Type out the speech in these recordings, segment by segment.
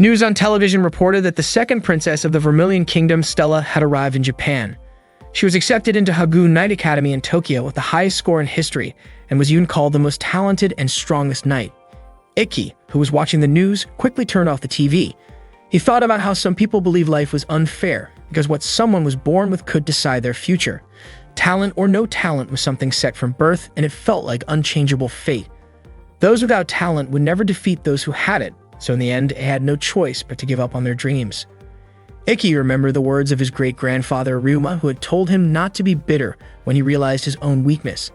News on television reported that the second princess of the Vermilion Kingdom, Stella, had arrived in Japan. She was accepted into Hagoon Knight Academy in Tokyo with the highest score in history and was even called the most talented and strongest knight. Ikki, who was watching the news, quickly turned off the TV. He thought about how some people believe life was unfair because what someone was born with could decide their future. Talent or no talent was something set from birth, and it felt like unchangeable fate. Those without talent would never defeat those who had it, so in the end, they had no choice but to give up on their dreams. Ikki remembered the words of his great-grandfather Ryuma, who had told him not to be bitter when he realized his own weakness.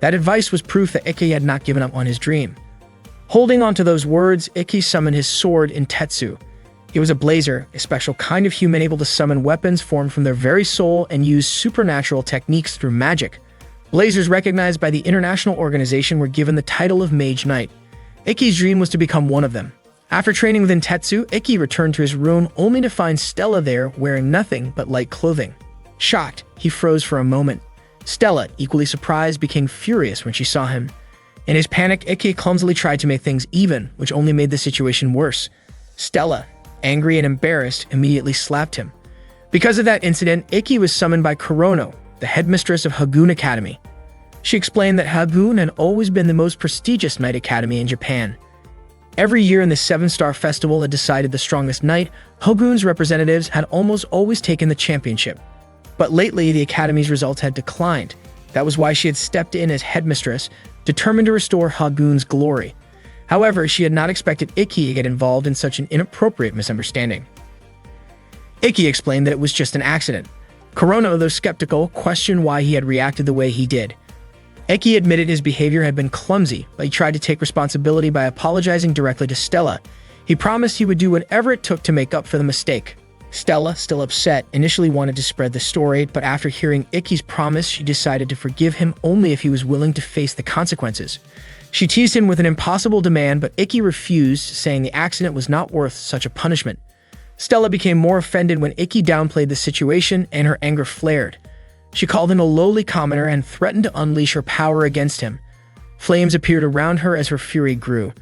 That advice was proof that Ikki had not given up on his dream. Holding on to those words, Ikki summoned his sword Intetsu. He was a blazer, a special kind of human able to summon weapons formed from their very soul and use supernatural techniques through magic. Blazers recognized by the international organization were given the title of Mage Knight. Ikki's dream was to become one of them. After training with Intetsu, Ikki returned to his room only to find Stella there wearing nothing but light clothing. Shocked, he froze for a moment. Stella, equally surprised, became furious when she saw him. In his panic, Ikki clumsily tried to make things even, which only made the situation worse. Stella, angry and embarrassed, immediately slapped him. Because of that incident, Ikki was summoned by Kurono, the headmistress of Hagoon Academy. She explained that Hagoon had always been the most prestigious knight academy in Japan. Every year in the Seven-Star Festival that decided the strongest knight, Hagoon's representatives had almost always taken the championship. But lately, the academy's results had declined. That was why she had stepped in as headmistress, determined to restore Hagoon's glory. However, she had not expected Ikki to get involved in such an inappropriate misunderstanding. Ikki explained that it was just an accident. Kurono, though skeptical, questioned why he had reacted the way he did. Ikki admitted his behavior had been clumsy, but he tried to take responsibility by apologizing directly to Stella. He promised he would do whatever it took to make up for the mistake. Stella, still upset, initially wanted to spread the story, but after hearing Ikki's promise, she decided to forgive him only if he was willing to face the consequences. She teased him with an impossible demand, but Ikki refused, saying the accident was not worth such a punishment. Stella became more offended when Ikki downplayed the situation, and her anger flared. She called him a lowly commoner and threatened to unleash her power against him. Flames appeared around her as her fury grew.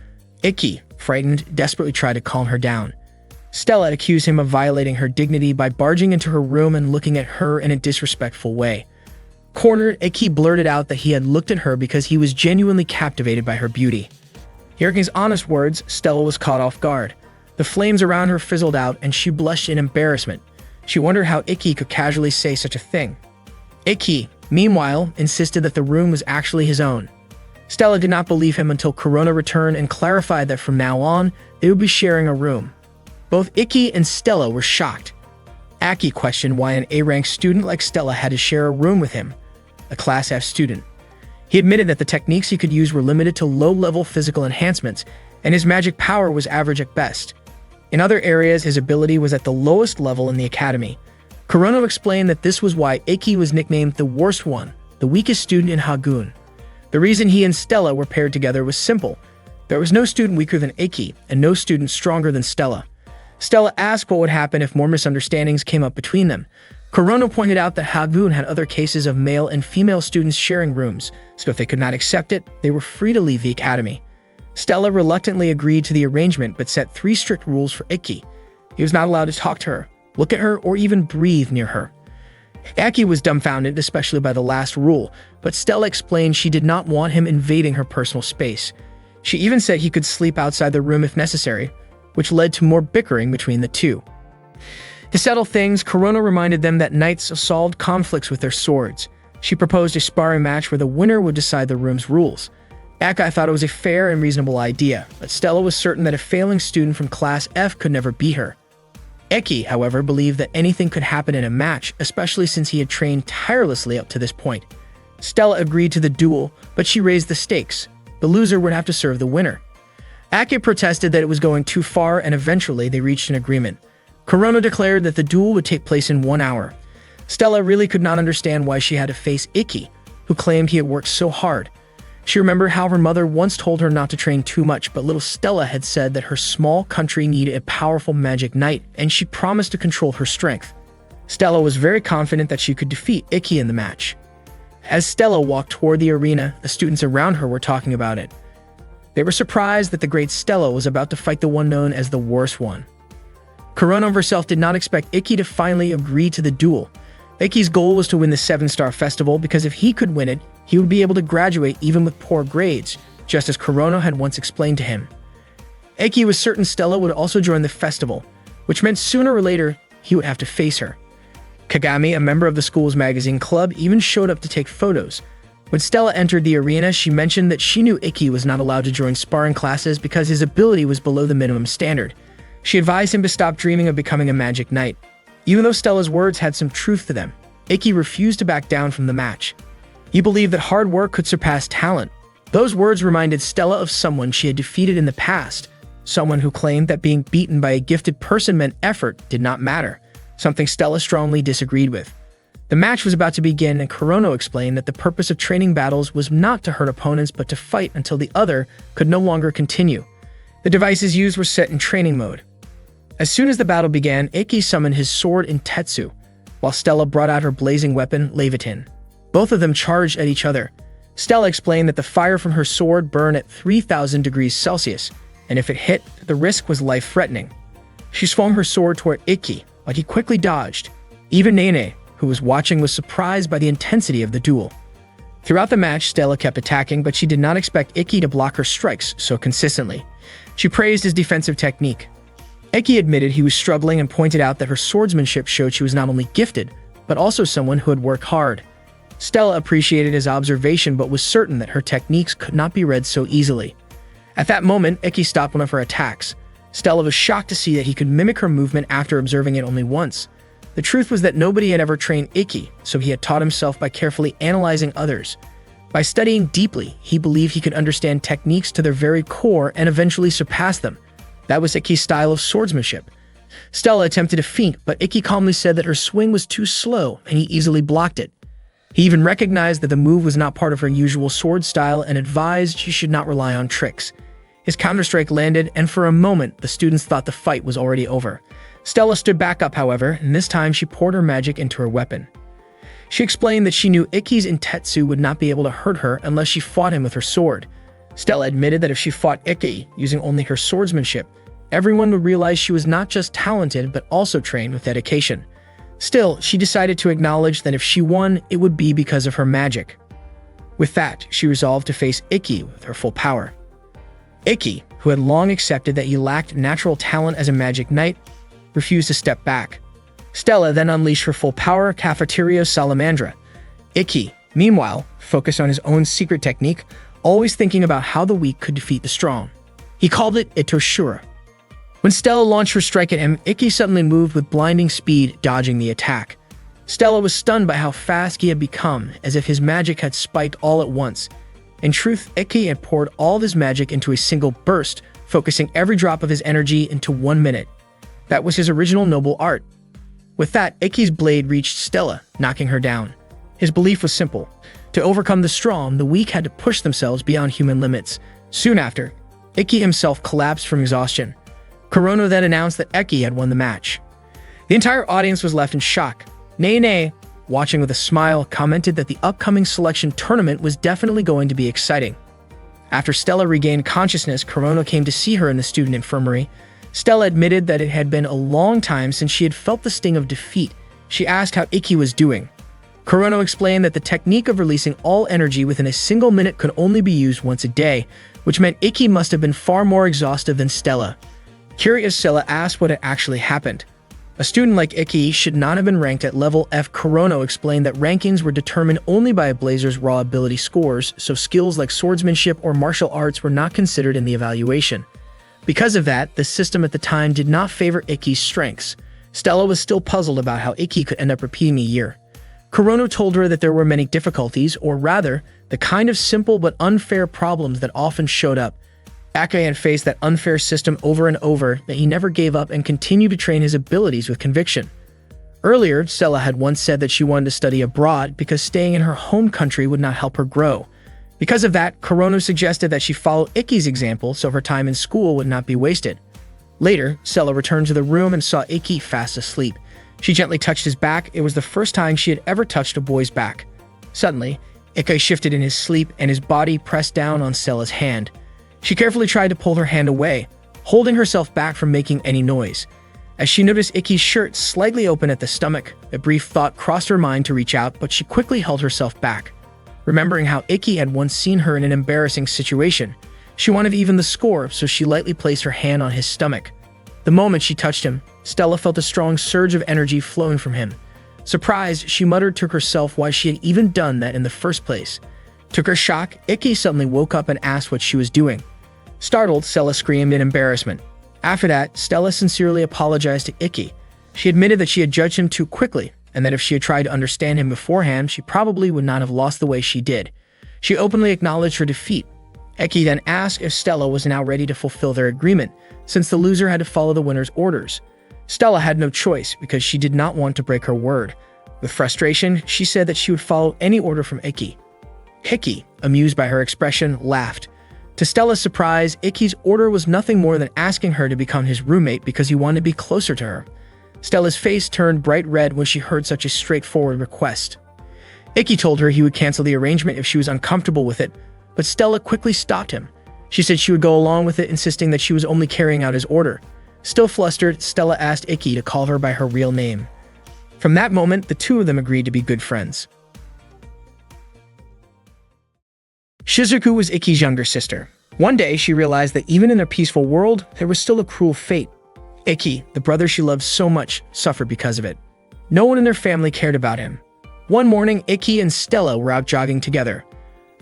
Ikki, frightened, desperately tried to calm her down. Stella accused him of violating her dignity by barging into her room and looking at her in a disrespectful way. Cornered, Ikki blurted out that he had looked at her because he was genuinely captivated by her beauty. Hearing his honest words, Stella was caught off guard. The flames around her fizzled out and she blushed in embarrassment. She wondered how Ikki could casually say such a thing. Ikki, meanwhile, insisted that the room was actually his own. Stella did not believe him until Kurono returned and clarified that from now on, they would be sharing a room. Both Ikki and Stella were shocked. Aki questioned why an A-rank student like Stella had to share a room with him, a Class F student. He admitted that the techniques he could use were limited to low-level physical enhancements, and his magic power was average at best. In other areas, his ability was at the lowest level in the academy. Kurono explained that this was why Ikki was nicknamed the worst one, the weakest student in Hagoon. The reason he and Stella were paired together was simple. There was no student weaker than Ikki, and no student stronger than Stella. Stella asked what would happen if more misunderstandings came up between them. Kurono pointed out that Hagoon had other cases of male and female students sharing rooms, so if they could not accept it, they were free to leave the academy. Stella reluctantly agreed to the arrangement but set 3 strict rules for Ikki. He was not allowed to talk to her, look at her, or even breathe near her. Aki was dumbfounded, especially by the last rule, but Stella explained she did not want him invading her personal space. She even said he could sleep outside the room if necessary, which led to more bickering between the two. To settle things, Kurono reminded them that knights solved conflicts with their swords. She proposed a sparring match where the winner would decide the room's rules. Akai thought it was a fair and reasonable idea, but Stella was certain that a failing student from Class F could never beat her. Eki, however, believed that anything could happen in a match, especially since he had trained tirelessly up to this point. Stella agreed to the duel, but she raised the stakes. The loser would have to serve the winner. Ake protested that it was going too far, and eventually they reached an agreement. Kurono declared that the duel would take place in 1 hour. Stella really could not understand why she had to face Ikki, who claimed he had worked so hard. She remembered how her mother once told her not to train too much, but little Stella had said that her small country needed a powerful magic knight, and she promised to control her strength. Stella was very confident that she could defeat Ikki in the match. As Stella walked toward the arena, the students around her were talking about it. They were surprised that the great Stella was about to fight the one known as the worst one. Kurono herself did not expect Ikki to finally agree to the duel. Ikki's goal was to win the 7-star festival because if he could win it, he would be able to graduate even with poor grades, just as Kurono had once explained to him. Ikki was certain Stella would also join the festival, which meant sooner or later he would have to face her. Kagami, a member of the school's magazine club, even showed up to take photos. When Stella entered the arena, she mentioned that she knew Ikki was not allowed to join sparring classes because his ability was below the minimum standard. She advised him to stop dreaming of becoming a magic knight. Even though Stella's words had some truth to them, Ikki refused to back down from the match. He believed that hard work could surpass talent. Those words reminded Stella of someone she had defeated in the past, someone who claimed that being beaten by a gifted person meant effort did not matter, something Stella strongly disagreed with. The match was about to begin, and Kurono explained that the purpose of training battles was not to hurt opponents but to fight until the other could no longer continue. The devices used were set in training mode. As soon as the battle began, Ikki summoned his sword Intetsu, while Stella brought out her blazing weapon, Leviathan. Both of them charged at each other. Stella explained that the fire from her sword burned at 3,000 degrees Celsius, and if it hit, the risk was life-threatening. She swung her sword toward Ikki, but he quickly dodged. Even Nene, who was watching, was surprised by the intensity of the duel. Throughout the match, Stella kept attacking, but she did not expect Ikki to block her strikes so consistently. She praised his defensive technique. Ikki admitted he was struggling and pointed out that her swordsmanship showed she was not only gifted, but also someone who had worked hard. Stella appreciated his observation but was certain that her techniques could not be read so easily. At that moment, Ikki stopped one of her attacks. Stella was shocked to see that he could mimic her movement after observing it only once. The truth was that nobody had ever trained Ikki, so he had taught himself by carefully analyzing others. By studying deeply, he believed he could understand techniques to their very core and eventually surpass them. That was Ikki's style of swordsmanship. Stella attempted to feint, but Ikki calmly said that her swing was too slow and he easily blocked it. He even recognized that the move was not part of her usual sword style and advised she should not rely on tricks. His counterstrike landed, and for a moment, the students thought the fight was already over. Stella stood back up, however, and this time she poured her magic into her weapon. She explained that she knew Ikki's Intetsu would not be able to hurt her unless she fought him with her sword. Stella admitted that if she fought Ikki using only her swordsmanship, everyone would realize she was not just talented but also trained with dedication. Still, she decided to acknowledge that if she won, it would be because of her magic. With that, she resolved to face Ikki with her full power. Ikki, who had long accepted that he lacked natural talent as a magic knight, refused to step back. Stella then unleashed her full power, Cafeteria Salamandra. Ikki, meanwhile, focused on his own secret technique, always thinking about how the weak could defeat the strong. He called it Itoshura. When Stella launched her strike at him, Ikki suddenly moved with blinding speed, dodging the attack. Stella was stunned by how fast he had become, as if his magic had spiked all at once. In truth, Ikki had poured all of his magic into a single burst, focusing every drop of his energy into 1 minute. That was his original noble art. With that, Ikki's blade reached Stella, knocking her down. His belief was simple. To overcome the strong, the weak had to push themselves beyond human limits. Soon after, Ikki himself collapsed from exhaustion. Kurono then announced that Ikki had won the match. The entire audience was left in shock. Nene, watching with a smile, commented that the upcoming selection tournament was definitely going to be exciting. After Stella regained consciousness, Kurono came to see her in the student infirmary. Stella admitted that it had been a long time since she had felt the sting of defeat. She asked how Ikki was doing. Kurono explained that the technique of releasing all energy within a single minute could only be used once a day, which meant Ikki must have been far more exhausted than Stella. Curious, Stella asked what had actually happened. A student like Ikki should not have been ranked at level F. Kurono explained that rankings were determined only by a blazer's raw ability scores, so skills like swordsmanship or martial arts were not considered in the evaluation. Because of that, the system at the time did not favor Ikki's strengths. Stella was still puzzled about how Ikki could end up repeating a year. Kurono told her that there were many difficulties, or rather, the kind of simple but unfair problems that often showed up. Ikki had faced that unfair system over and over, but he never gave up and continued to train his abilities with conviction. Earlier, Stella had once said that she wanted to study abroad because staying in her home country would not help her grow. Because of that, Kurono suggested that she follow Ikki's example so her time in school would not be wasted. Later, Stella returned to the room and saw Ikki fast asleep. She gently touched his back. It was the first time she had ever touched a boy's back. Suddenly, Ikki shifted in his sleep and his body pressed down on Stella's hand. She carefully tried to pull her hand away, holding herself back from making any noise. As she noticed Ikki's shirt slightly open at the stomach, a brief thought crossed her mind to reach out, but she quickly held herself back. Remembering how Ikki had once seen her in an embarrassing situation, she wanted to even the score, so she lightly placed her hand on his stomach. The moment she touched him, Stella felt a strong surge of energy flowing from him. Surprised, she muttered to herself why she had even done that in the first place. To her shock, Ikki suddenly woke up and asked what she was doing. Startled, Stella screamed in embarrassment. After that, Stella sincerely apologized to Ikki. She admitted that she had judged him too quickly, and that if she had tried to understand him beforehand, she probably would not have lost the way she did. She openly acknowledged her defeat. Ikki then asked if Stella was now ready to fulfill their agreement, since the loser had to follow the winner's orders. Stella had no choice because she did not want to break her word. With frustration, she said that she would follow any order from Ikki. Ikki, amused by her expression, laughed. To Stella's surprise, Ikki's order was nothing more than asking her to become his roommate because he wanted to be closer to her. Stella's face turned bright red when she heard such a straightforward request. Ikki told her he would cancel the arrangement if she was uncomfortable with it, but Stella quickly stopped him. She said she would go along with it, insisting that she was only carrying out his order. Still flustered, Stella asked Ikki to call her by her real name. From that moment, the two of them agreed to be good friends. Shizuku was Ikki's younger sister. One day, she realized that even in their peaceful world, there was still a cruel fate. Ikki, the brother she loved so much, suffered because of it. No one in their family cared about him. One morning, Ikki and Stella were out jogging together.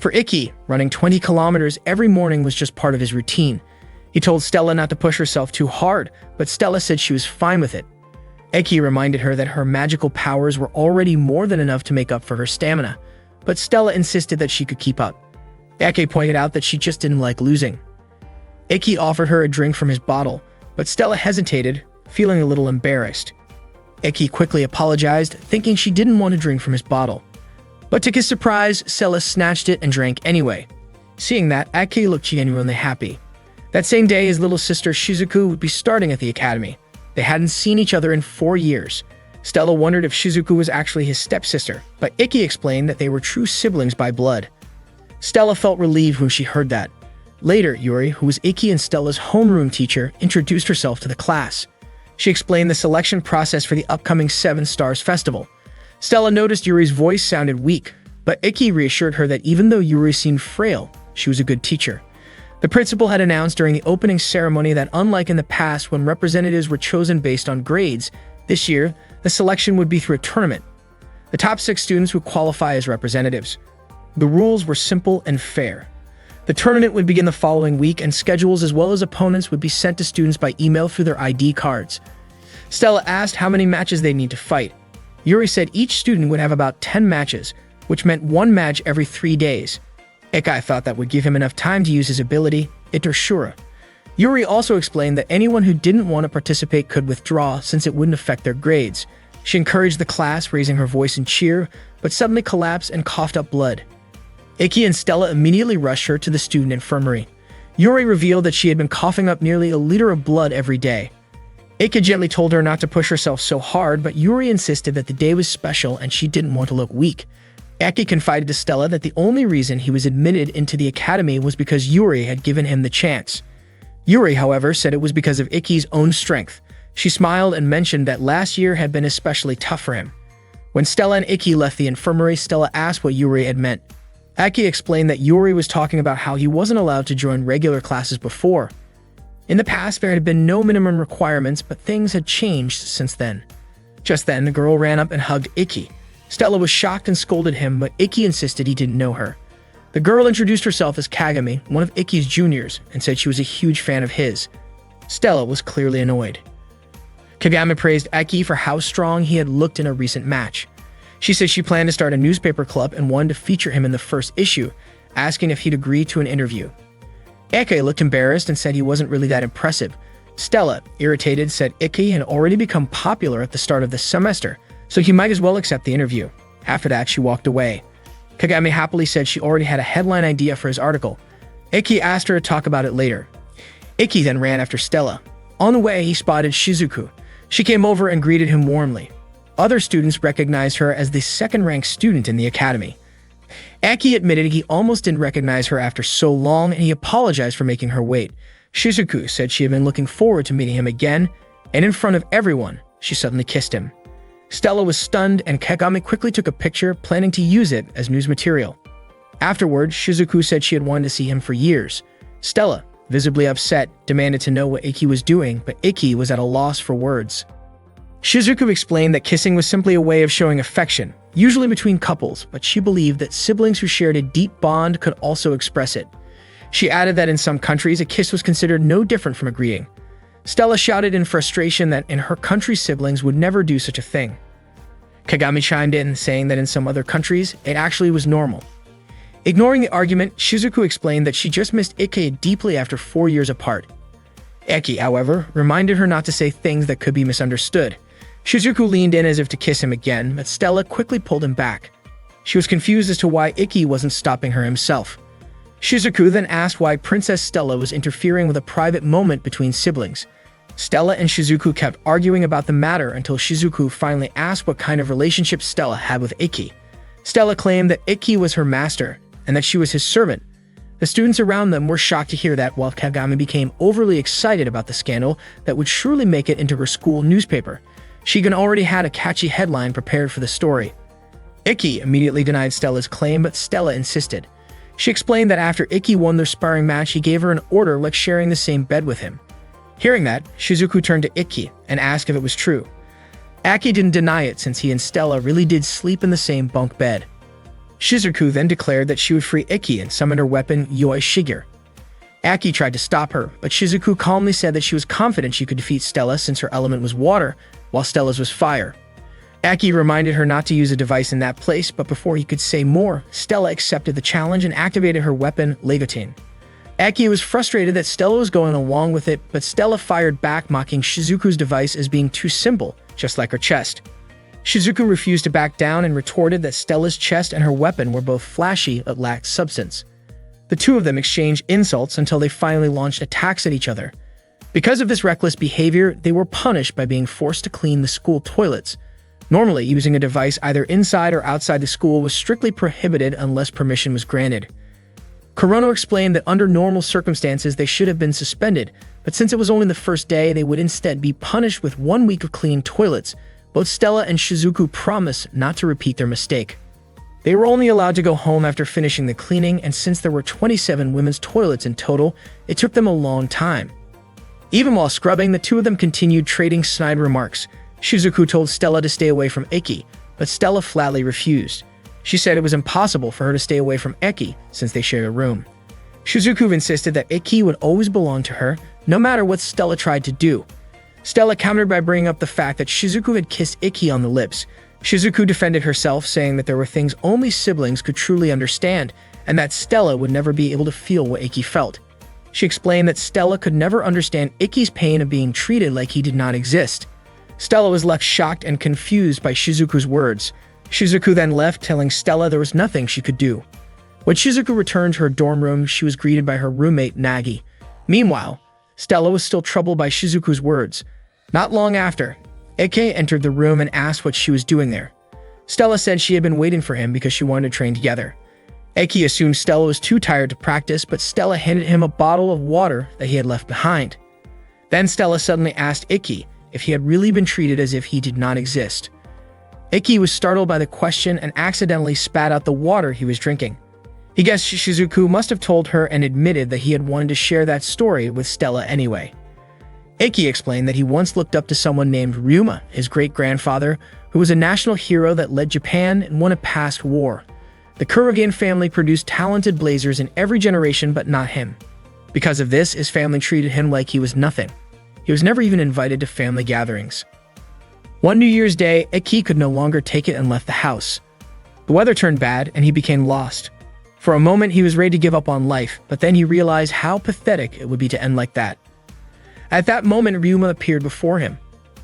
For Ikki, running 20 kilometers every morning was just part of his routine. He told Stella not to push herself too hard, but Stella said she was fine with it. Ikki reminded her that her magical powers were already more than enough to make up for her stamina, but Stella insisted that she could keep up. Ikki pointed out that she just didn't like losing. Ikki offered her a drink from his bottle, but Stella hesitated, feeling a little embarrassed. Ikki quickly apologized, thinking she didn't want to drink from his bottle. But to his surprise, Stella snatched it and drank anyway. Seeing that, Ikki looked genuinely happy. That same day, his little sister Shizuku would be starting at the academy. They hadn't seen each other in 4 years. Stella wondered if Shizuku was actually his stepsister, but Ikki explained that they were true siblings by blood. Stella felt relieved when she heard that. Later, Yuri, who was Ikki and Stella's homeroom teacher, introduced herself to the class. She explained the selection process for the upcoming Seven Stars Festival. Stella noticed Yuri's voice sounded weak, but Ikki reassured her that even though Yuri seemed frail, she was a good teacher. The principal had announced during the opening ceremony that unlike in the past when representatives were chosen based on grades, this year, the selection would be through a tournament. The top 6 students would qualify as representatives. The rules were simple and fair. The tournament would begin the following week, and schedules as well as opponents would be sent to students by email through their ID cards. Stella asked how many matches they need to fight. Yuri said each student would have about 10 matches, which meant 1 match every 3 days. Ikki thought that would give him enough time to use his ability, Itershura. Yuri also explained that anyone who didn't want to participate could withdraw since it wouldn't affect their grades. She encouraged the class, raising her voice in cheer, but suddenly collapsed and coughed up blood. Ikki and Stella immediately rushed her to the student infirmary. Yuri revealed that she had been coughing up nearly a liter of blood every day. Ikki gently told her not to push herself so hard, but Yuri insisted that the day was special and she didn't want to look weak. Ikki confided to Stella that the only reason he was admitted into the academy was because Yuri had given him the chance. Yuri, however, said it was because of Ikki's own strength. She smiled and mentioned that last year had been especially tough for him. When Stella and Ikki left the infirmary, Stella asked what Yuri had meant. Ikki explained that Yuri was talking about how he wasn't allowed to join regular classes before. In the past, there had been no minimum requirements, but things had changed since then. Just then, the girl ran up and hugged Ikki. Stella was shocked and scolded him, but Ikki insisted he didn't know her. The girl introduced herself as Kagami, one of Ikki's juniors, and said she was a huge fan of his. Stella was clearly annoyed. Kagami praised Ikki for how strong he had looked in a recent match. She said she planned to start a newspaper club and wanted to feature him in the first issue, asking if he'd agree to an interview. Ikki looked embarrassed and said he wasn't really that impressive. Stella, irritated, said Ikki had already become popular at the start of the semester, so he might as well accept the interview. After that, she walked away. Kagami happily said she already had a headline idea for his article. Ikki asked her to talk about it later. Ikki then ran after Stella. On the way, he spotted Shizuku. She came over and greeted him warmly. Other students recognized her as the second-ranked student in the academy. Ikki admitted he almost didn't recognize her after so long, and he apologized for making her wait. Shizuku said she had been looking forward to meeting him again. and in front of everyone, she suddenly kissed him. Stella was stunned, and Kagami quickly took a picture, planning to use it as news material. Afterwards, Shizuku said she had wanted to see him for years. Stella, visibly upset, demanded to know what Ikki was doing, but Ikki was at a loss for words. Shizuku explained that kissing was simply a way of showing affection, usually between couples, but she believed that siblings who shared a deep bond could also express it. She added that in some countries, a kiss was considered no different from a greeting. Stella shouted in frustration that in her country, siblings would never do such a thing. Kagami chimed in, saying that in some other countries, it actually was normal. Ignoring the argument, Shizuku explained that she just missed Ikki deeply after 4 years apart. Ikki, however, reminded her not to say things that could be misunderstood. Shizuku leaned in as if to kiss him again, but Stella quickly pulled him back. She was confused as to why Ikki wasn't stopping her himself. Shizuku then asked why Princess Stella was interfering with a private moment between siblings. Stella and Shizuku kept arguing about the matter until Shizuku finally asked what kind of relationship Stella had with Ikki. Stella claimed that Ikki was her master, and that she was his servant. The students around them were shocked to hear that, while Kagami became overly excited about the scandal that would surely make it into her school newspaper. Shigen already had a catchy headline prepared for the story. Ikki immediately denied Stella's claim, but Stella insisted. She explained that after Ikki won their sparring match, he gave her an order like sharing the same bed with him. Hearing that, Shizuku turned to Ikki and asked if it was true. Ikki didn't deny it, since he and Stella really did sleep in the same bunk bed. Shizuku then declared that she would free Ikki and summoned her weapon, Yoi Shiger. Ikki tried to stop her, but Shizuku calmly said that she was confident she could defeat Stella since her element was water, while Stella's was fire. Ikki reminded her not to use a device in that place, but before he could say more, Stella accepted the challenge and activated her weapon, Leviatine. Ikki was frustrated that Stella was going along with it, but Stella fired back, mocking Shizuku's device as being too simple, just like her chest. Shizuku refused to back down and retorted that Stella's chest and her weapon were both flashy but lacked substance. The two of them exchanged insults until they finally launched attacks at each other. Because of this reckless behavior, they were punished by being forced to clean the school toilets. Normally, using a device either inside or outside the school was strictly prohibited unless permission was granted. Kurono explained that under normal circumstances they should have been suspended, but since it was only the first day, they would instead be punished with 1 week of clean toilets. Both Stella and Shizuku promised not to repeat their mistake. They were only allowed to go home after finishing the cleaning, and since there were 27 women's toilets in total, it took them a long time. Even while scrubbing, the two of them continued trading snide remarks. Shizuku told Stella to stay away from Ikki, but Stella flatly refused. She said it was impossible for her to stay away from Ikki since they shared a room. Shizuku insisted that Ikki would always belong to her, no matter what Stella tried to do. Stella countered by bringing up the fact that Shizuku had kissed Ikki on the lips. Shizuku defended herself, saying that there were things only siblings could truly understand, and that Stella would never be able to feel what Ikki felt. She explained that Stella could never understand Ikki's pain of being treated like he did not exist. Stella was left shocked and confused by Shizuku's words. Shizuku then left, telling Stella there was nothing she could do. When Shizuku returned to her dorm room, she was greeted by her roommate, Nagi. Meanwhile, Stella was still troubled by Shizuku's words. Not long after, Ikki entered the room and asked what she was doing there. Stella said she had been waiting for him because she wanted to train together. Ikki assumed Stella was too tired to practice, but Stella handed him a bottle of water that he had left behind. Then Stella suddenly asked Ikki if he had really been treated as if he did not exist. Ikki was startled by the question and accidentally spat out the water he was drinking. He guessed Shizuku must have told her and admitted that he had wanted to share that story with Stella anyway. Ikki explained that he once looked up to someone named Ryuma, his great-grandfather, who was a national hero that led Japan and won a past war. The Kurogen family produced talented blazers in every generation, but not him. Because of this, his family treated him like he was nothing. He was never even invited to family gatherings. One New Year's Day, Ikki could no longer take it and left the house. The weather turned bad, and he became lost. For a moment, he was ready to give up on life, but then he realized how pathetic it would be to end like that. At that moment, Ryuma appeared before him.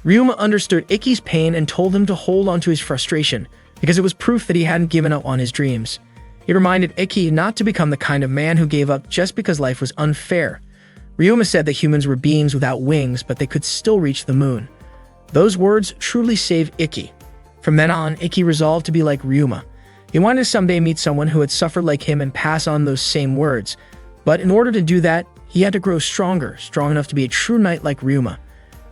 Ryuma understood Ikki's pain and told him to hold on to his frustration, because it was proof that he hadn't given up on his dreams. He reminded Ikki not to become the kind of man who gave up just because life was unfair. Ryuma said that humans were beings without wings, but they could still reach the moon. Those words truly saved Ikki. From then on, Ikki resolved to be like Ryuma. He wanted to someday meet someone who had suffered like him and pass on those same words. But in order to do that, he had to grow stronger, strong enough to be a true knight like Ryuma.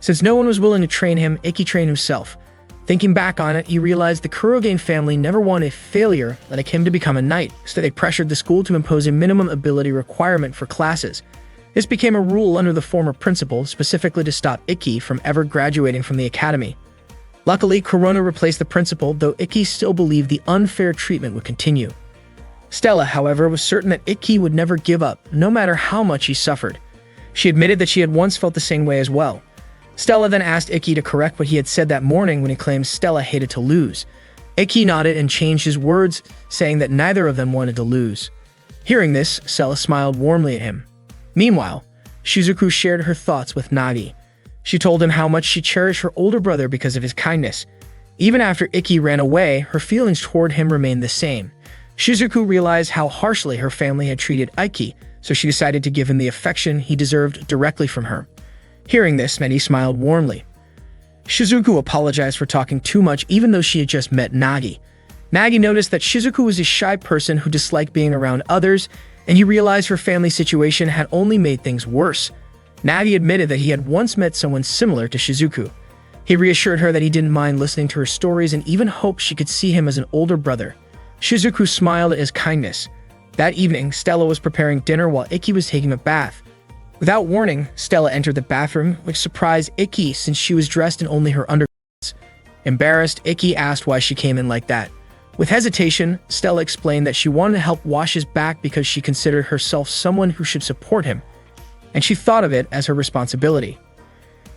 Since no one was willing to train him, Ikki trained himself. Thinking back on it, he realized the Kurogane family never wanted failure like him to become a knight, so they pressured the school to impose a minimum ability requirement for classes. This became a rule under the former principal, specifically to stop Ikki from ever graduating from the academy. Luckily, Corona replaced the principal, though Ikki still believed the unfair treatment would continue. Stella, however, was certain that Ikki would never give up, no matter how much he suffered. She admitted that she had once felt the same way as well. Stella then asked Ikki to correct what he had said that morning when he claimed Stella hated to lose. Ikki nodded and changed his words, saying that neither of them wanted to lose. Hearing this, Stella smiled warmly at him. Meanwhile, Shizuku shared her thoughts with Nagi. She told him how much she cherished her older brother because of his kindness. Even after Ikki ran away, her feelings toward him remained the same. Shizuku realized how harshly her family had treated Ikki, so she decided to give him the affection he deserved directly from her. Hearing this, Medi smiled warmly. Shizuku apologized for talking too much even though she had just met Nagi. Nagi noticed that Shizuku was a shy person who disliked being around others, and he realized her family situation had only made things worse. Nagi admitted that he had once met someone similar to Shizuku. He reassured her that he didn't mind listening to her stories and even hoped she could see him as an older brother. Shizuku smiled at his kindness. That evening, Stella was preparing dinner while Ikki was taking a bath. Without warning, Stella entered the bathroom, which surprised Ikki since she was dressed in only her undergarments. Embarrassed, Ikki asked why she came in like that. With hesitation, Stella explained that she wanted to help wash his back because she considered herself someone who should support him, and she thought of it as her responsibility.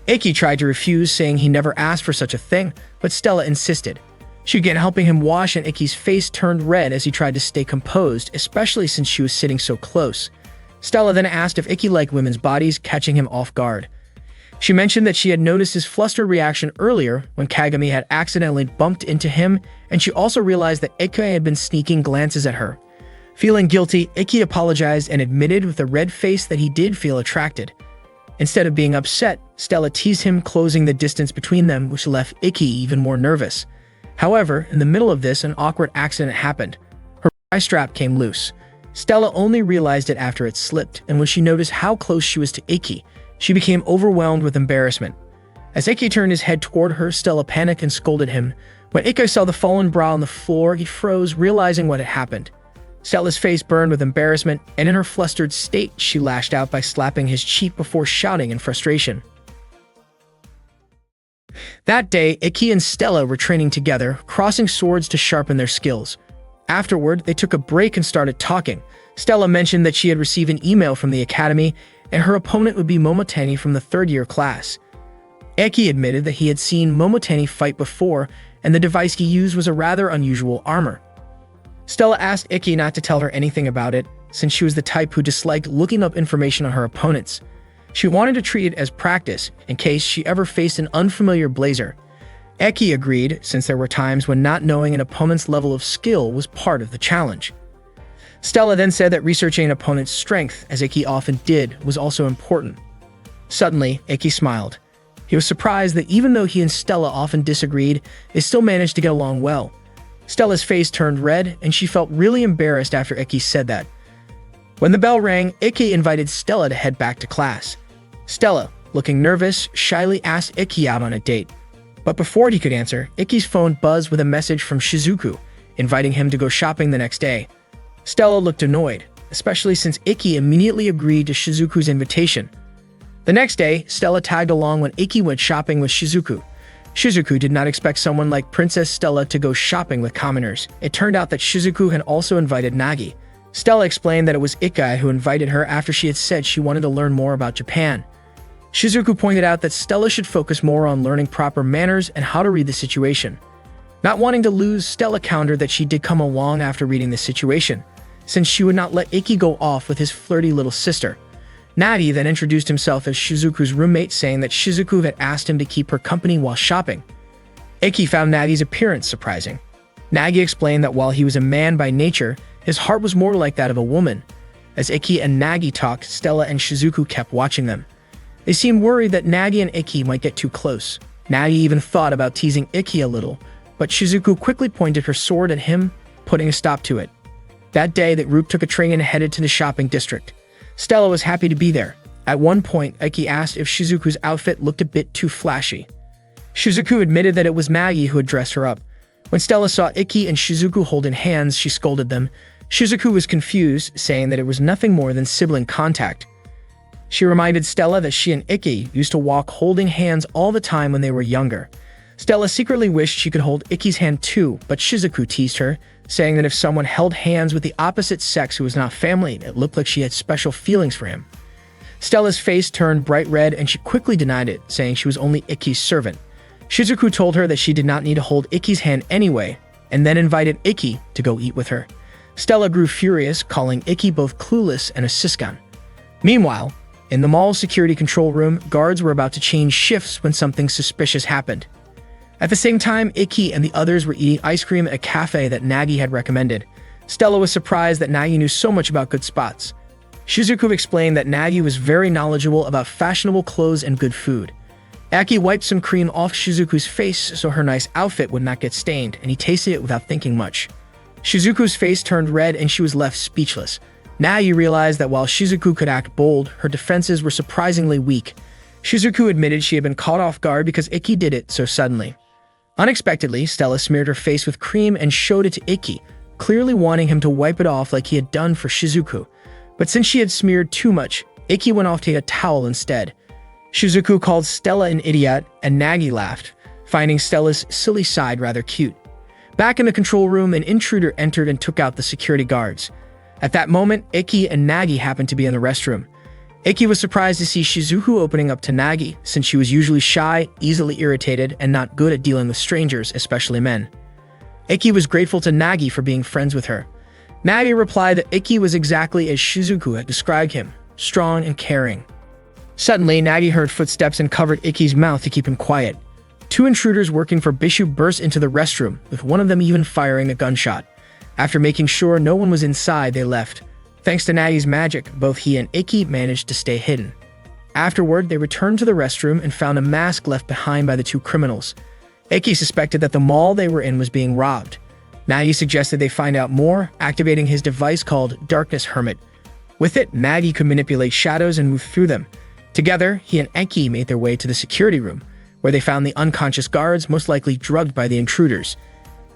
Ikki tried to refuse, saying he never asked for such a thing, but Stella insisted. She began helping him wash, and Ikki's face turned red as he tried to stay composed, especially since she was sitting so close. Stella then asked if Ikki liked women's bodies, catching him off guard. She mentioned that she had noticed his flustered reaction earlier when Kagami had accidentally bumped into him, and she also realized that Ikki had been sneaking glances at her. Feeling guilty, Ikki apologized and admitted with a red face that he did feel attracted. Instead of being upset, Stella teased him, closing the distance between them, which left Ikki even more nervous. However, in the middle of this, an awkward accident happened. Her eye strap came loose. Stella only realized it after it slipped, and when she noticed how close she was to Ikki, she became overwhelmed with embarrassment. As Ikki turned his head toward her, Stella panicked and scolded him. When Ikki saw the fallen bra on the floor, he froze, realizing what had happened. Stella's face burned with embarrassment, and in her flustered state, she lashed out by slapping his cheek before shouting in frustration. That day, Ikki and Stella were training together, crossing swords to sharpen their skills. Afterward, they took a break and started talking. Stella mentioned that she had received an email from the academy, and her opponent would be Momotani from the third-year class. Ikki admitted that he had seen Momotani fight before, and the device he used was a rather unusual armor. Stella asked Ikki not to tell her anything about it, since she was the type who disliked looking up information on her opponents. She wanted to treat it as practice, in case she ever faced an unfamiliar blazer. Ikki agreed, since there were times when not knowing an opponent's level of skill was part of the challenge. Stella then said that researching an opponent's strength, as Ikki often did, was also important. Suddenly, Ikki smiled. He was surprised that even though he and Stella often disagreed, they still managed to get along well. Stella's face turned red, and she felt really embarrassed after Ikki said that. When the bell rang, Ikki invited Stella to head back to class. Stella, looking nervous, shyly asked Ikki out on a date. But before he could answer, Ikki's phone buzzed with a message from Shizuku, inviting him to go shopping the next day. Stella looked annoyed, especially since Ikki immediately agreed to Shizuku's invitation. The next day, Stella tagged along when Ikki went shopping with Shizuku. Shizuku did not expect someone like Princess Stella to go shopping with commoners. It turned out that Shizuku had also invited Nagi. Stella explained that it was Ikki who invited her after she had said she wanted to learn more about Japan. Shizuku pointed out that Stella should focus more on learning proper manners and how to read the situation. Not wanting to lose, Stella countered that she did come along after reading the situation, since she would not let Ikki go off with his flirty little sister. Nagi then introduced himself as Shizuku's roommate, saying that Shizuku had asked him to keep her company while shopping. Ikki found Nagi's appearance surprising. Nagi explained that while he was a man by nature, his heart was more like that of a woman. As Ikki and Nagi talked, Stella and Shizuku kept watching them. They seemed worried that Nagi and Ikki might get too close. Nagi even thought about teasing Ikki a little, but Shizuku quickly pointed her sword at him, putting a stop to it. That day, the group took a train and headed to the shopping district. Stella was happy to be there. At one point, Iki asked if Shizuku's outfit looked a bit too flashy. Shizuku admitted that it was Nagi who had dressed her up. When Stella saw Iki and Shizuku holding hands, she scolded them. Shizuku was confused, saying that it was nothing more than sibling contact. She reminded Stella that she and Iki used to walk holding hands all the time when they were younger. Stella secretly wished she could hold Iki's hand too, but Shizuku teased her, saying that if someone held hands with the opposite sex who was not family, it looked like she had special feelings for him. Stella's face turned bright red and she quickly denied it, saying she was only Iki's servant. Shizuku told her that she did not need to hold Iki's hand anyway, and then invited Iki to go eat with her. Stella grew furious, calling Iki both clueless and a siskan. Meanwhile, in the mall's security control room, guards were about to change shifts when something suspicious happened. At the same time, Iki and the others were eating ice cream at a cafe that Nagi had recommended. Stella was surprised that Nagi knew so much about good spots. Shizuku explained that Nagi was very knowledgeable about fashionable clothes and good food. Aki wiped some cream off Shizuku's face so her nice outfit would not get stained, and he tasted it without thinking much. Shizuku's face turned red and she was left speechless. Nagi realized that while Shizuku could act bold, her defenses were surprisingly weak. Shizuku admitted she had been caught off guard because Iki did it so suddenly. Unexpectedly, Stella smeared her face with cream and showed it to Iki, clearly wanting him to wipe it off like he had done for Shizuku. But since she had smeared too much, Iki went off to get a towel instead. Shizuku called Stella an idiot, and Nagi laughed, finding Stella's silly side rather cute. Back in the control room, an intruder entered and took out the security guards. At that moment, Iki and Nagi happened to be in the restroom. Iki was surprised to see Shizuku opening up to Nagi, since she was usually shy, easily irritated, and not good at dealing with strangers, especially men. Iki was grateful to Nagi for being friends with her. Nagi replied that Iki was exactly as Shizuku had described him, strong and caring. Suddenly, Nagi heard footsteps and covered Iki's mouth to keep him quiet. Two intruders working for Bishu burst into the restroom, with one of them even firing a gunshot. After making sure no one was inside, they left. Thanks to Nagi's magic, both he and Iki managed to stay hidden. Afterward, they returned to the restroom and found a mask left behind by the two criminals. Iki suspected that the mall they were in was being robbed. Nagi suggested they find out more, activating his device called Darkness Hermit. With it, Nagi could manipulate shadows and move through them. Together, he and Iki made their way to the security room, where they found the unconscious guards, most likely drugged by the intruders.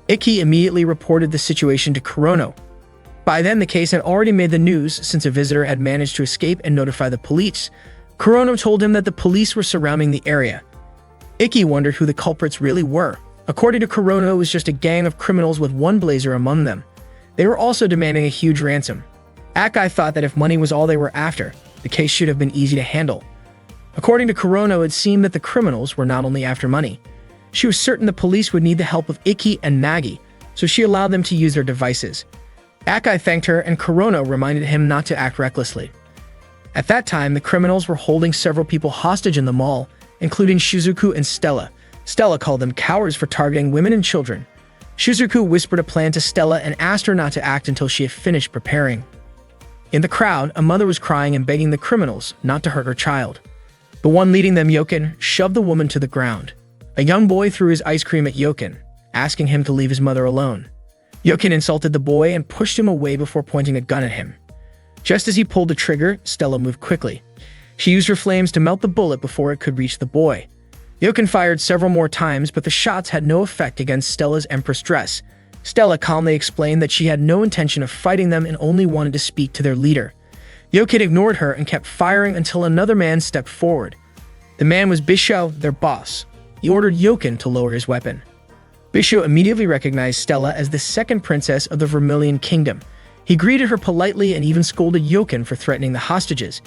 Iki immediately reported the situation to Kurono. By then, the case had already made the news since a visitor had managed to escape and notify the police. Kurono told him that the police were surrounding the area. Iki wondered who the culprits really were. According to Kurono, it was just a gang of criminals with one blazer among them. They were also demanding a huge ransom. Akai thought that if money was all they were after, the case should have been easy to handle. According to Kurono, it seemed that the criminals were not only after money. She was certain the police would need the help of Iki and Nagi, so she allowed them to use their devices. Akai thanked her, and Kurono reminded him not to act recklessly. At that time, the criminals were holding several people hostage in the mall, including Shizuku and Stella. Stella called them cowards for targeting women and children. Shizuku whispered a plan to Stella and asked her not to act until she had finished preparing. In the crowd, a mother was crying and begging the criminals not to hurt her child. The one leading them, Yoken, shoved the woman to the ground. A young boy threw his ice cream at Yoken, asking him to leave his mother alone. Yoken insulted the boy and pushed him away before pointing a gun at him. Just as he pulled the trigger, Stella moved quickly. She used her flames to melt the bullet before it could reach the boy. Yoken fired several more times, but the shots had no effect against Stella's Empress dress. Stella calmly explained that she had no intention of fighting them and only wanted to speak to their leader. Yoken ignored her and kept firing until another man stepped forward. The man was Bisho, their boss. He ordered Yoken to lower his weapon. Bisho immediately recognized Stella as the second princess of the Vermilion Kingdom. He greeted her politely and even scolded Yoken for threatening the hostages.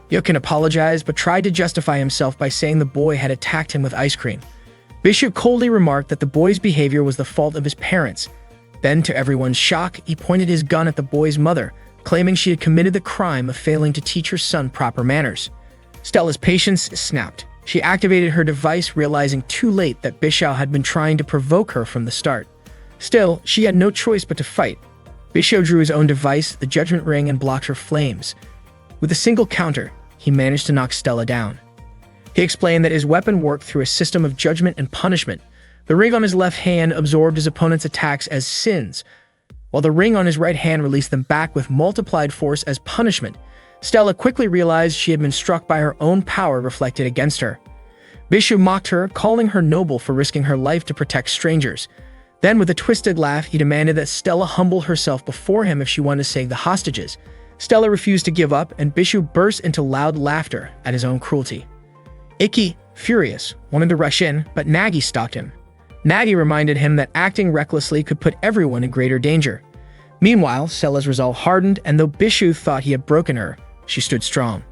Yoken apologized but tried to justify himself by saying the boy had attacked him with ice cream. Bisho coldly remarked that the boy's behavior was the fault of his parents. Then, to everyone's shock, he pointed his gun at the boy's mother, claiming she had committed the crime of failing to teach her son proper manners. Stella's patience snapped. She activated her device, realizing too late that Bisho had been trying to provoke her from the start. Still, she had no choice but to fight. Bisho drew his own device, the Judgment Ring, and blocked her flames. With a single counter, he managed to knock Stella down. He explained that his weapon worked through a system of judgment and punishment. The ring on his left hand absorbed his opponent's attacks as sins, while the ring on his right hand released them back with multiplied force as punishment. Stella quickly realized she had been struck by her own power reflected against her. Bishu mocked her, calling her noble for risking her life to protect strangers. Then, with a twisted laugh, he demanded that Stella humble herself before him if she wanted to save the hostages. Stella refused to give up, and Bishu burst into loud laughter at his own cruelty. Ikki, furious, wanted to rush in, but Nagi stopped him. Nagi reminded him that acting recklessly could put everyone in greater danger. Meanwhile, Stella's resolve hardened, and though Bishu thought he had broken her, she stood strong.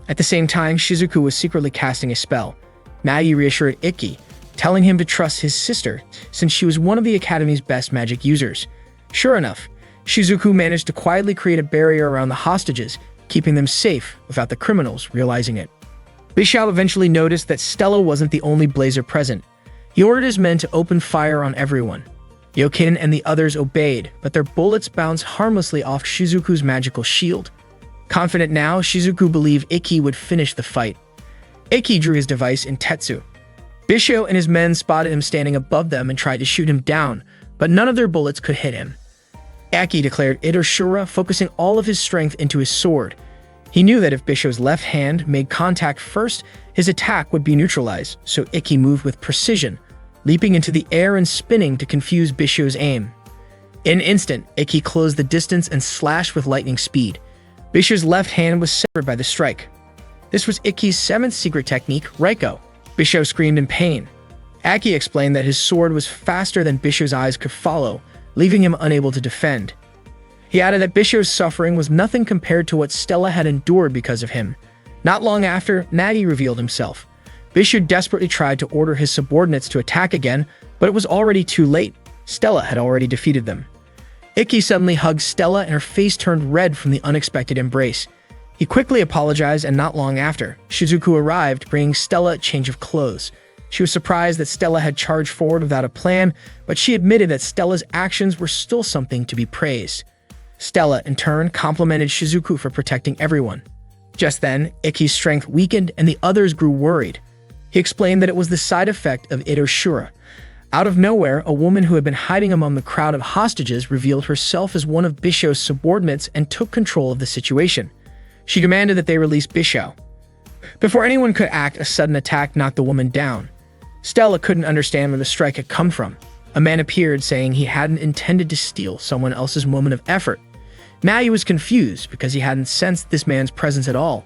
At the same time, Shizuku was secretly casting a spell. Nagi reassured Ikki, telling him to trust his sister, since she was one of the Academy's best magic users. Sure enough, Shizuku managed to quietly create a barrier around the hostages, keeping them safe without the criminals realizing it. Bishu eventually noticed that Stella wasn't the only blazer present. He ordered his men to open fire on everyone. Yokin and the others obeyed, but their bullets bounced harmlessly off Shizuku's magical shield. Confident now, Shizuku believed Ikki would finish the fight. Ikki drew his device in Tetsu. Bishu and his men spotted him standing above them and tried to shoot him down, but none of their bullets could hit him. Ikki declared Itoshura, focusing all of his strength into his sword. He knew that if Bishu's left hand made contact first, his attack would be neutralized, so Ikki moved with precision, leaping into the air and spinning to confuse Bishu's aim. In an instant, Ikki closed the distance and slashed with lightning speed. Bishu's left hand was severed by the strike. This was Ikki's seventh secret technique, Reiko. Bishu screamed in pain. Ikki explained that his sword was faster than Bishu's eyes could follow, leaving him unable to defend. He added that Bishu's suffering was nothing compared to what Stella had endured because of him. Not long after, Nagi revealed himself. Bishu desperately tried to order his subordinates to attack again, but it was already too late. Stella had already defeated them. Ikki suddenly hugged Stella and her face turned red from the unexpected embrace. He quickly apologized, and not long after, Shizuku arrived, bringing Stella a change of clothes. She was surprised that Stella had charged forward without a plan, but she admitted that Stella's actions were still something to be praised. Stella, in turn, complimented Shizuku for protecting everyone. Just then, Ikki's strength weakened and the others grew worried. He explained that it was the side effect of Itoshura. Out of nowhere, a woman who had been hiding among the crowd of hostages revealed herself as one of Bishu's subordinates and took control of the situation. She demanded that they release Bishu. Before anyone could act, a sudden attack knocked the woman down. Stella couldn't understand where the strike had come from. A man appeared, saying he hadn't intended to steal someone else's moment of effort. Nagi was confused because he hadn't sensed this man's presence at all.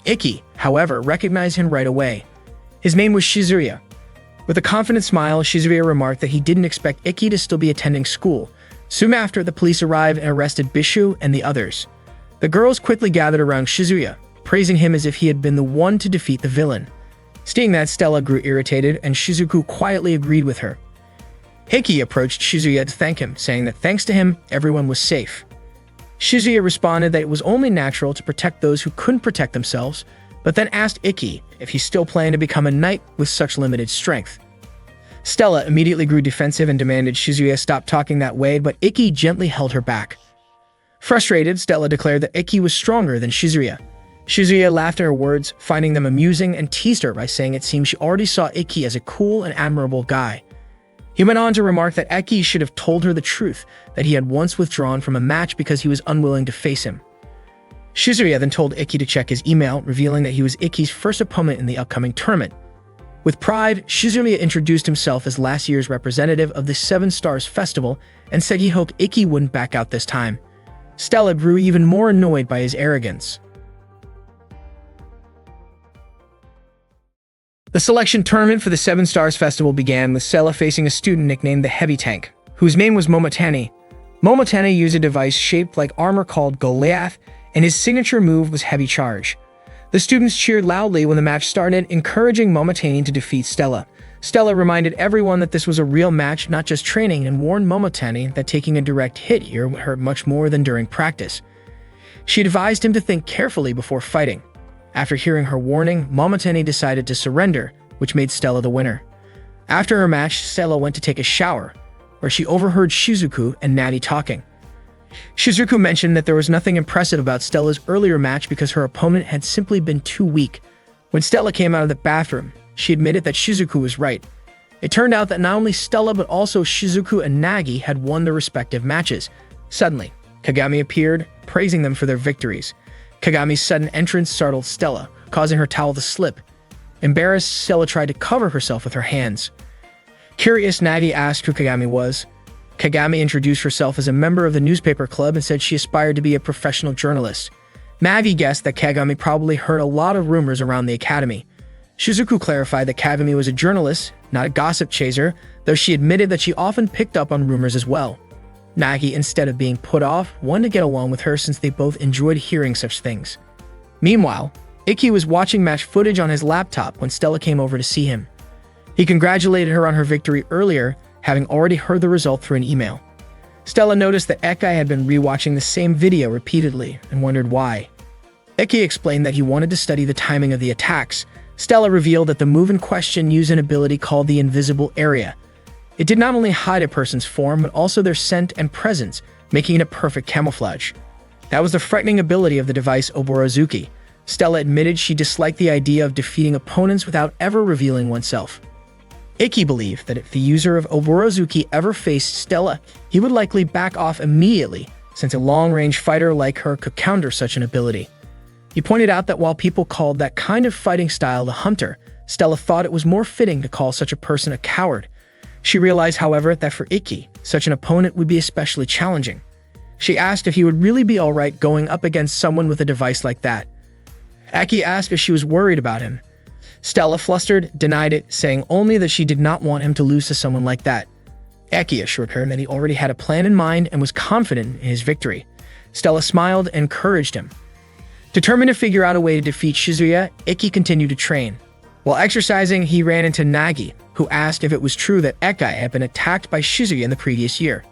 Ikki, however, recognized him right away. His name was Shizuya. With a confident smile, Shizuya remarked that he didn't expect Ikki to still be attending school. Soon after, the police arrived and arrested Bishu and the others. The girls quickly gathered around Shizuya, praising him as if he had been the one to defeat the villain. Seeing that, Stella grew irritated, and Shizuku quietly agreed with her. Ikki approached Shizuya to thank him, saying that thanks to him, everyone was safe. Shizuya responded that it was only natural to protect those who couldn't protect themselves, but then asked Ikki if he still planned to become a knight with such limited strength. Stella immediately grew defensive and demanded Shizuya stop talking that way, but Ikki gently held her back. Frustrated, Stella declared that Ikki was stronger than Shizuya. Shizuya laughed at her words, finding them amusing, and teased her by saying it seemed she already saw Ikki as a cool and admirable guy. He went on to remark that Ikki should have told her the truth, that he had once withdrawn from a match because he was unwilling to face him. Shizuya then told Ikki to check his email, revealing that he was Ikki's first opponent in the upcoming tournament. With pride, Shizuya introduced himself as last year's representative of the Seven Stars Festival and said he hoped Ikki wouldn't back out this time. Stella grew even more annoyed by his arrogance. The selection tournament for the Seven Stars Festival began with Stella facing a student nicknamed the Heavy Tank, whose name was Momotani. Momotani used a device shaped like armor called Goliath, and his signature move was Heavy Charge. The students cheered loudly when the match started, encouraging Momotani to defeat Stella. Stella reminded everyone that this was a real match, not just training, and warned Momotani that taking a direct hit here would hurt much more than during practice. She advised him to think carefully before fighting. After hearing her warning, Momotani decided to surrender, which made Stella the winner. After her match, Stella went to take a shower, where she overheard Shizuku and Nagi talking. Shizuku mentioned that there was nothing impressive about Stella's earlier match because her opponent had simply been too weak. When Stella came out of the bathroom, she admitted that Shizuku was right. It turned out that not only Stella but also Shizuku and Nagi had won their respective matches. Suddenly, Kagami appeared, praising them for their victories. Kagami's sudden entrance startled Stella, causing her towel to slip. Embarrassed, Stella tried to cover herself with her hands. Curious, Nagi asked who Kagami was. Kagami introduced herself as a member of the newspaper club and said she aspired to be a professional journalist. Nagi guessed that Kagami probably heard a lot of rumors around the academy. Shizuku clarified that Kagami was a journalist, not a gossip chaser, though she admitted that she often picked up on rumors as well. Nagi, instead of being put off, wanted to get along with her since they both enjoyed hearing such things. Meanwhile, Ikki was watching match footage on his laptop when Stella came over to see him. He congratulated her on her victory earlier, having already heard the result through an email. Stella noticed that Ikki had been rewatching the same video repeatedly and wondered why. Ikki explained that he wanted to study the timing of the attacks. Stella revealed that the move in question used an ability called the Invisible Area. It did not only hide a person's form, but also their scent and presence, making it a perfect camouflage. That was the frightening ability of the device Oborozuki. Stella admitted she disliked the idea of defeating opponents without ever revealing oneself. Ikki believed that if the user of Oborozuki ever faced Stella, he would likely back off immediately, since a long-range fighter like her could counter such an ability. He pointed out that while people called that kind of fighting style the hunter, Stella thought it was more fitting to call such a person a coward. She realized, however, that for Ikki, such an opponent would be especially challenging. She asked if he would really be alright going up against someone with a device like that. Ikki asked if she was worried about him. Stella, flustered, denied it, saying only that she did not want him to lose to someone like that. Ikki assured her that he already had a plan in mind and was confident in his victory. Stella smiled and encouraged him. Determined to figure out a way to defeat Shizuya, Ikki continued to train. While exercising, he ran into Nagi, who asked if it was true that Ikki had been attacked by Shizuya in the previous year.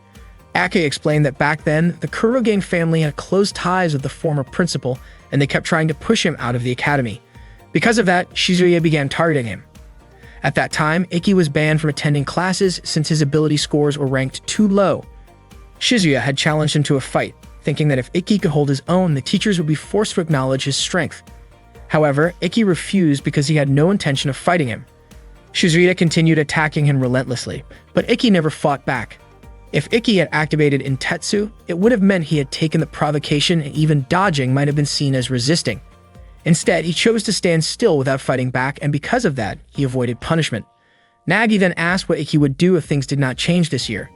Ikki explained that back then, the Kurogen family had close ties with the former principal, and they kept trying to push him out of the academy. Because of that, Shizuya began targeting him. At that time, Ikki was banned from attending classes since his ability scores were ranked too low. Shizuya had challenged him to a fight, thinking that if Ikki could hold his own, the teachers would be forced to acknowledge his strength. However, Ikki refused because he had no intention of fighting him. Shizuya continued attacking him relentlessly, but Ikki never fought back. If Ikki had activated Intetsu, it would have meant he had taken the provocation, and even dodging might have been seen as resisting. Instead, he chose to stand still without fighting back, and because of that, he avoided punishment. Nagi then asked what Ikki would do if things did not change this year.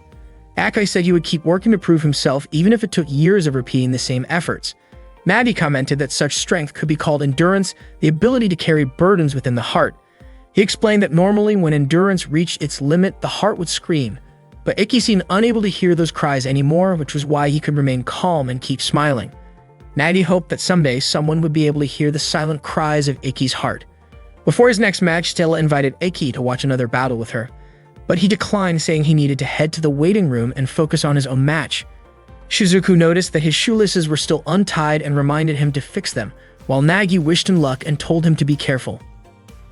Ikki said he would keep working to prove himself even if it took years of repeating the same efforts. Nagi commented that such strength could be called endurance, the ability to carry burdens within the heart. He explained that normally when endurance reached its limit, the heart would scream. But Ikki seemed unable to hear those cries anymore, which was why he could remain calm and keep smiling. Nagi hoped that someday someone would be able to hear the silent cries of Ikki's heart. Before his next match, Stella invited Ikki to watch another battle with her, but he declined, saying he needed to head to the waiting room and focus on his own match. Shizuku noticed that his shoelaces were still untied and reminded him to fix them, while Nagi wished him luck and told him to be careful.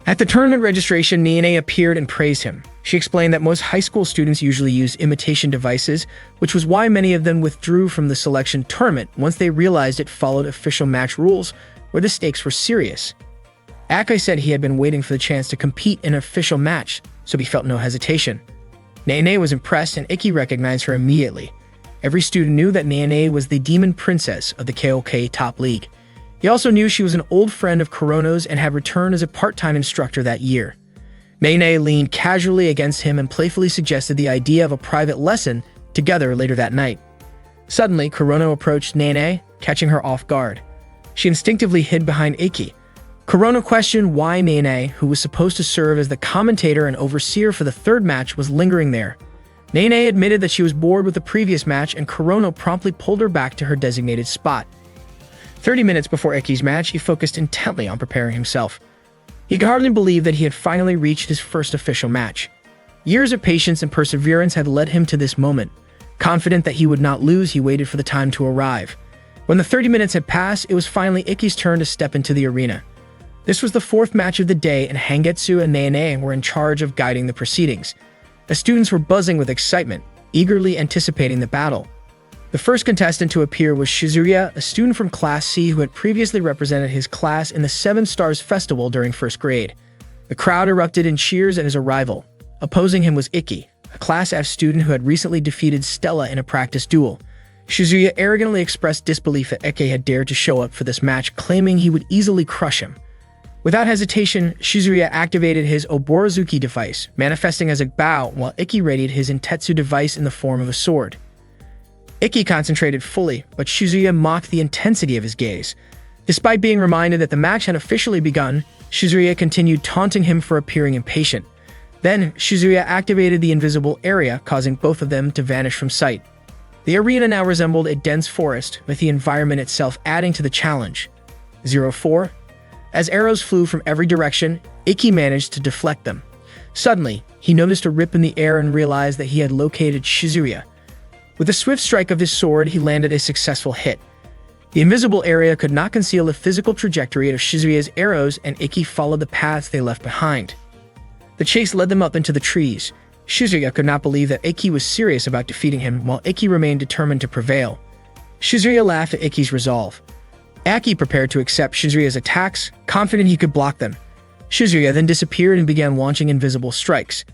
At the tournament registration, Nene appeared and praised him. She explained that most high school students usually use imitation devices, which was why many of them withdrew from the selection tournament once they realized it followed official match rules, where the stakes were serious. Ikki said he had been waiting for the chance to compete in an official match, so he felt no hesitation. Nene was impressed, and Ikki recognized her immediately. Every student knew that Nene was the demon princess of the KOK Top League. He also knew she was an old friend of Kurono's and had returned as a part-time instructor that year. Nene leaned casually against him and playfully suggested the idea of a private lesson together later that night. Suddenly, Kurono approached Nene, catching her off guard. She instinctively hid behind Ikki. Kurono questioned why Nene, who was supposed to serve as the commentator and overseer for the third match, was lingering there. Nene admitted that she was bored with the previous match, and Kurono promptly pulled her back to her designated spot. 30 minutes before Ikki's match, he focused intently on preparing himself. He could hardly believe that he had finally reached his first official match. Years of patience and perseverance had led him to this moment. Confident that he would not lose, he waited for the time to arrive. When the 30 minutes had passed, it was finally Ikki's turn to step into the arena. This was the fourth match of the day, and Hangetsu and Nene were in charge of guiding the proceedings. The students were buzzing with excitement, eagerly anticipating the battle. The first contestant to appear was Shizuya, a student from Class C who had previously represented his class in the Seven Stars Festival during first grade. The crowd erupted in cheers at his arrival. Opposing him was Ikki, a Class F student who had recently defeated Stella in a practice duel. Shizuya arrogantly expressed disbelief that Eke had dared to show up for this match, claiming he would easily crush him. Without hesitation, Shizuya activated his Oborozuki device, manifesting as a bow, while Ikki readied his Intetsu device in the form of a sword. Ikki concentrated fully, but Shizuya mocked the intensity of his gaze. Despite being reminded that the match had officially begun, Shizuya continued taunting him for appearing impatient. Then, Shizuya activated the invisible area, causing both of them to vanish from sight. The arena now resembled a dense forest, with the environment itself adding to the challenge. 04. As arrows flew from every direction, Ikki managed to deflect them. Suddenly, he noticed a rip in the air and realized that he had located Shizuya. With a swift strike of his sword, he landed a successful hit. The invisible area could not conceal the physical trajectory of Shizuya's arrows, and Ikki followed the paths they left behind. The chase led them up into the trees. Shizuya could not believe that Ikki was serious about defeating him, while Ikki remained determined to prevail. Shizuya laughed at Ikki's resolve. Ikki prepared to accept Shizuya's attacks, confident he could block them. Shizuya then disappeared and began launching invisible strikes.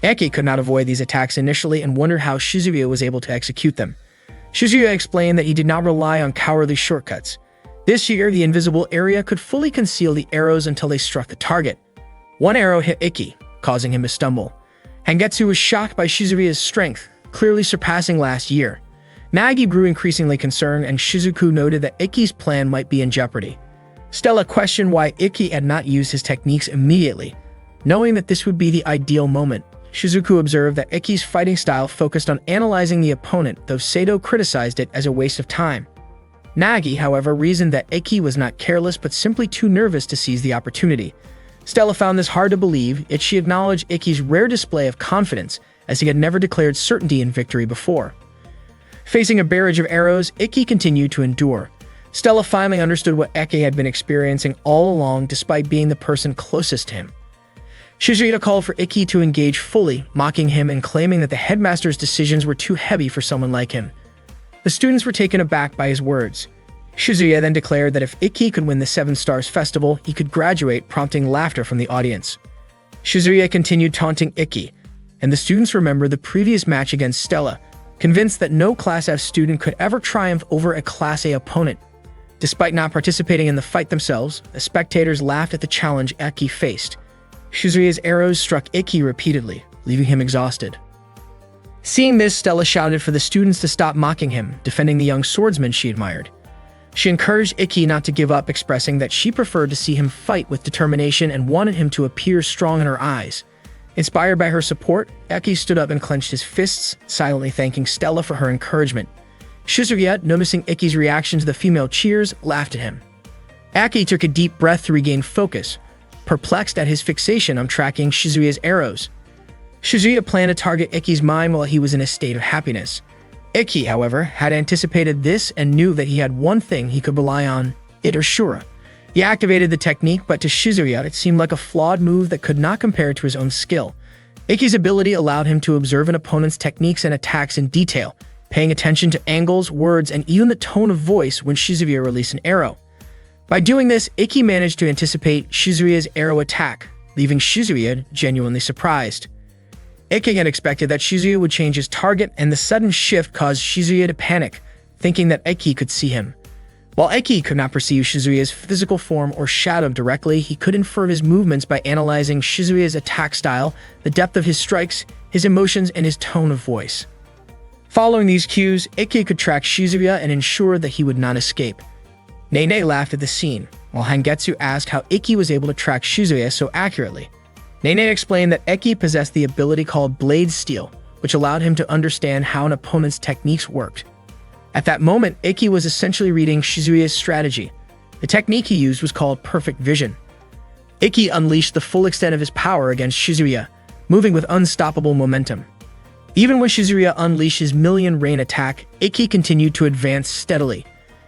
Ikki could not avoid these attacks initially and wondered how Shizuya was able to execute them. Shizuya explained that he did not rely on cowardly shortcuts. This year, the invisible area could fully conceal the arrows until they struck the target. One arrow hit Ikki, causing him to stumble. Hangetsu was shocked by Shizuya's strength, clearly surpassing last year. Nagi grew increasingly concerned, and Shizuku noted that Ikki's plan might be in jeopardy. Stella questioned why Ikki had not used his techniques immediately. Knowing that this would be the ideal moment, Shizuku observed that Ikki's fighting style focused on analyzing the opponent, though Sato criticized it as a waste of time. Nagi, however, reasoned that Ikki was not careless but simply too nervous to seize the opportunity. Stella found this hard to believe, yet she acknowledged Ikki's rare display of confidence, as he had never declared certainty in victory before. Facing a barrage of arrows, Ikki continued to endure. Stella finally understood what Eke had been experiencing all along, despite being the person closest to him. Shizuya called for Ikki to engage fully, mocking him and claiming that the headmaster's decisions were too heavy for someone like him. The students were taken aback by his words. Shizuya then declared that if Ikki could win the Seven Stars Festival, he could graduate, prompting laughter from the audience. Shizuya continued taunting Ikki, and the students remembered the previous match against Stella, convinced that no Class F student could ever triumph over a Class A opponent. Despite not participating in the fight themselves, the spectators laughed at the challenge Ikki faced. Shizuya's arrows struck Ikki repeatedly, leaving him exhausted. Seeing this, Stella shouted for the students to stop mocking him, defending the young swordsman she admired. She encouraged Ikki not to give up, expressing that she preferred to see him fight with determination and wanted him to appear strong in her eyes. Inspired by her support, Ikki stood up and clenched his fists, silently thanking Stella for her encouragement. Shizuya, noticing Ikki's reaction to the female cheers, laughed at him. Ikki took a deep breath to regain focus, perplexed at his fixation on tracking Shizuya's arrows. Shizuya planned to target Ikki's mind while he was in a state of happiness. Ikki, however, had anticipated this and knew that he had one thing he could rely on, Itoshura. He activated the technique, but to Shizuya it seemed like a flawed move that could not compare to his own skill. Ikki's ability allowed him to observe an opponent's techniques and attacks in detail, paying attention to angles, words, and even the tone of voice when Shizuya released an arrow. By doing this, Ikki managed to anticipate Shizuya's arrow attack, leaving Shizuya genuinely surprised. Ikki had expected that Shizuya would change his target, and the sudden shift caused Shizuya to panic, thinking that Ikki could see him. While Ikki could not perceive Shizuya's physical form or shadow directly, he could infer his movements by analyzing Shizuya's attack style, the depth of his strikes, his emotions, and his tone of voice. Following these cues, Ikki could track Shizuya and ensure that he would not escape. Nene laughed at the scene, while Hangetsu asked how Ikki was able to track Shizuya so accurately. Nene explained that Ikki possessed the ability called Blade Steel, which allowed him to understand how an opponent's techniques worked. At that moment, Ikki was essentially reading Shizuya's strategy. The technique he used was called Perfect Vision. Ikki unleashed the full extent of his power against Shizuya, moving with unstoppable momentum. Even when Shizuya unleashed his Million Rain attack, Ikki continued to advance steadily.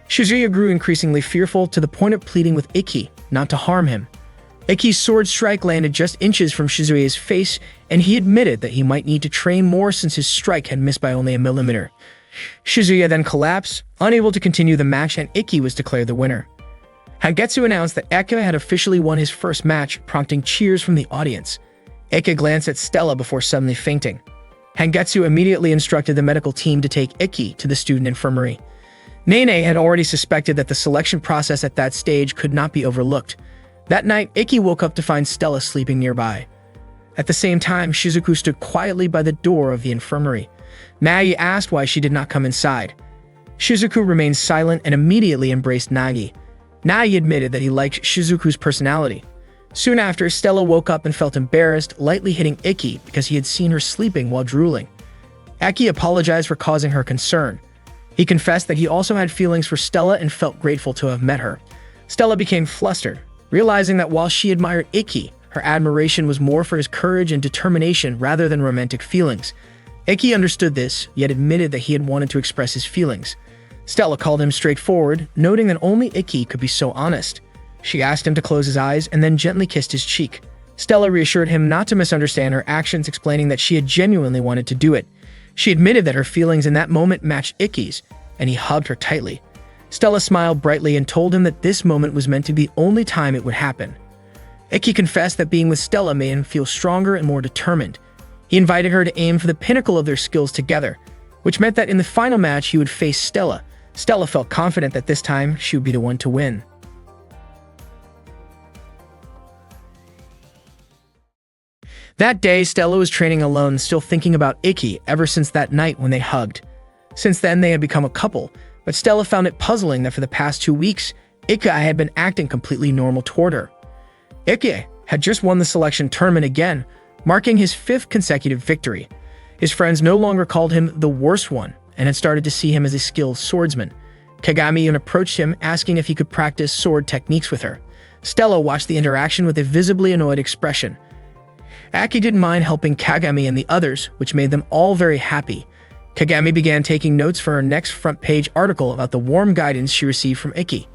Shizuya grew increasingly fearful, to the point of pleading with Ikki not to harm him. Ikki's sword strike landed just inches from Shizuya's face, and he admitted that he might need to train more since his strike had missed by only a millimeter. Shizuya then collapsed, unable to continue the match, and Ikki was declared the winner. Hangetsu announced that Eke had officially won his first match, prompting cheers from the audience. Eke glanced at Stella before suddenly fainting. Hangetsu immediately instructed the medical team to take Ikki to the student infirmary. Nene had already suspected that the selection process at that stage could not be overlooked. That night, Ikki woke up to find Stella sleeping nearby. At the same time, Shizuku stood quietly by the door of the infirmary. Nagi asked why she did not come inside. Shizuku remained silent and immediately embraced Nagi. Nagi admitted that he liked Shizuku's personality. Soon after, Stella woke up and felt embarrassed, lightly hitting Ikki because he had seen her sleeping while drooling. Ikki apologized for causing her concern. He confessed that he also had feelings for Stella and felt grateful to have met her. Stella became flustered, realizing that while she admired Ikki, her admiration was more for his courage and determination rather than romantic feelings. Ikki understood this, yet admitted that he had wanted to express his feelings. Stella called him straightforward, noting that only Ikki could be so honest. She asked him to close his eyes and then gently kissed his cheek. Stella reassured him not to misunderstand her actions, explaining that she had genuinely wanted to do it. She admitted that her feelings in that moment matched Ikki's, and he hugged her tightly. Stella smiled brightly and told him that this moment was meant to be the only time it would happen. Ikki confessed that being with Stella made him feel stronger and more determined. He invited her to aim for the pinnacle of their skills together, which meant that in the final match he would face Stella. Stella felt confident that this time she would be the one to win. That day, Stella was training alone, still thinking about Ikki ever since that night when they hugged. Since then, they had become a couple, but Stella found it puzzling that for the past 2 weeks, Ikki had been acting completely normal toward her. Ikki had just won the selection tournament again, marking his 5th consecutive victory. His friends no longer called him the worst one and had started to see him as a skilled swordsman. Kagami even approached him, asking if he could practice sword techniques with her. Stella watched the interaction with a visibly annoyed expression. Ikki didn't mind helping Kagami and the others, which made them all very happy. Kagami began taking notes for her next front-page article about the warm guidance she received from Ikki.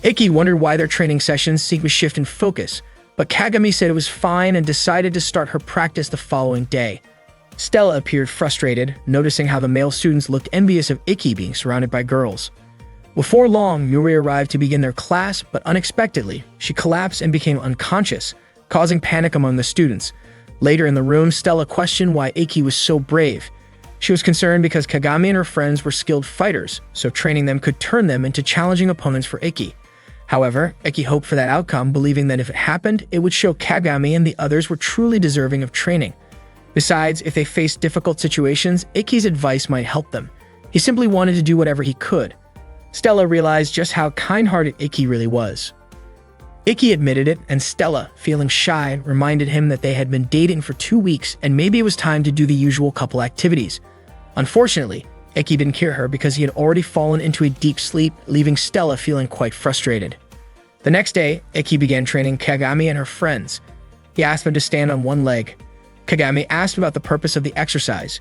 Ikki wondered why their training sessions seemed to shift in focus, but Kagami said it was fine and decided to start her practice the following day. Stella appeared frustrated, noticing how the male students looked envious of Ikki being surrounded by girls. Before long, Yuri arrived to begin their class, but unexpectedly, she collapsed and became unconscious, causing panic among the students. Later in the room, Stella questioned why Ikki was so brave. She was concerned because Kagami and her friends were skilled fighters, so training them could turn them into challenging opponents for Ikki. However, Ikki hoped for that outcome, believing that if it happened, it would show Kagami and the others were truly deserving of training. Besides, if they faced difficult situations, Ikki's advice might help them. He simply wanted to do whatever he could. Stella realized just how kind-hearted Ikki really was. Ikki admitted it, and Stella, feeling shy, reminded him that they had been dating for 2 weeks and maybe it was time to do the usual couple activities. Unfortunately, Ikki didn't hear her because he had already fallen into a deep sleep, leaving Stella feeling quite frustrated. The next day, Ikki began training Kagami and her friends. He asked them to stand on one leg. Kagami asked about the purpose of the exercise.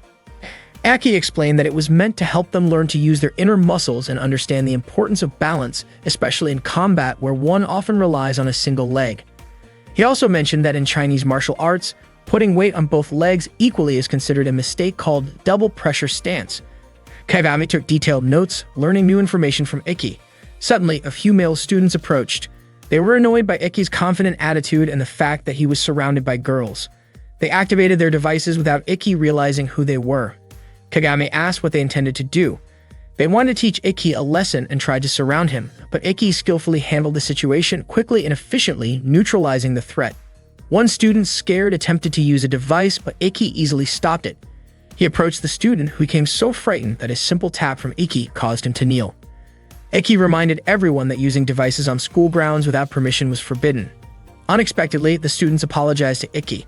Ikki explained that it was meant to help them learn to use their inner muscles and understand the importance of balance, especially in combat where one often relies on a single leg. He also mentioned that in Chinese martial arts, putting weight on both legs equally is considered a mistake called double pressure stance. Kagami took detailed notes, learning new information from Ikki. Suddenly, a few male students approached. They were annoyed by Ikki's confident attitude and the fact that he was surrounded by girls. They activated their devices without Ikki realizing who they were. Kagami asked what they intended to do. They wanted to teach Ikki a lesson and tried to surround him, but Ikki skillfully handled the situation quickly and efficiently, neutralizing the threat. One student, scared, attempted to use a device, but Ikki easily stopped it. He approached the student, who became so frightened that a simple tap from Ikki caused him to kneel. Ikki reminded everyone that using devices on school grounds without permission was forbidden. Unexpectedly, the students apologized to Ikki.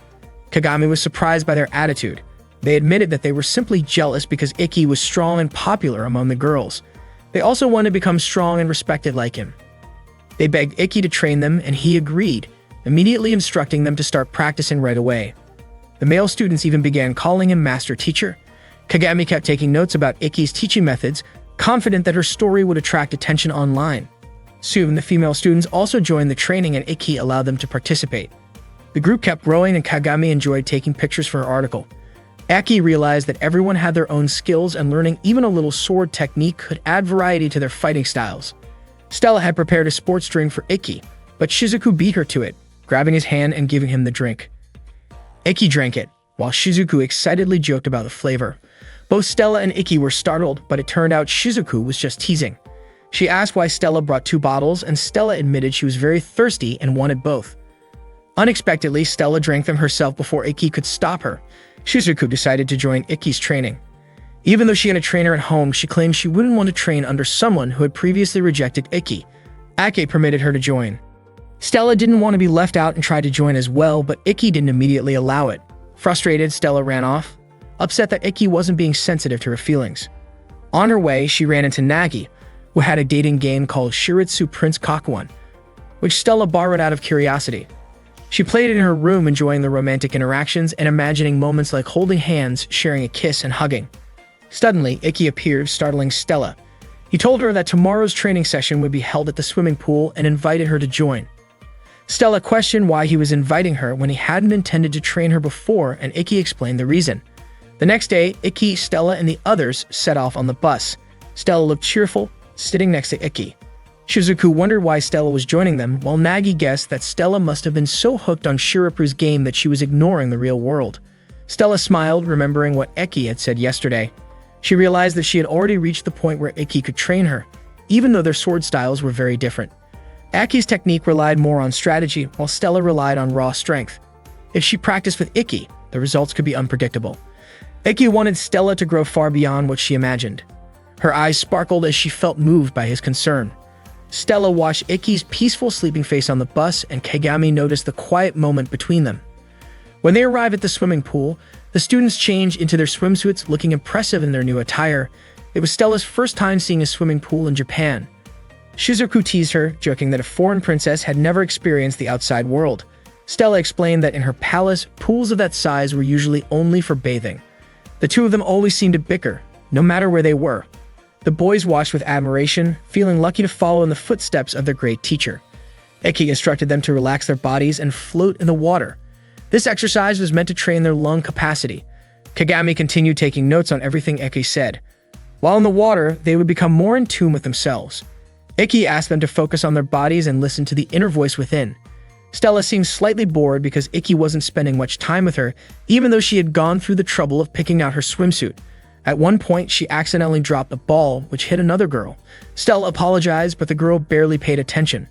Kagami was surprised by their attitude. They admitted that they were simply jealous because Ikki was strong and popular among the girls. They also wanted to become strong and respected like him. They begged Ikki to train them, and he agreed, immediately instructing them to start practicing right away. The male students even began calling him Master Teacher. Kagami kept taking notes about Ikki's teaching methods, confident that her story would attract attention online. Soon, the female students also joined the training and Ikki allowed them to participate. The group kept growing and Kagami enjoyed taking pictures for her article. Ikki realized that everyone had their own skills and learning even a little sword technique could add variety to their fighting styles. Stella had prepared a sports drink for Ikki, but Shizuku beat her to it, grabbing his hand and giving him the drink. Ikki drank it, while Shizuku excitedly joked about the flavor. Both Stella and Ikki were startled, but it turned out Shizuku was just teasing. She asked why Stella brought 2 bottles, and Stella admitted she was very thirsty and wanted both. Unexpectedly, Stella drank them herself before Ikki could stop her. Shizuku decided to join Ikki's training. Even though she had a trainer at home, she claimed she wouldn't want to train under someone who had previously rejected Ikki. Ake permitted her to join. Stella didn't want to be left out and tried to join as well, but Ikki didn't immediately allow it. Frustrated, Stella ran off, upset that Ikki wasn't being sensitive to her feelings. On her way, she ran into Nagi, who had a dating game called Shiritsu Prince Kakuan, which Stella borrowed out of curiosity. She played it in her room, enjoying the romantic interactions and imagining moments like holding hands, sharing a kiss, and hugging. Suddenly, Ikki appeared, startling Stella. He told her that tomorrow's training session would be held at the swimming pool and invited her to join. Stella questioned why he was inviting her when he hadn't intended to train her before, and Ikki explained the reason. The next day, Ikki, Stella, and the others set off on the bus. Stella looked cheerful, sitting next to Ikki. Shizuku wondered why Stella was joining them, while Nagi guessed that Stella must have been so hooked on Shirapu's game that she was ignoring the real world. Stella smiled, remembering what Ikki had said yesterday. She realized that she had already reached the point where Ikki could train her, even though their sword styles were very different. Aki's technique relied more on strategy, while Stella relied on raw strength. If she practiced with Ikki, the results could be unpredictable. Ikki wanted Stella to grow far beyond what she imagined. Her eyes sparkled as she felt moved by his concern. Stella watched Ikki's peaceful sleeping face on the bus, and Kagami noticed the quiet moment between them. When they arrived at the swimming pool, the students changed into their swimsuits, looking impressive in their new attire. It was Stella's first time seeing a swimming pool in Japan. Shizuku teased her, joking that a foreign princess had never experienced the outside world. Stella explained that in her palace, pools of that size were usually only for bathing. The two of them always seemed to bicker, no matter where they were. The boys watched with admiration, feeling lucky to follow in the footsteps of their great teacher. Ikki instructed them to relax their bodies and float in the water. This exercise was meant to train their lung capacity. Kagami continued taking notes on everything Ikki said. While in the water, they would become more in tune with themselves. Ikki asked them to focus on their bodies and listen to the inner voice within. Stella seemed slightly bored because Ikki wasn't spending much time with her, even though she had gone through the trouble of picking out her swimsuit. At one point, she accidentally dropped the ball, which hit another girl. Stella apologized, but the girl barely paid attention.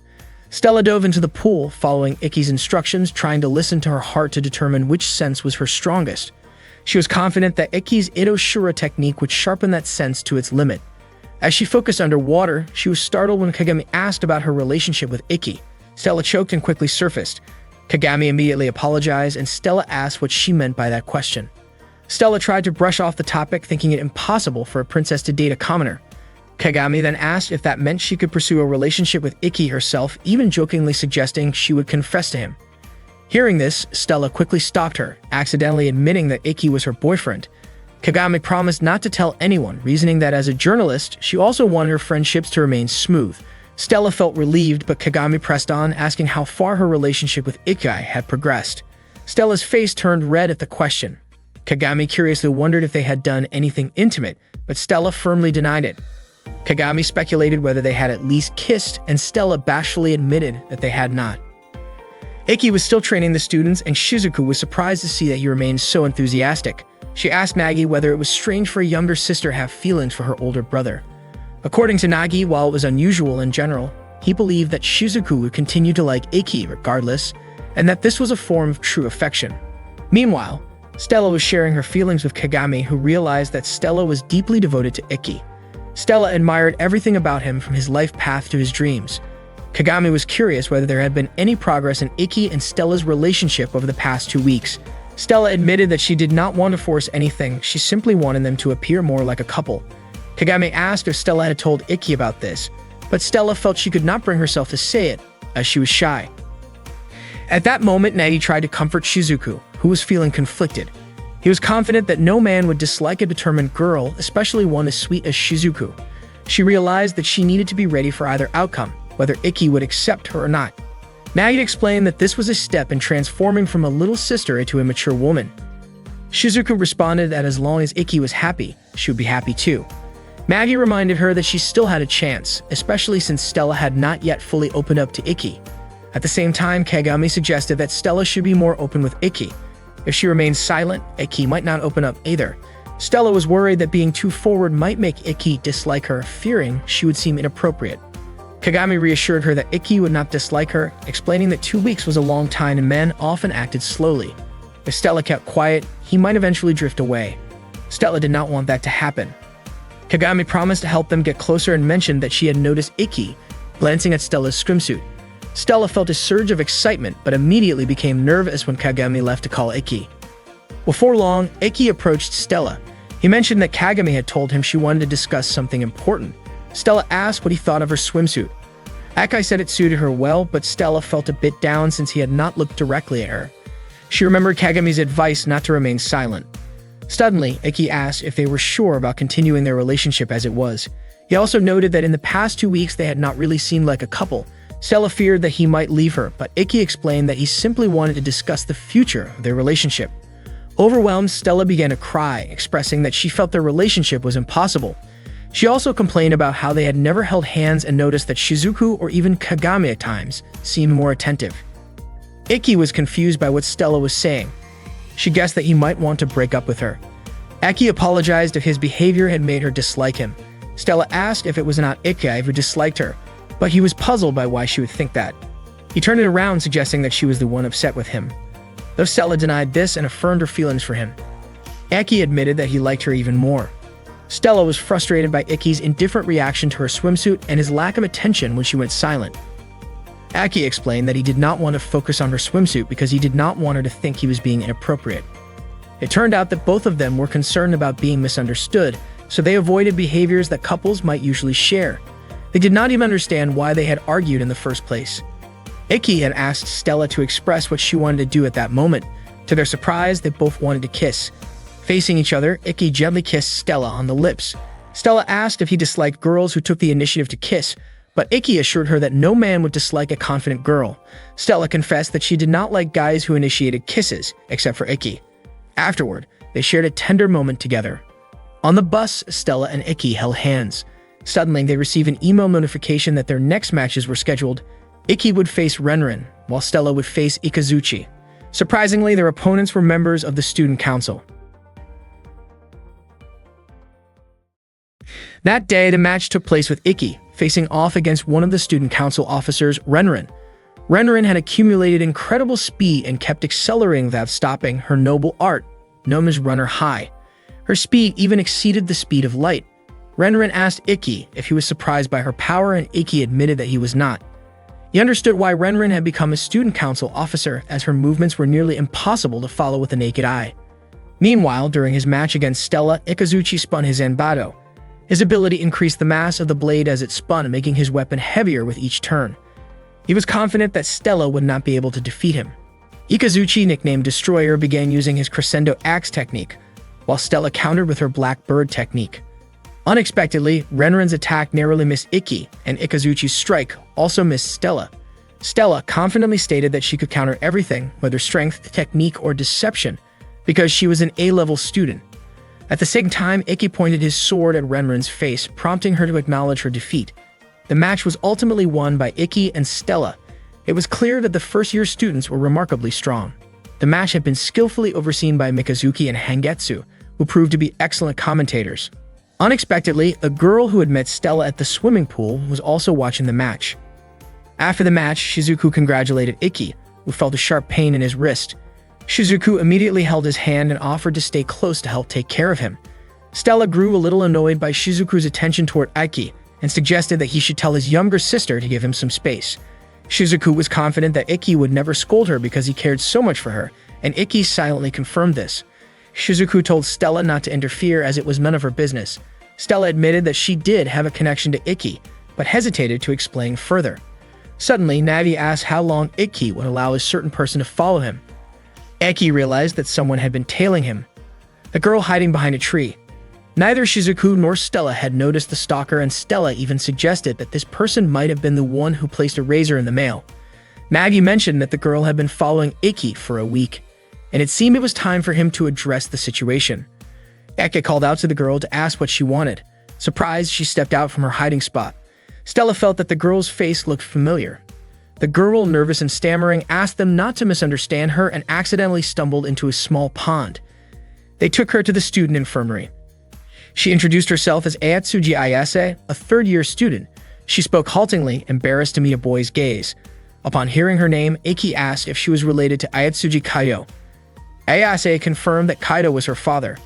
Stella dove into the pool, following Ikki's instructions, trying to listen to her heart to determine which sense was her strongest. She was confident that Ikki's Ito Shura technique would sharpen that sense to its limit. As she focused underwater, she was startled when Kagami asked about her relationship with Ikki. Stella choked and quickly surfaced. Kagami immediately apologized, and Stella asked what she meant by that question. Stella tried to brush off the topic, thinking it impossible for a princess to date a commoner. Kagami then asked if that meant she could pursue a relationship with Ikki herself, even jokingly suggesting she would confess to him. Hearing this, Stella quickly stopped her, accidentally admitting that Ikki was her boyfriend. Kagami promised not to tell anyone, reasoning that as a journalist, she also wanted her friendships to remain smooth. Stella felt relieved, but Kagami pressed on, asking how far her relationship with Ikki had progressed. Stella's face turned red at the question. Kagami curiously wondered if they had done anything intimate, but Stella firmly denied it. Kagami speculated whether they had at least kissed, and Stella bashfully admitted that they had not. Ikki was still training the students, and Shizuku was surprised to see that he remained so enthusiastic. She asked Nagi whether it was strange for a younger sister to have feelings for her older brother. According to Nagi, while it was unusual in general, he believed that Shizuku would continue to like Ikki regardless, and that this was a form of true affection. Meanwhile, Stella was sharing her feelings with Kagami, who realized that Stella was deeply devoted to Ikki. Stella admired everything about him, from his life path to his dreams. Kagami was curious whether there had been any progress in Ikki and Stella's relationship over the past 2 weeks. Stella admitted that she did not want to force anything, she simply wanted them to appear more like a couple. Kagami asked if Stella had told Ikki about this, but Stella felt she could not bring herself to say it, as she was shy. At that moment, Nagi tried to comfort Shizuku, who was feeling conflicted. He was confident that no man would dislike a determined girl, especially one as sweet as Shizuku. She realized that she needed to be ready for either outcome, whether Ikki would accept her or not. Nagi explained that this was a step in transforming from a little sister into a mature woman. Shizuku responded that as long as Ikki was happy, she would be happy too. Nagi reminded her that she still had a chance, especially since Stella had not yet fully opened up to Ikki. At the same time, Kagami suggested that Stella should be more open with Ikki. If she remained silent, Ikki might not open up either. Stella was worried that being too forward might make Ikki dislike her, fearing she would seem inappropriate. Kagami reassured her that Ikki would not dislike her, explaining that 2 weeks was a long time and men often acted slowly. If Stella kept quiet, he might eventually drift away. Stella did not want that to happen. Kagami promised to help them get closer and mentioned that she had noticed Ikki glancing at Stella's swimsuit. Stella felt a surge of excitement, but immediately became nervous when Kagami left to call Ikki. Before long, Ikki approached Stella. He mentioned that Kagami had told him she wanted to discuss something important. Stella asked what he thought of her swimsuit. Akai said it suited her well, but Stella felt a bit down since he had not looked directly at her. She remembered Kagami's advice not to remain silent. Suddenly, Ikki asked if they were sure about continuing their relationship as it was. He also noted that in the past 2 weeks they had not really seemed like a couple. Stella feared that he might leave her, but Ikki explained that he simply wanted to discuss the future of their relationship. Overwhelmed, Stella began to cry, expressing that she felt their relationship was impossible. She also complained about how they had never held hands and noticed that Shizuku or even Kagami at times seemed more attentive. Ikki was confused by what Stella was saying. She guessed that he might want to break up with her. Ikki apologized if his behavior had made her dislike him. Stella asked if it was not Ikki who disliked her, but he was puzzled by why she would think that. He turned it around, suggesting that she was the one upset with him. Though Stella denied this and affirmed her feelings for him, Ikki admitted that he liked her even more. Stella was frustrated by Ikki's indifferent reaction to her swimsuit and his lack of attention when she went silent. Ikki explained that he did not want to focus on her swimsuit because he did not want her to think he was being inappropriate. It turned out that both of them were concerned about being misunderstood, so they avoided behaviors that couples might usually share. They did not even understand why they had argued in the first place. Ikki had asked Stella to express what she wanted to do at that moment. To their surprise, they both wanted to kiss. Facing each other, Ikki gently kissed Stella on the lips. Stella asked if he disliked girls who took the initiative to kiss, but Ikki assured her that no man would dislike a confident girl. Stella confessed that she did not like guys who initiated kisses, except for Ikki. Afterward, they shared a tender moment together. On the bus, Stella and Ikki held hands. Suddenly, they received an email notification that their next matches were scheduled. Ikki would face Renren, while Stella would face Ikazuchi. Surprisingly, their opponents were members of the student council. That day, the match took place with Ikki facing off against one of the student council officers, Renren. Renren had accumulated incredible speed and kept accelerating without stopping, her noble art, known as Runner High. Her speed even exceeded the speed of light. Renren asked Ikki if he was surprised by her power, and Ikki admitted that he was not. He understood why Renren had become a student council officer, as her movements were nearly impossible to follow with the naked eye. Meanwhile, during his match against Stella, Ikazuchi spun his Zanbato. His ability increased the mass of the blade as it spun, making his weapon heavier with each turn. He was confident that Stella would not be able to defeat him. Ikazuchi, nicknamed Destroyer, began using his Crescendo Axe technique, while Stella countered with her Black Bird technique. Unexpectedly, Renren's attack narrowly missed Ikki, and Ikazuchi's strike also missed Stella. Stella confidently stated that she could counter everything, whether strength, technique, or deception, because she was an A-level student. At the same time, Ikki pointed his sword at Renren's face, prompting her to acknowledge her defeat. The match was ultimately won by Ikki and Stella. It was clear that the first-year students were remarkably strong. The match had been skillfully overseen by Mikazuki and Hangetsu, who proved to be excellent commentators. Unexpectedly, a girl who had met Stella at the swimming pool was also watching the match. After the match, Shizuku congratulated Ikki, who felt a sharp pain in his wrist. Shizuku immediately held his hand and offered to stay close to help take care of him. Stella grew a little annoyed by Shizuku's attention toward Ikki and suggested that he should tell his younger sister to give him some space. Shizuku was confident that Ikki would never scold her because he cared so much for her, and Ikki silently confirmed this. Shizuku told Stella not to interfere as it was none of her business. Stella admitted that she did have a connection to Ikki, but hesitated to explain further. Suddenly, Navi asked how long Ikki would allow a certain person to follow him. Ikki realized that someone had been tailing him, a girl hiding behind a tree. Neither Shizuku nor Stella had noticed the stalker, and Stella even suggested that this person might have been the one who placed a razor in the mail. Nagi mentioned that the girl had been following Ikki for a week, and it seemed it was time for him to address the situation. Ikki called out to the girl to ask what she wanted. Surprised, she stepped out from her hiding spot. Stella felt that the girl's face looked familiar. The girl, nervous and stammering, asked them not to misunderstand her and accidentally stumbled into a small pond. They took her to the student infirmary. She introduced herself as Ayatsuji Ayase, a third-year student. She spoke haltingly, embarrassed to meet a boy's gaze. Upon hearing her name, Iki asked if she was related to Ayatsuji Kaido. Ayase confirmed that Kaido was her father.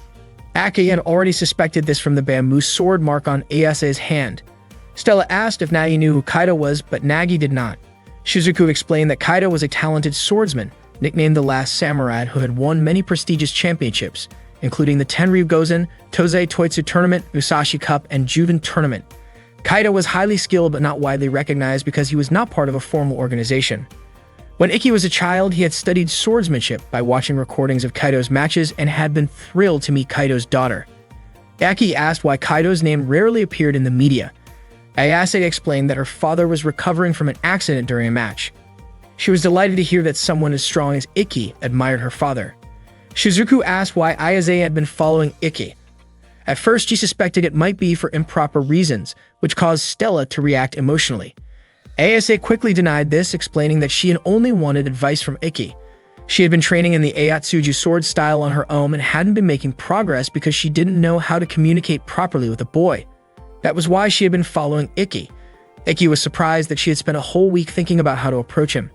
Aki had already suspected this from the bamboo sword mark on Ayase's hand. Stella asked if Nagi knew who Kaido was, but Nagi did not. Shizuku explained that Kaido was a talented swordsman, nicknamed the Last Samurai, who had won many prestigious championships, including the Tenryu Gozen, Tozei Toitsu Tournament, Musashi Cup, and Juven Tournament. Kaido was highly skilled but not widely recognized because he was not part of a formal organization. When Iki was a child, he had studied swordsmanship by watching recordings of Kaido's matches and had been thrilled to meet Kaido's daughter. Aki asked why Kaido's name rarely appeared in the media. Ayase explained that her father was recovering from an accident during a match. She was delighted to hear that someone as strong as Iki admired her father. Shizuku asked why Ayase had been following Iki. At first, she suspected it might be for improper reasons, which caused Stella to react emotionally. Ayase quickly denied this, explaining that she had only wanted advice from Iki. She had been training in the Ayatsuji sword style on her own and hadn't been making progress because she didn't know how to communicate properly with a boy. That was why she had been following Iki. Iki was surprised that she had spent a whole week thinking about how to approach him.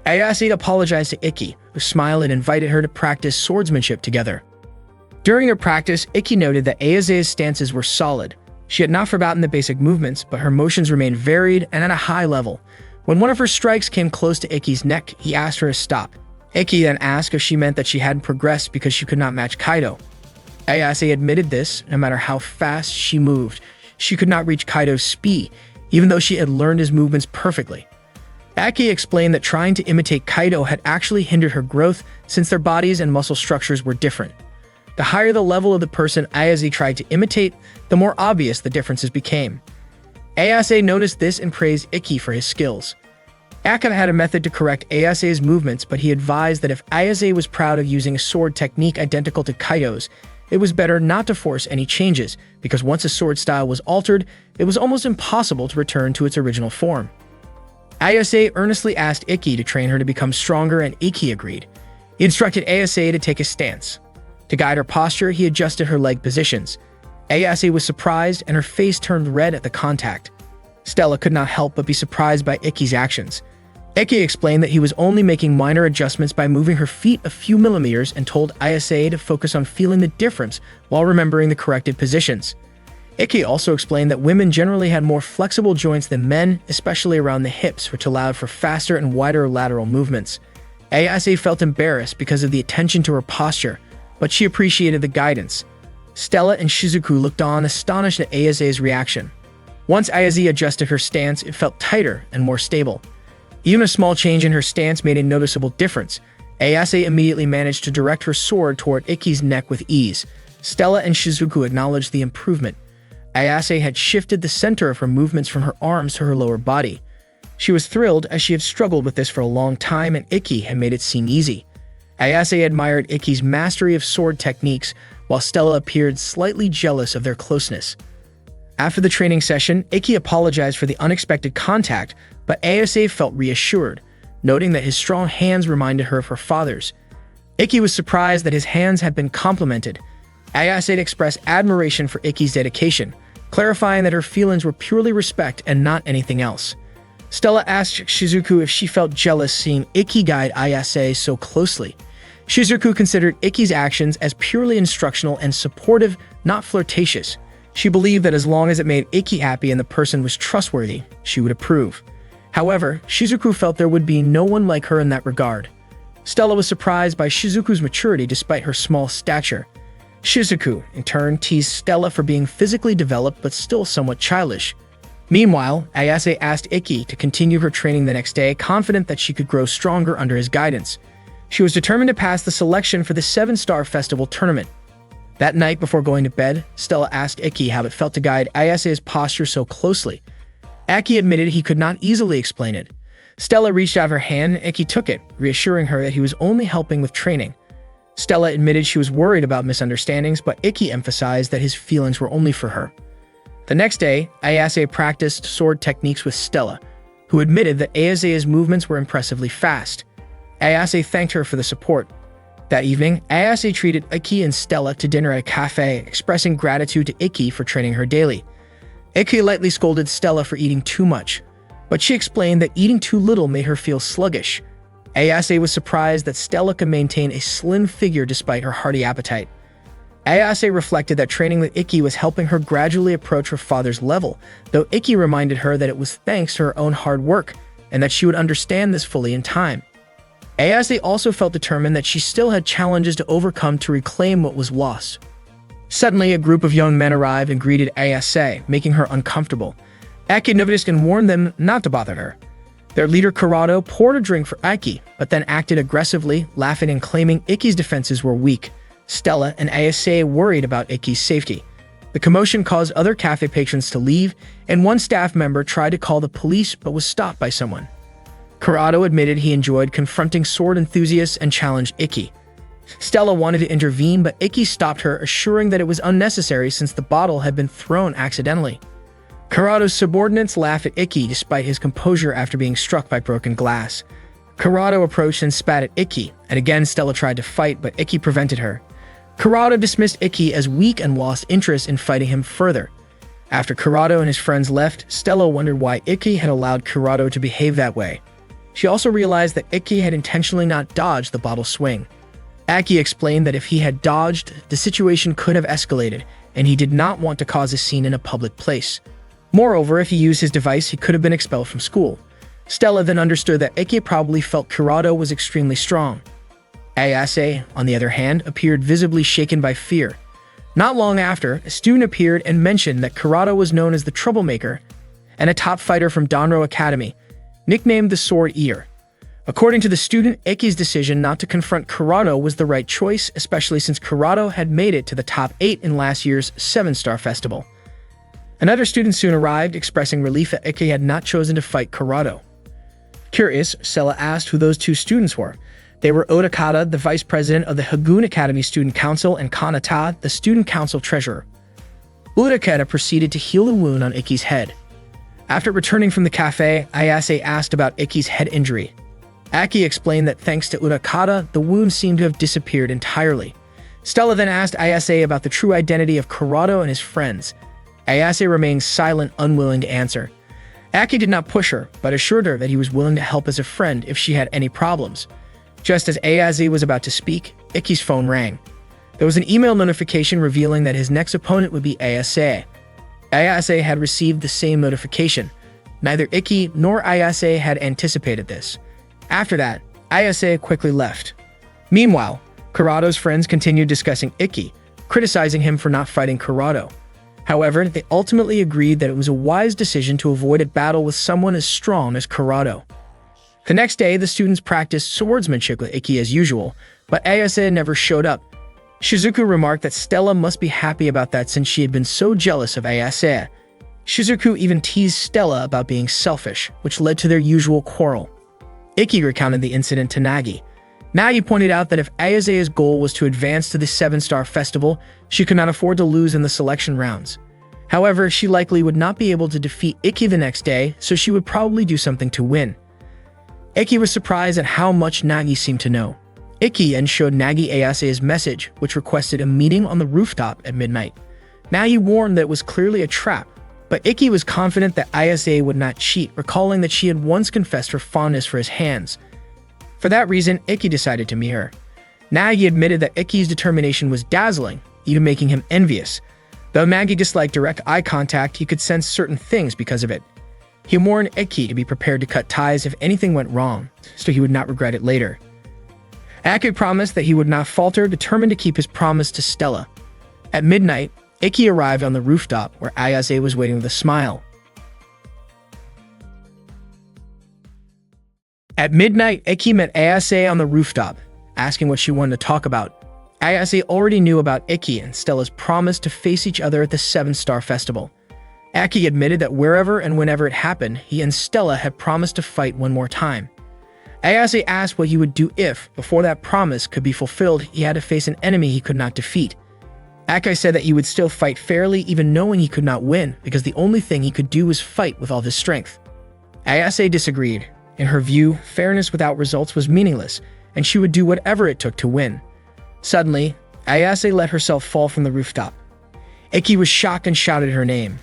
Ayase apologized to Iki, who smiled and invited her to practice swordsmanship together. During their practice, Iki noted that Ayase's stances were solid. She had not forgotten the basic movements, but her motions remained varied and at a high level. When one of her strikes came close to Iki's neck, he asked her to stop. Iki then asked if she meant that she hadn't progressed because she could not match Kaido. Ayase admitted this. No matter how fast she moved, she could not reach Kaido's speed, even though she had learned his movements perfectly. Aki explained that trying to imitate Kaido had actually hindered her growth since their bodies and muscle structures were different. The higher the level of the person Ayase tried to imitate, the more obvious the differences became. Ayase noticed this and praised Iki for his skills. Akana had a method to correct Ayase's movements, but he advised that if Ayase was proud of using a sword technique identical to Kaido's, it was better not to force any changes, because once a sword style was altered, it was almost impossible to return to its original form. Ayase earnestly asked Iki to train her to become stronger, and Iki agreed. He instructed Ayase to take a stance. To guide her posture, he adjusted her leg positions. Ayase was surprised, and her face turned red at the contact. Stella could not help but be surprised by Iki's actions. Iki explained that he was only making minor adjustments by moving her feet a few millimeters and told Ayase to focus on feeling the difference while remembering the corrected positions. Iki also explained that women generally had more flexible joints than men, especially around the hips, which allowed for faster and wider lateral movements. Ayase felt embarrassed because of the attention to her posture, but she appreciated the guidance. Stella and Shizuku looked on, astonished at Ayase's reaction. Once Ayase adjusted her stance, it felt tighter and more stable. Even a small change in her stance made a noticeable difference. Ayase immediately managed to direct her sword toward Iki's neck with ease. Stella and Shizuku acknowledged the improvement. Ayase had shifted the center of her movements from her arms to her lower body. She was thrilled as she had struggled with this for a long time and Iki had made it seem easy. Ayase admired Iki's mastery of sword techniques, while Stella appeared slightly jealous of their closeness. After the training session, Iki apologized for the unexpected contact, but Ayase felt reassured, noting that his strong hands reminded her of her father's. Iki was surprised that his hands had been complimented. Ayase expressed admiration for Iki's dedication, clarifying that her feelings were purely respect and not anything else. Stella asked Shizuku if she felt jealous seeing Iki guide Ayase so closely. Shizuku considered Iki's actions as purely instructional and supportive, not flirtatious. She believed that as long as it made Iki happy and the person was trustworthy, she would approve. However, Shizuku felt there would be no one like her in that regard. Stella was surprised by Shizuku's maturity despite her small stature. Shizuku, in turn, teased Stella for being physically developed but still somewhat childish. Meanwhile, Ayase asked Iki to continue her training the next day, confident that she could grow stronger under his guidance. She was determined to pass the selection for the 7-Star Festival tournament. That night, before going to bed, Stella asked Iki how it felt to guide Ayase's posture so closely. Aki admitted he could not easily explain it. Stella reached out her hand and Iki took it, reassuring her that he was only helping with training. Stella admitted she was worried about misunderstandings, but Iki emphasized that his feelings were only for her. The next day, Ayase practiced sword techniques with Stella. who admitted that Ayase's movements were impressively fast. Ayase thanked her for the support. That evening, Ayase treated Iki and Stella to dinner at a cafe, expressing gratitude to Iki for training her daily. Iki lightly scolded Stella for eating too much, but she explained that eating too little made her feel sluggish. Ayase was surprised that Stella could maintain a slim figure despite her hearty appetite. Ayase reflected that training with Iki was helping her gradually approach her father's level, though Iki reminded her that it was thanks to her own hard work, and that she would understand this fully in time. Ayase also felt determined that she still had challenges to overcome to reclaim what was lost. Suddenly, a group of young men arrived and greeted Ayase, making her uncomfortable. Aki noticed and warned them not to bother her. Their leader Kurado poured a drink for Iki, but then acted aggressively, laughing and claiming Iki's defenses were weak. Stella and Ayase worried about Iki's safety. The commotion caused other cafe patrons to leave, and one staff member tried to call the police but was stopped by someone. Kurado admitted he enjoyed confronting sword enthusiasts and challenged Iki. Stella wanted to intervene, but Iki stopped her, assuring that it was unnecessary since the bottle had been thrown accidentally. Kurado's subordinates laughed at Iki despite his composure after being struck by broken glass. Kurado approached and spat at Iki, and again Stella tried to fight, but Iki prevented her. Kurado dismissed Iki as weak and lost interest in fighting him further. After Kurado and his friends left, Stella wondered why Iki had allowed Kurado to behave that way. She also realized that Iki had intentionally not dodged the bottle swing. Aki explained that if he had dodged, the situation could have escalated, and he did not want to cause a scene in a public place. Moreover, if he used his device, he could have been expelled from school. Stella then understood that Iki probably felt Kurado was extremely strong. Ayase, on the other hand, appeared visibly shaken by fear. Not long after, a student appeared and mentioned that Kurado was known as the Troublemaker and a top fighter from Danro Academy, nicknamed the Sword Eater. According to the student, Iki's decision not to confront Kurado was the right choice, especially since Kurado had made it to the top 8 in last year's 7-Star Festival. Another student soon arrived, expressing relief that Iki had not chosen to fight Kurado. Curious, Stella asked who those two students were. They were Otakata, the vice president of the Hagoon Academy Student Council, and Kanata, the student council treasurer. Otakata proceeded to heal the wound on Iki's head. After returning from the cafe, Ayase asked about Iki's head injury. Aki explained that thanks to Utakata, the wound seemed to have disappeared entirely. Stella then asked Ayase about the true identity of Kurado and his friends. Ayase remained silent, unwilling to answer. Aki did not push her, but assured her that he was willing to help as a friend if she had any problems. Just as Ayase was about to speak, Iki's phone rang. There was an email notification revealing that his next opponent would be Ayase. Ayase had received the same notification. Neither Iki nor Ayase had anticipated this. After that, Ayase quickly left. Meanwhile, Kurado's friends continued discussing Iki, criticizing him for not fighting Kurado. However, they ultimately agreed that it was a wise decision to avoid a battle with someone as strong as Kurado. The next day, the students practiced swordsmanship with Iki as usual, but Ayase never showed up. Shizuku remarked that Stella must be happy about that since she had been so jealous of Ayase. Shizuku even teased Stella about being selfish, which led to their usual quarrel. Iki recounted the incident to Nagi. Nagi pointed out that if Ayase's goal was to advance to the 7-Star Festival, she could not afford to lose in the selection rounds. However, she likely would not be able to defeat Iki the next day, so she would probably do something to win. Iki was surprised at how much Nagi seemed to know. Iki then showed Nagi Ayase's message, which requested a meeting on the rooftop at midnight. Nagi warned that it was clearly a trap, but Iki was confident that Ayase would not cheat, recalling that she had once confessed her fondness for his hands. For that reason, Iki decided to meet her. Nagi admitted that Iki's determination was dazzling, even making him envious. Though Nagi disliked direct eye contact, he could sense certain things because of it. He warned Iki to be prepared to cut ties if anything went wrong, so he would not regret it later. Aki promised that he would not falter, determined to keep his promise to Stella. At midnight, Iki arrived on the rooftop where Ayase was waiting with a smile. At midnight, Iki met Ayase on the rooftop, asking what she wanted to talk about. Ayase already knew about Iki and Stella's promise to face each other at the 7-Star Festival. Aki admitted that wherever and whenever it happened, he and Stella had promised to fight one more time. Ayase asked what he would do if, before that promise could be fulfilled, he had to face an enemy he could not defeat. Aki said that he would still fight fairly even knowing he could not win, because the only thing he could do was fight with all his strength. Ayase disagreed. In her view, fairness without results was meaningless, and she would do whatever it took to win. Suddenly, Ayase let herself fall from the rooftop. Ikki was shocked and shouted her name.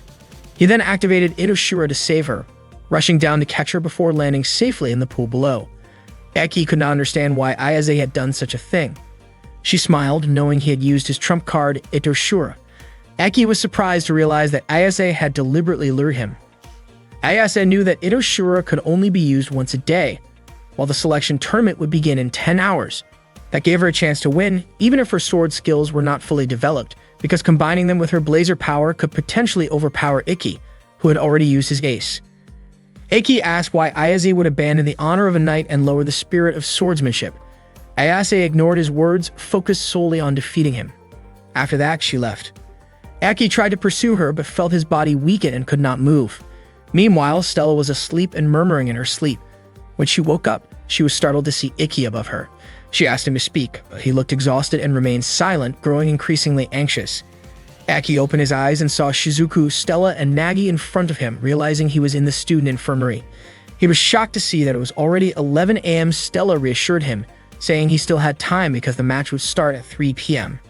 He then activated Itoshura to save her, rushing down to catch her before landing safely in the pool below. Ikki could not understand why Ayase had done such a thing. She smiled, knowing he had used his trump card, Itoshura. Ikki was surprised to realize that Ayase had deliberately lured him. Ayase knew that Itoshura could only be used once a day, while the selection tournament would begin in 10 hours. That gave her a chance to win, even if her sword skills were not fully developed, because combining them with her blazer power could potentially overpower Ikki, who had already used his ace. Ikki asked why Ayase would abandon the honor of a knight and lower the spirit of swordsmanship. Ayase ignored his words, focused solely on defeating him. After that, she left. Ikki tried to pursue her, but felt his body weaken and could not move. Meanwhile, Stella was asleep and murmuring in her sleep. When she woke up, she was startled to see Ikki above her. She asked him to speak, but he looked exhausted and remained silent, growing increasingly anxious. Ikki opened his eyes and saw Shizuku, Stella, and Nagi in front of him, realizing he was in the student infirmary. He was shocked to see that it was already 11 a.m. Stella reassured him, saying he still had time because the match would start at 3 p.m.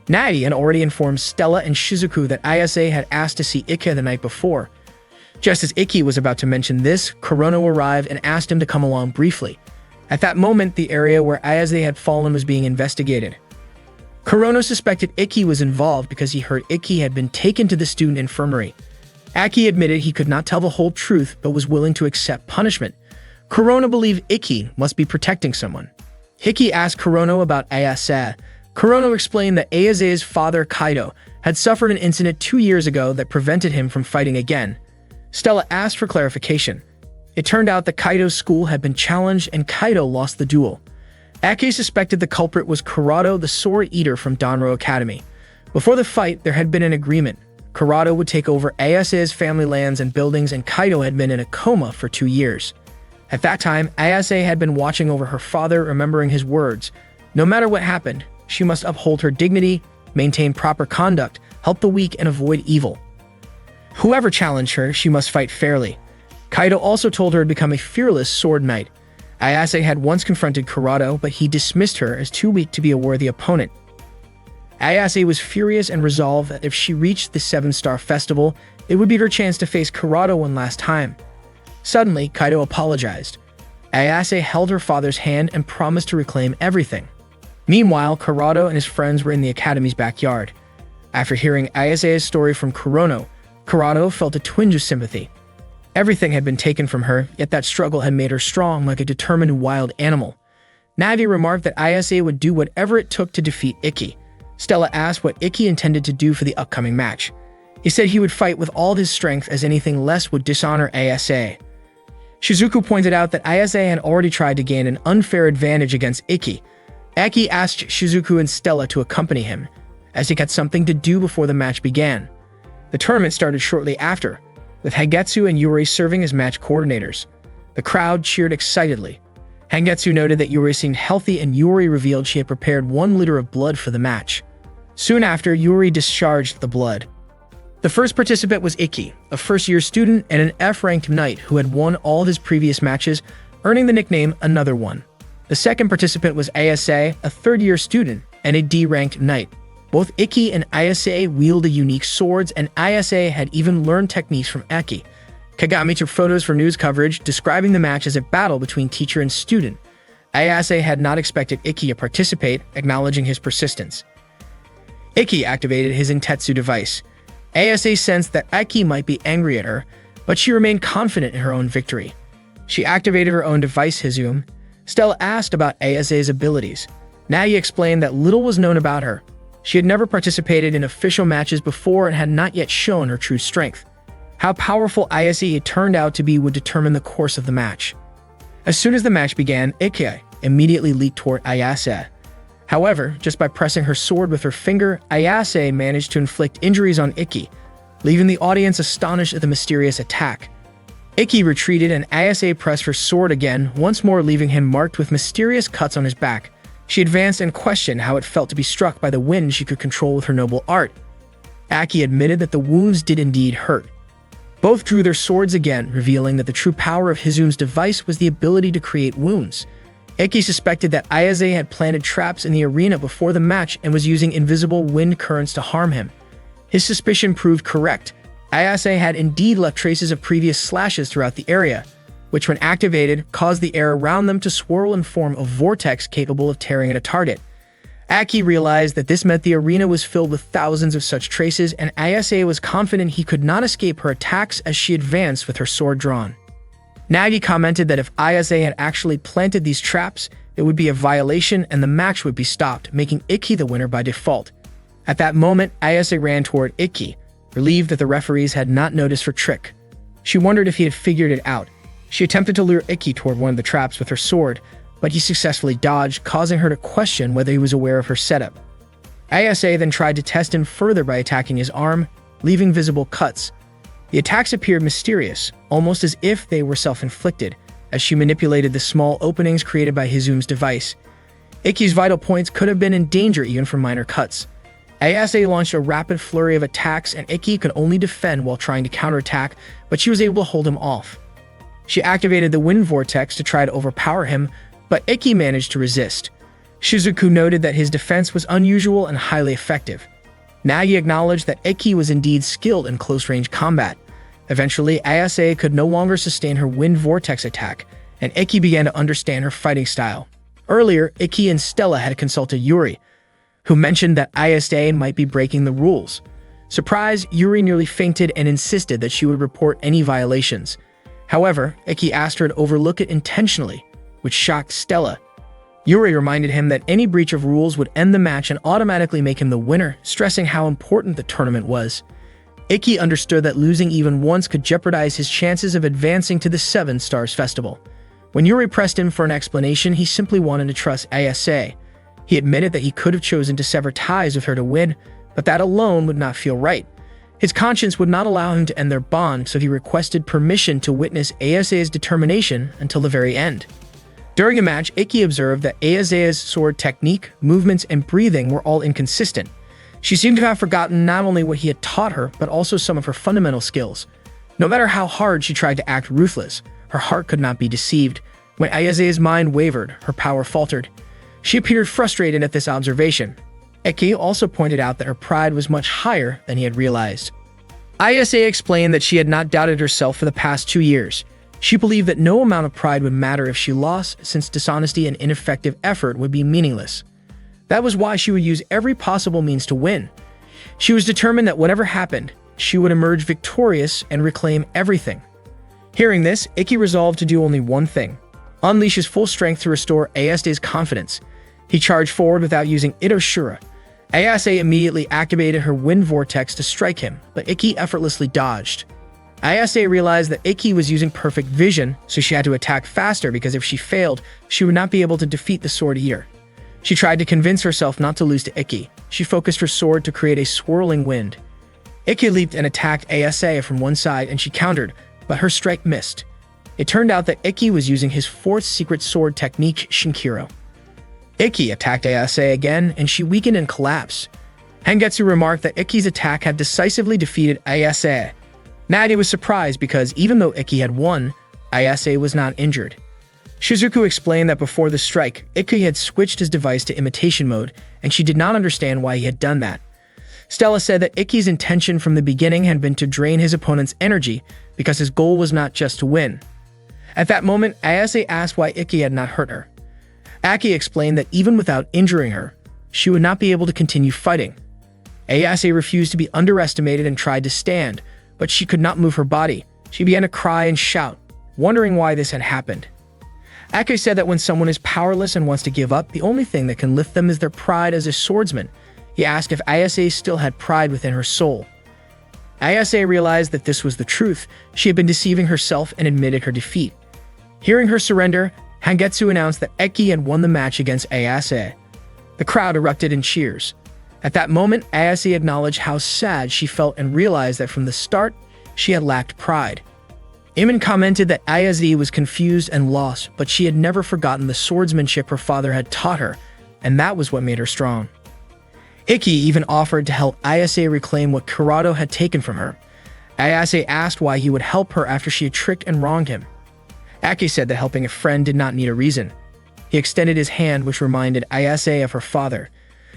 Nagi had already informed Stella and Shizuku that Ayase had asked to see Ikki the night before. Just as Ikki was about to mention this, Kurono arrived and asked him to come along briefly. At that moment, the area where Ayase had fallen was being investigated. Kurono suspected Ikki was involved because he heard Ikki had been taken to the student infirmary. Ikki admitted he could not tell the whole truth but was willing to accept punishment. Kurono believed Ikki must be protecting someone. Ikki asked Kurono about Ayase. Kurono explained that Ayase's father, Kaido, had suffered an incident 2 years ago that prevented him from fighting again. Stella asked for clarification. It turned out that Kaido's school had been challenged and Kaido lost the duel. Ikki suspected the culprit was Kurado, the Sword Eater from Danro Academy. Before the fight, there had been an agreement. Kurado would take over Ayase's family lands and buildings, and Kaido had been in a coma for 2 years. At that time, Ayase had been watching over her father, remembering his words. No matter what happened, she must uphold her dignity, maintain proper conduct, help the weak, and avoid evil. Whoever challenged her, she must fight fairly. Kaido also told her to become a fearless sword knight. Ayase had once confronted Kurado, but he dismissed her as too weak to be a worthy opponent. Ayase was furious and resolved that if she reached the 7-Star Festival, it would be her chance to face Kurado one last time. Suddenly, Kaido apologized. Ayase held her father's hand and promised to reclaim everything. Meanwhile, Kurado and his friends were in the academy's backyard. After hearing Ayase's story from Kurado felt a twinge of sympathy. Everything had been taken from her, yet that struggle had made her strong like a determined wild animal. Navi remarked that Ayase would do whatever it took to defeat Ikki. Stella asked what Ikki intended to do for the upcoming match. He said he would fight with all his strength, as anything less would dishonor Ayase. Shizuku pointed out that Ayase had already tried to gain an unfair advantage against Ikki. Ikki asked Shizuku and Stella to accompany him, as he had something to do before the match began. The tournament started shortly after, with Hagetsu and Yuri serving as match coordinators. The crowd cheered excitedly. Hagetsu noted that Yuri seemed healthy, and Yuri revealed she had prepared 1 liter of blood for the match. Soon after, Yuri discharged the blood. The first participant was Ikki, a first-year student and an F-ranked knight who had won all of his previous matches, earning the nickname Another One. The second participant was Ayase, a third-year student and a D-ranked knight. Both Ikki and Ayase wielded unique swords, and Ayase had even learned techniques from Ikki. Kagami took photos for news coverage, describing the match as a battle between teacher and student. Ayase had not expected Ikki to participate, acknowledging his persistence. Ikki activated his Intetsu device. Ayase sensed that Ikki might be angry at her, but she remained confident in her own victory. She activated her own device, Hizum. Stella asked about Ayase's abilities. Nagi explained that little was known about her. She had never participated in official matches before and had not yet shown her true strength. How powerful Ayase turned out to be would determine the course of the match. As soon as the match began, Ikki immediately leaped toward Ayase. However, just by pressing her sword with her finger, Ayase managed to inflict injuries on Ikki, leaving the audience astonished at the mysterious attack. Ikki retreated and Ayase pressed her sword again, once more leaving him marked with mysterious cuts on his back. She advanced and questioned how it felt to be struck by the wind she could control with her noble art. Ikki admitted that the wounds did indeed hurt. Both drew their swords again, revealing that the true power of Hizume's device was the ability to create wounds. Ikki suspected that Ayase had planted traps in the arena before the match and was using invisible wind currents to harm him. His suspicion proved correct. Ayase had indeed left traces of previous slashes throughout the area, which when activated caused the air around them to swirl and form a vortex capable of tearing at a target. Aki realized that this meant the arena was filled with thousands of such traces, and Ayase was confident he could not escape her attacks as she advanced with her sword drawn. Nagi commented that if Ayase had actually planted these traps, it would be a violation and the match would be stopped, making Ikki the winner by default. At that moment, Ayase ran toward Ikki, relieved that the referees had not noticed her trick. She wondered if he had figured it out. She attempted to lure Ikki toward one of the traps with her sword, but he successfully dodged, causing her to question whether he was aware of her setup. Ayase then tried to test him further by attacking his arm, leaving visible cuts. The attacks appeared mysterious, almost as if they were self-inflicted, as she manipulated the small openings created by Hizume's device. Ikki's vital points could have been in danger even from minor cuts. Ayase launched a rapid flurry of attacks, and Ikki could only defend while trying to counterattack, but she was able to hold him off. She activated the wind vortex to try to overpower him, but Ikki managed to resist. Shizuku noted that his defense was unusual and highly effective. Nagi acknowledged that Ikki was indeed skilled in close-range combat. Eventually, Ayase could no longer sustain her wind vortex attack, and Ikki began to understand her fighting style. Earlier, Ikki and Stella had consulted Yuri, who mentioned that Ayase might be breaking the rules. Surprised, Yuri nearly fainted and insisted that she would report any violations. However, Ikki asked her to overlook it intentionally, which shocked Stella. Yuri reminded him that any breach of rules would end the match and automatically make him the winner, stressing how important the tournament was. Ikki understood that losing even once could jeopardize his chances of advancing to the Seven Stars Festival. When Yuri pressed him for an explanation, he simply wanted to trust Ayase. He admitted that he could have chosen to sever ties with her to win, but that alone would not feel right. His conscience would not allow him to end their bond, so he requested permission to witness Ayase's determination until the very end. During the match, Ikki observed that Ayase's sword technique, movements, and breathing were all inconsistent. She seemed to have forgotten not only what he had taught her, but also some of her fundamental skills. No matter how hard she tried to act ruthless, her heart could not be deceived. When Ayase's mind wavered, her power faltered. She appeared frustrated at this observation. Ikki also pointed out that her pride was much higher than he had realized. Ayase explained that she had not doubted herself for the past 2 years. She believed that no amount of pride would matter if she lost, since dishonesty and ineffective effort would be meaningless. That was why she would use every possible means to win. She was determined that whatever happened, she would emerge victorious and reclaim everything. Hearing this, Ikki resolved to do only one thing: unleash his full strength to restore Ayase's confidence. He charged forward without using Itoshura. Ayase immediately activated her wind vortex to strike him, but Ikki effortlessly dodged. Ayase realized that Ikki was using perfect vision, so she had to attack faster because if she failed, she would not be able to defeat the sword eater. She tried to convince herself not to lose to Ikki. She focused her sword to create a swirling wind. Ikki leaped and attacked Ayase from one side, and she countered, but her strike missed. It turned out that Ikki was using his fourth secret sword technique, Shinkiro. Ikki attacked Ayase again, and she weakened and collapsed. Hengetsu remarked that Ikki's attack had decisively defeated Ayase. Nagi was surprised because even though Ikki had won, Ayase was not injured. Shizuku explained that before the strike, Ikki had switched his device to imitation mode, and she did not understand why he had done that. Stella said that Ikki's intention from the beginning had been to drain his opponent's energy because his goal was not just to win. At that moment, Ayase asked why Ikki had not hurt her. Aki explained that even without injuring her, she would not be able to continue fighting. Ayase refused to be underestimated and tried to stand, but she could not move her body. She began to cry and shout, wondering why this had happened. Aki said that when someone is powerless and wants to give up, the only thing that can lift them is their pride as a swordsman. He asked if Ayase still had pride within her soul. Ayase realized that this was the truth. She had been deceiving herself and admitted her defeat. Hearing her surrender, Hengetsu announced that Ikki had won the match against Ayase. The crowd erupted in cheers. At that moment, Ayase acknowledged how sad she felt and realized that from the start, she had lacked pride. Iman commented that Ayase was confused and lost, but she had never forgotten the swordsmanship her father had taught her, and that was what made her strong. Ikki even offered to help Ayase reclaim what Kurado had taken from her. Ayase asked why he would help her after she had tricked and wronged him. Aki said that helping a friend did not need a reason. He extended his hand, which reminded Ayase of her father.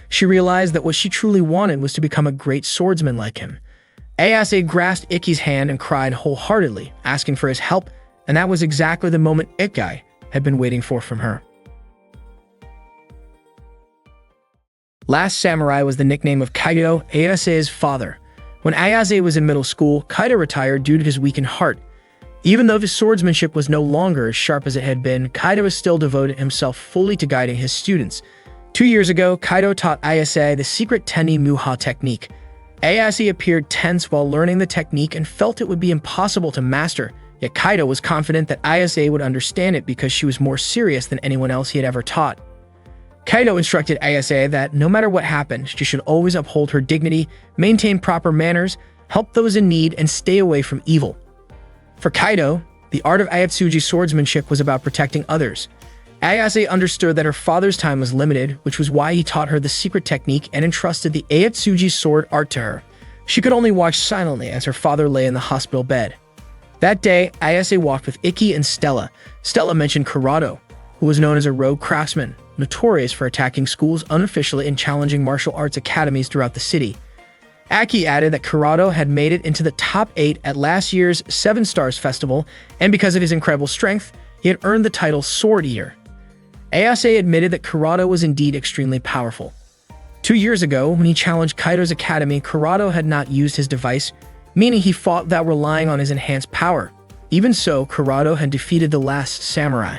She realized that what she truly wanted was to become a great swordsman like him. Ayase grasped Ikki's hand and cried wholeheartedly, asking for his help, and that was exactly the moment Ikki had been waiting for from her. Last Samurai was the nickname of Kaido, Ayase's father. When Ayase was in middle school, Kaido retired due to his weakened heart. Even though his swordsmanship was no longer as sharp as it had been, Kaido still devoted himself fully to guiding his students. 2 years ago, Kaido taught Ayase the secret Tenni Muha technique. Ayase appeared tense while learning the technique and felt it would be impossible to master, yet Kaido was confident that Ayase would understand it because she was more serious than anyone else he had ever taught. Kaido instructed Ayase that no matter what happened, she should always uphold her dignity, maintain proper manners, help those in need, and stay away from evil. For Kaido, the art of Ayatsuji swordsmanship was about protecting others. Ayase understood that her father's time was limited, which was why he taught her the secret technique and entrusted the Ayatsuji sword art to her. She could only watch silently as her father lay in the hospital bed. That day, Ayase walked with Ikki and Stella. Stella mentioned Kurado, who was known as a rogue craftsman, notorious for attacking schools unofficially and challenging martial arts academies throughout the city. Aki added that Kurado had made it into the top 8 at last year's Seven Stars Festival, and because of his incredible strength, he had earned the title Sword Eater. Ayase admitted that Kurado was indeed extremely powerful. 2 years ago, when he challenged Kaido's academy, Kurado had not used his device, meaning he fought without relying on his enhanced power. Even so, Kurado had defeated the last samurai.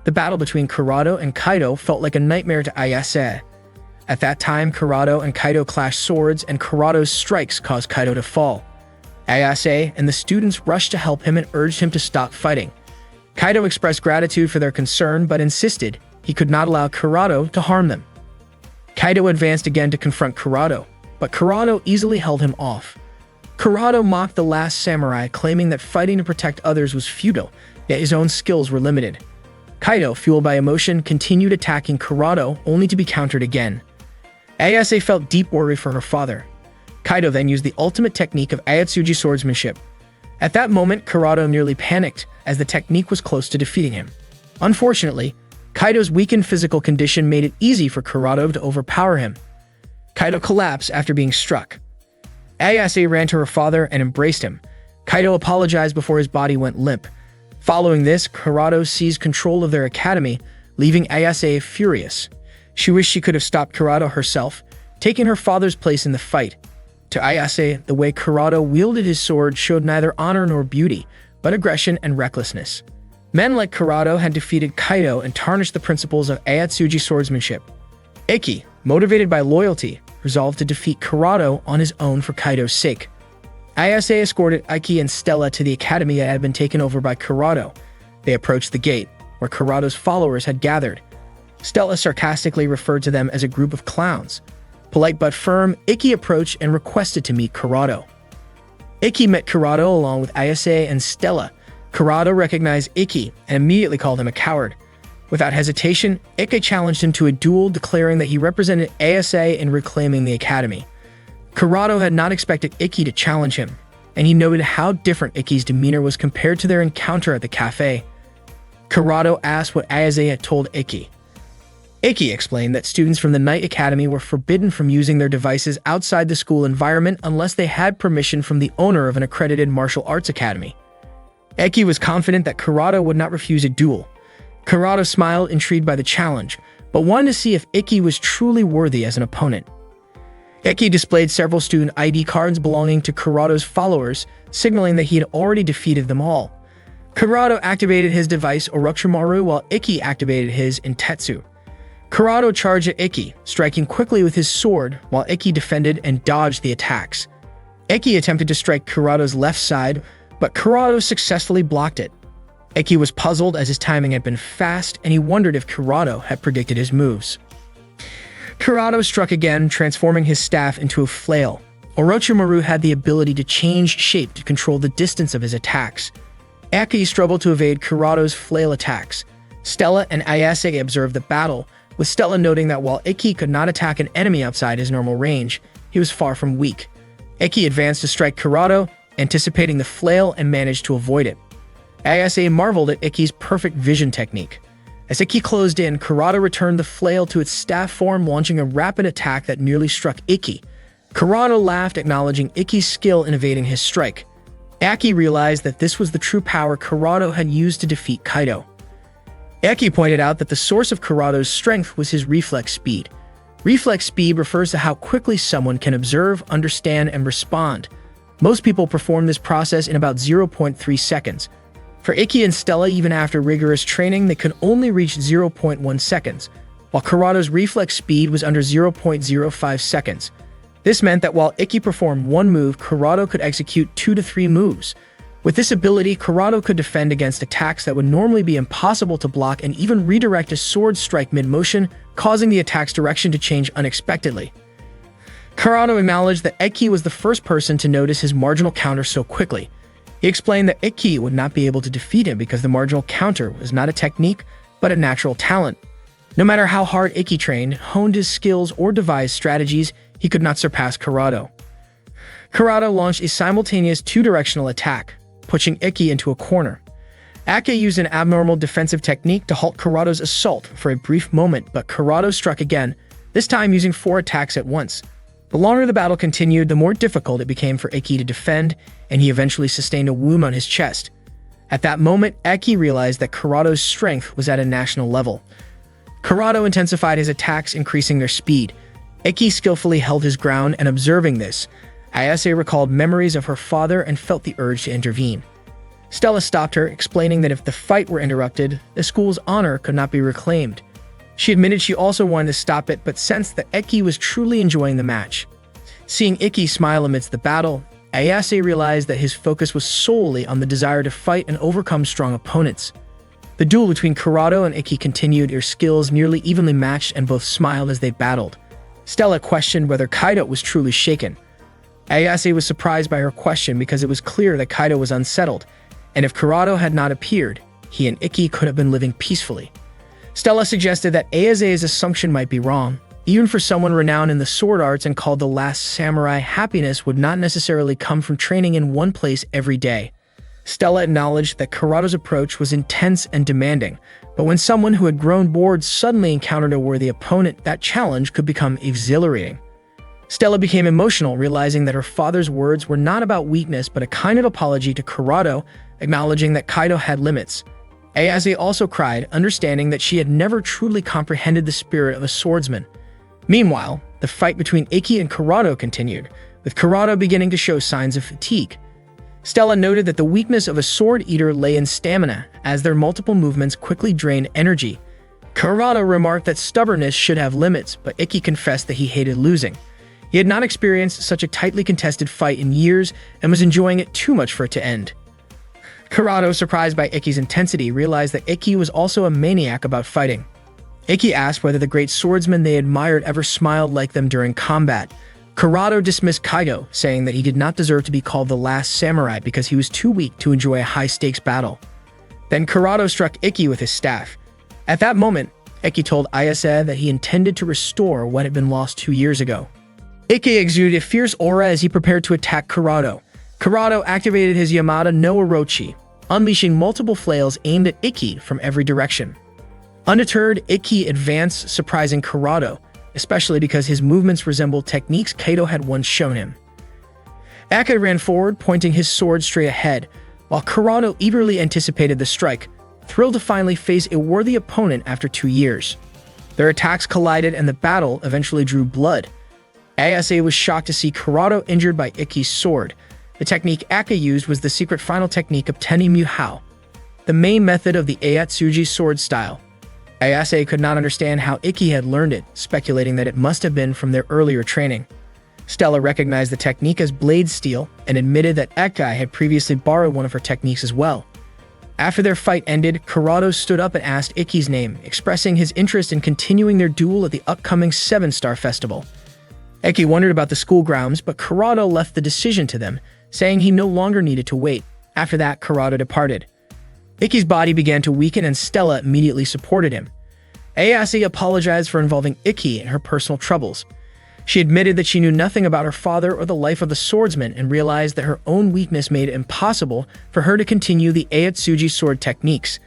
The battle between Kurado and Kaido felt like a nightmare to Ayase. At that time, Kurado and Kaido clashed swords, and Kurado's strikes caused Kaido to fall. Ayase and the students rushed to help him and urged him to stop fighting. Kaido expressed gratitude for their concern, but insisted he could not allow Kurado to harm them. Kaido advanced again to confront Kurado, but Kurado easily held him off. Kurado mocked the last samurai, claiming that fighting to protect others was futile, yet his own skills were limited. Kaido, fueled by emotion, continued attacking Kurado, only to be countered again. Ayase felt deep worry for her father. Kaido then used the ultimate technique of Ayatsuji swordsmanship. At that moment, Kurado nearly panicked, as the technique was close to defeating him. Unfortunately, Kaido's weakened physical condition made it easy for Kurado to overpower him. Kaido collapsed after being struck. Ayase ran to her father and embraced him. Kaido apologized before his body went limp. Following this, Kurado seized control of their academy, leaving Ayase furious. She wished she could have stopped Kurado herself, taking her father's place in the fight. To Ayase, the way Kurado wielded his sword showed neither honor nor beauty, but aggression and recklessness. Men like Kurado had defeated Kaido and tarnished the principles of Ayatsuji swordsmanship. Ikki, motivated by loyalty, resolved to defeat Kurado on his own for Kaido's sake. Ayase escorted Ikki and Stella to the academy that had been taken over by Kurado. They approached the gate, where Kurado's followers had gathered. Stella sarcastically referred to them as a group of clowns. Polite but firm, Ikki approached and requested to meet Kurado. Ikki met Kurado along with Ayase and Stella. Kurado recognized Ikki and immediately called him a coward. Without hesitation, Ikki challenged him to a duel, declaring that he represented Ayase in reclaiming the academy. Kurado had not expected Ikki to challenge him, and he noted how different Ikki's demeanor was compared to their encounter at the cafe. Kurado asked what Ayase had told Ikki. Ikki explained that students from the Night Academy were forbidden from using their devices outside the school environment unless they had permission from the owner of an accredited martial arts academy. Ikki was confident that Kurado would not refuse a duel. Kurado smiled, intrigued by the challenge, but wanted to see if Ikki was truly worthy as an opponent. Ikki displayed several student ID cards belonging to Kurado's followers, signaling that he had already defeated them all. Kurado activated his device Orochimaru while Ikki activated his Intetsu. Kurado charged at Ikki, striking quickly with his sword, while Ikki defended and dodged the attacks. Ikki attempted to strike Kurado's left side, but Kurado successfully blocked it. Ikki was puzzled as his timing had been fast, and he wondered if Kurado had predicted his moves. Kurado struck again, transforming his staff into a flail. Orochimaru had the ability to change shape to control the distance of his attacks. Ikki struggled to evade Kurado's flail attacks. Stella and Ayase observed the battle, with Stella noting that while Ikki could not attack an enemy outside his normal range, he was far from weak. Ikki advanced to strike Kurado, anticipating the flail and managed to avoid it. Ayase marveled at Ikki's perfect vision technique. As Ikki closed in, Kurata returned the flail to its staff form, launching a rapid attack that nearly struck Ikki. Kurata laughed, acknowledging Ikki's skill in evading his strike. Aki realized that this was the true power Kurata had used to defeat Kaido. Aki pointed out that the source of Kurato's strength was his reflex speed. Reflex speed refers to how quickly someone can observe, understand, and respond. Most people perform this process in about 0.3 seconds. For Ikki and Stella, even after rigorous training, they could only reach 0.1 seconds, while Kurato's reflex speed was under 0.05 seconds. This meant that while Ikki performed one move, Kurata could execute 2 to 3 moves. With this ability, Kurata could defend against attacks that would normally be impossible to block and even redirect a sword strike mid-motion, causing the attack's direction to change unexpectedly. Kurata acknowledged that Ikki was the first person to notice his marginal counter so quickly. He explained that Ikki would not be able to defeat him because the marginal counter was not a technique, but a natural talent. No matter how hard Ikki trained, honed his skills, or devised strategies, he could not surpass Kurata. Kurata launched a simultaneous two-directional attack, pushing Ikki into a corner. Ake used an abnormal defensive technique to halt Kurato's assault for a brief moment, but Kurata struck again, this time using 4 attacks at once. The longer the battle continued, the more difficult it became for Ikki to defend, and he eventually sustained a wound on his chest. At that moment, Ikki realized that Kurato's strength was at a national level. Kurata intensified his attacks, increasing their speed. Ikki skillfully held his ground, and observing this, Ayase recalled memories of her father and felt the urge to intervene. Stella stopped her, explaining that if the fight were interrupted, the school's honor could not be reclaimed. She admitted she also wanted to stop it, but sensed that Ikki was truly enjoying the match. Seeing Ikki smile amidst the battle, Ayase realized that his focus was solely on the desire to fight and overcome strong opponents. The duel between Kurata and Ikki continued, their skills nearly evenly matched, and both smiled as they battled. Stella questioned whether Kaido was truly shaken. Ayase was surprised by her question because it was clear that Kaido was unsettled, and if Kurata had not appeared, he and Ikki could have been living peacefully. Stella suggested that Ayase's assumption might be wrong. Even for someone renowned in the sword arts and called the last samurai, happiness would not necessarily come from training in one place every day. Stella acknowledged that Kurata's approach was intense and demanding, but when someone who had grown bored suddenly encountered a worthy opponent, that challenge could become exhilarating. Stella became emotional, realizing that her father's words were not about weakness but a kind of apology to Kurata, acknowledging that Kaido had limits. Ayase also cried, understanding that she had never truly comprehended the spirit of a swordsman. Meanwhile, the fight between Ikki and Kurata continued, with Kurata beginning to show signs of fatigue. Stella noted that the weakness of a sword eater lay in stamina, as their multiple movements quickly drained energy. Kurata remarked that stubbornness should have limits, but Ikki confessed that he hated losing. He had not experienced such a tightly contested fight in years and was enjoying it too much for it to end. Kurata, surprised by Ikki's intensity, realized that Ikki was also a maniac about fighting. Ikki asked whether the great swordsmen they admired ever smiled like them during combat. Kurata dismissed Kaido, saying that he did not deserve to be called the last samurai because he was too weak to enjoy a high-stakes battle. Then Kurata struck Ikki with his staff. At that moment, Ikki told Ayase that he intended to restore what had been lost 2 years ago. Ikki exuded a fierce aura as he prepared to attack Kurata. Kurata activated his Yamada no Orochi, unleashing multiple flails aimed at Ikki from every direction. Undeterred, Ikki advanced, surprising Kurata, especially because his movements resembled techniques Kaido had once shown him. Ake ran forward, pointing his sword straight ahead, while Kurata eagerly anticipated the strike, thrilled to finally face a worthy opponent after 2 years. Their attacks collided and the battle eventually drew blood. Ayase was shocked to see Kurata injured by Ikki's sword. The technique Ake used was the secret final technique of Teni Muhao, the main method of the Ayatsuji sword style. Ayase could not understand how Ikki had learned it, speculating that it must have been from their earlier training. Stella recognized the technique as blade steel and admitted that Eke had previously borrowed one of her techniques as well. After their fight ended, Kurata stood up and asked Ikki's name, expressing his interest in continuing their duel at the upcoming 7-Star Festival. Ikki wondered about the school grounds, but Kurata left the decision to them, saying he no longer needed to wait. After that, Kurata departed. Ikki's body began to weaken and Stella immediately supported him. Ayase apologized for involving Ikki in her personal troubles. She admitted that she knew nothing about her father or the life of the swordsman and realized that her own weakness made it impossible for her to continue the Ayatsuji sword techniques.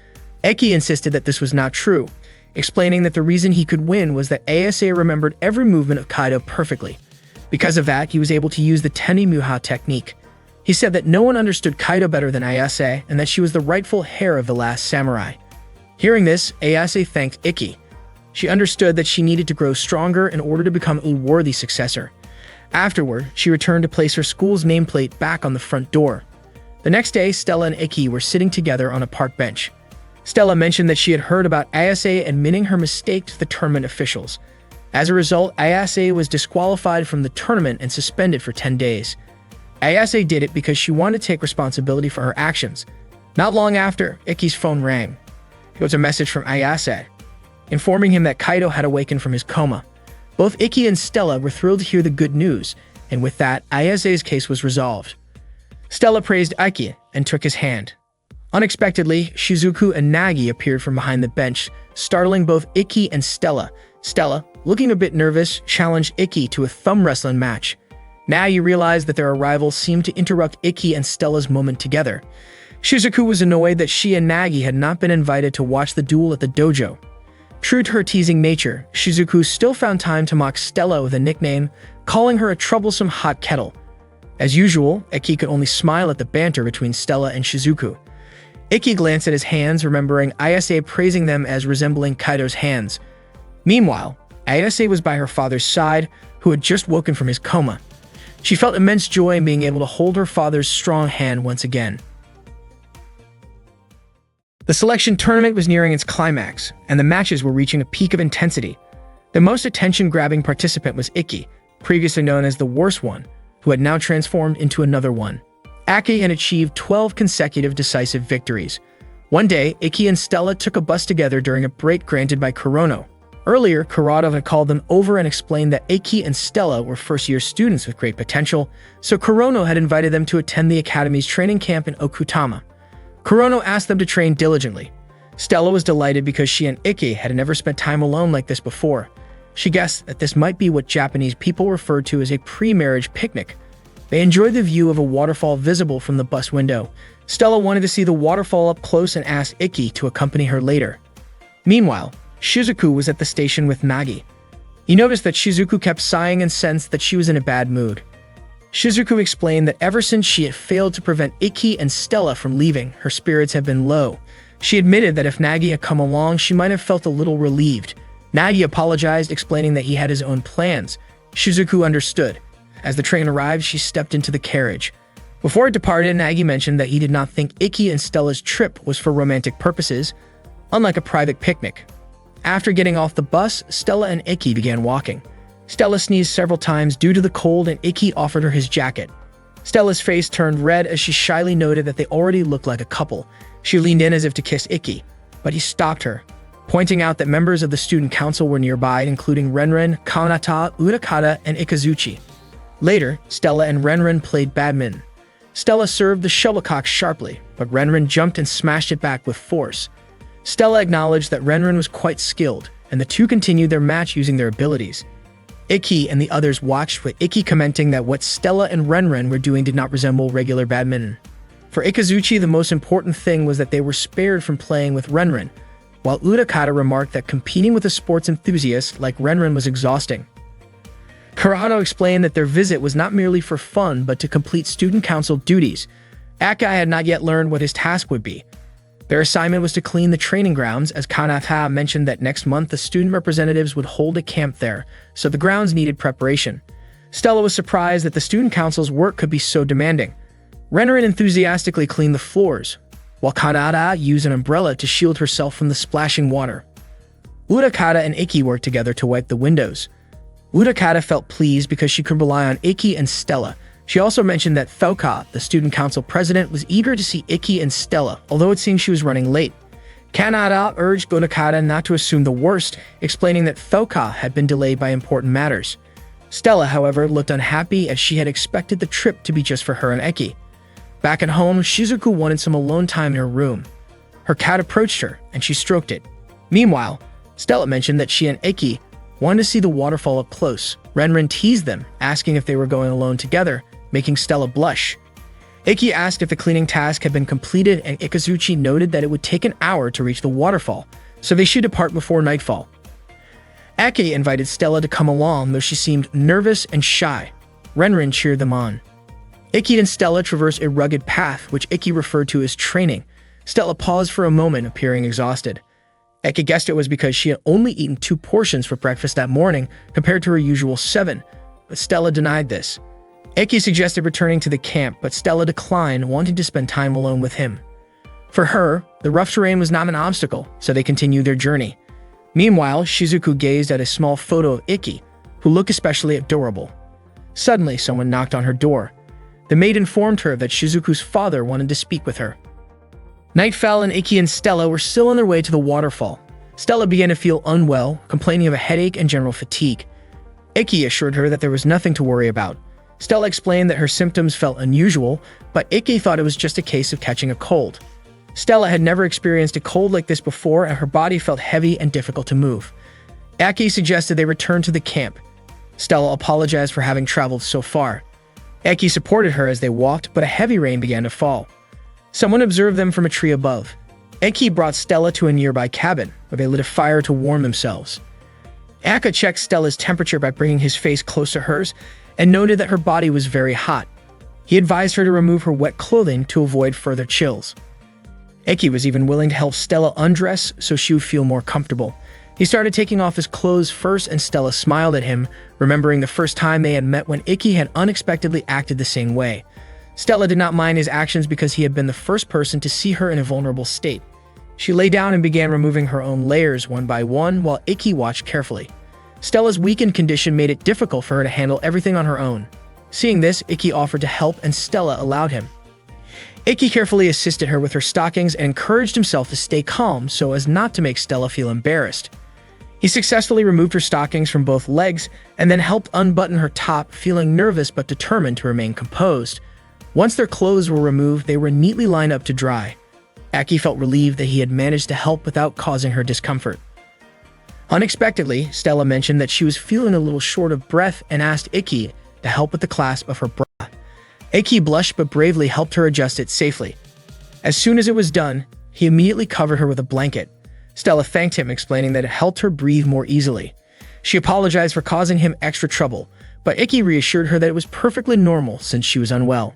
Eki insisted that this was not true, explaining that the reason he could win was that Ayase remembered every movement of Kaido perfectly. Because of that, he was able to use the Tenimuha technique. He said that no one understood Kaido better than Ayase and that she was the rightful heir of the last samurai. Hearing this, Ayase thanked Ikki. She understood that she needed to grow stronger in order to become a worthy successor. Afterward, she returned to place her school's nameplate back on the front door. The next day, Stella and Ikki were sitting together on a park bench. Stella mentioned that she had heard about Ayase admitting her mistake to the tournament officials. As a result, Ayase was disqualified from the tournament and suspended for 10 days. Ayase did it because she wanted to take responsibility for her actions. Not long after, Ikki's phone rang. It was a message from Ayase, informing him that Kaido had awakened from his coma. Both Ikki and Stella were thrilled to hear the good news, and with that, Ayase's case was resolved. Stella praised Ikki and took his hand. Unexpectedly, Shizuku and Nagi appeared from behind the bench, startling both Ikki and Stella. Stella, looking a bit nervous, challenged Ikki to a thumb wrestling match. Nagi realized that their arrival seemed to interrupt Ikki and Stella's moment together. Shizuku was annoyed that she and Nagi had not been invited to watch the duel at the dojo. True to her teasing nature, Shizuku still found time to mock Stella with a nickname, calling her a troublesome hot kettle. As usual, Ikki could only smile at the banter between Stella and Shizuku. Ikki glanced at his hands, remembering Ayase praising them as resembling Kaido's hands. Meanwhile, Ayase was by her father's side, who had just woken from his coma. She felt immense joy in being able to hold her father's strong hand once again. The selection tournament was nearing its climax, and the matches were reaching a peak of intensity. The most attention-grabbing participant was Ikki, previously known as the Worst One, who had now transformed into another one. Ikki had achieved 12 consecutive decisive victories. One day, Ikki and Stella took a bus together during a break granted by Kurono. Earlier, Kurata had called them over and explained that Ikki and Stella were first-year students with great potential, so Kurono had invited them to attend the Academy's training camp in Okutama. Kurono asked them to train diligently. Stella was delighted because she and Ikki had never spent time alone like this before. She guessed that this might be what Japanese people referred to as a pre-marriage picnic. They enjoyed the view of a waterfall visible from the bus window. Stella wanted to see the waterfall up close and asked Ikki to accompany her later. Meanwhile, Shizuku was at the station with Nagi. He noticed that Shizuku kept sighing and sensed that she was in a bad mood. Shizuku explained that ever since she had failed to prevent Ikki and Stella from leaving, her spirits had been low. She admitted that if Nagi had come along, she might have felt a little relieved. Nagi apologized, explaining that he had his own plans. Shizuku understood. As the train arrived, she stepped into the carriage. Before it departed, Nagi mentioned that he did not think Ikki and Stella's trip was for romantic purposes, unlike a private picnic. After getting off the bus, Stella and Ikki began walking. Stella sneezed several times due to the cold, and Ikki offered her his jacket. Stella's face turned red as she shyly noted that they already looked like a couple. She leaned in as if to kiss Ikki, but he stopped her, pointing out that members of the student council were nearby, including Renren, Kanata, Utakata, and Ikazuchi. Later, Stella and Renren played badminton. Stella served the shuttlecock sharply, but Renren jumped and smashed it back with force. Stella acknowledged that Renren was quite skilled, and the two continued their match using their abilities. Ikki and the others watched, with Ikki commenting that what Stella and Renren were doing did not resemble regular badminton. For Ikazuchi, the most important thing was that they were spared from playing with Renren, while Utakata remarked that competing with a sports enthusiast like Renren was exhausting. Kurata explained that their visit was not merely for fun, but to complete student council duties. Akai had not yet learned what his task would be. Their assignment was to clean the training grounds, as Kanata mentioned that next month the student representatives would hold a camp there, so the grounds needed preparation. Stella was surprised that the student council's work could be so demanding. Renren enthusiastically cleaned the floors, while Kanata used an umbrella to shield herself from the splashing water. Utakata and Ikki worked together to wipe the windows. Utakata felt pleased because she could rely on Ikki and Stella. She also mentioned that Thoka, the student council president, was eager to see Ikki and Stella, although it seemed she was running late. Kanata urged Utakata not to assume the worst, explaining that Thoka had been delayed by important matters. Stella, however, looked unhappy as she had expected the trip to be just for her and Ikki. Back at home, Shizuku wanted some alone time in her room. Her cat approached her, and she stroked it. Meanwhile, Stella mentioned that she and Ikki wanted to see the waterfall up close. Renren teased them, asking if they were going alone together, making Stella blush. Ikki asked if the cleaning task had been completed, and Ikazuchi noted that it would take an hour to reach the waterfall, so they should depart before nightfall. Ake invited Stella to come along, though she seemed nervous and shy. Renren cheered them on. Ikki and Stella traversed a rugged path, which Ikki referred to as training. Stella paused for a moment, appearing exhausted. Eke guessed it was because she had only eaten 2 portions for breakfast that morning, compared to her usual 7, but Stella denied this. Eke suggested returning to the camp, but Stella declined, wanting to spend time alone with him. For her, the rough terrain was not an obstacle, so they continued their journey. Meanwhile, Shizuku gazed at a small photo of Ikki, who looked especially adorable. Suddenly, someone knocked on her door. The maid informed her that Shizuku's father wanted to speak with her. Night fell and Ikki and Stella were still on their way to the waterfall. Stella began to feel unwell, complaining of a headache and general fatigue. Ikki assured her that there was nothing to worry about. Stella explained that her symptoms felt unusual, but Ikki thought it was just a case of catching a cold. Stella had never experienced a cold like this before, and her body felt heavy and difficult to move. Ikki suggested they return to the camp. Stella apologized for having traveled so far. Ikki supported her as they walked, but a heavy rain began to fall. Someone observed them from a tree above. Ikki brought Stella to a nearby cabin, where they lit a fire to warm themselves. Aka checked Stella's temperature by bringing his face close to hers, and noted that her body was very hot. He advised her to remove her wet clothing to avoid further chills. Ikki was even willing to help Stella undress so she would feel more comfortable. He started taking off his clothes first, and Stella smiled at him, remembering the first time they had met when Ikki had unexpectedly acted the same way. Stella did not mind his actions because he had been the first person to see her in a vulnerable state. She lay down and began removing her own layers one by one while Ikki watched carefully. Stella's weakened condition made it difficult for her to handle everything on her own. Seeing this, Ikki offered to help, and Stella allowed him. Ikki carefully assisted her with her stockings and encouraged himself to stay calm so as not to make Stella feel embarrassed. He successfully removed her stockings from both legs and then helped unbutton her top, feeling nervous but determined to remain composed. Once their clothes were removed, they were neatly lined up to dry. Aki felt relieved that he had managed to help without causing her discomfort. Unexpectedly, Stella mentioned that she was feeling a little short of breath and asked Ikki to help with the clasp of her bra. Ikki blushed but bravely helped her adjust it safely. As soon as it was done, he immediately covered her with a blanket. Stella thanked him, explaining that it helped her breathe more easily. She apologized for causing him extra trouble, but Ikki reassured her that it was perfectly normal since she was unwell.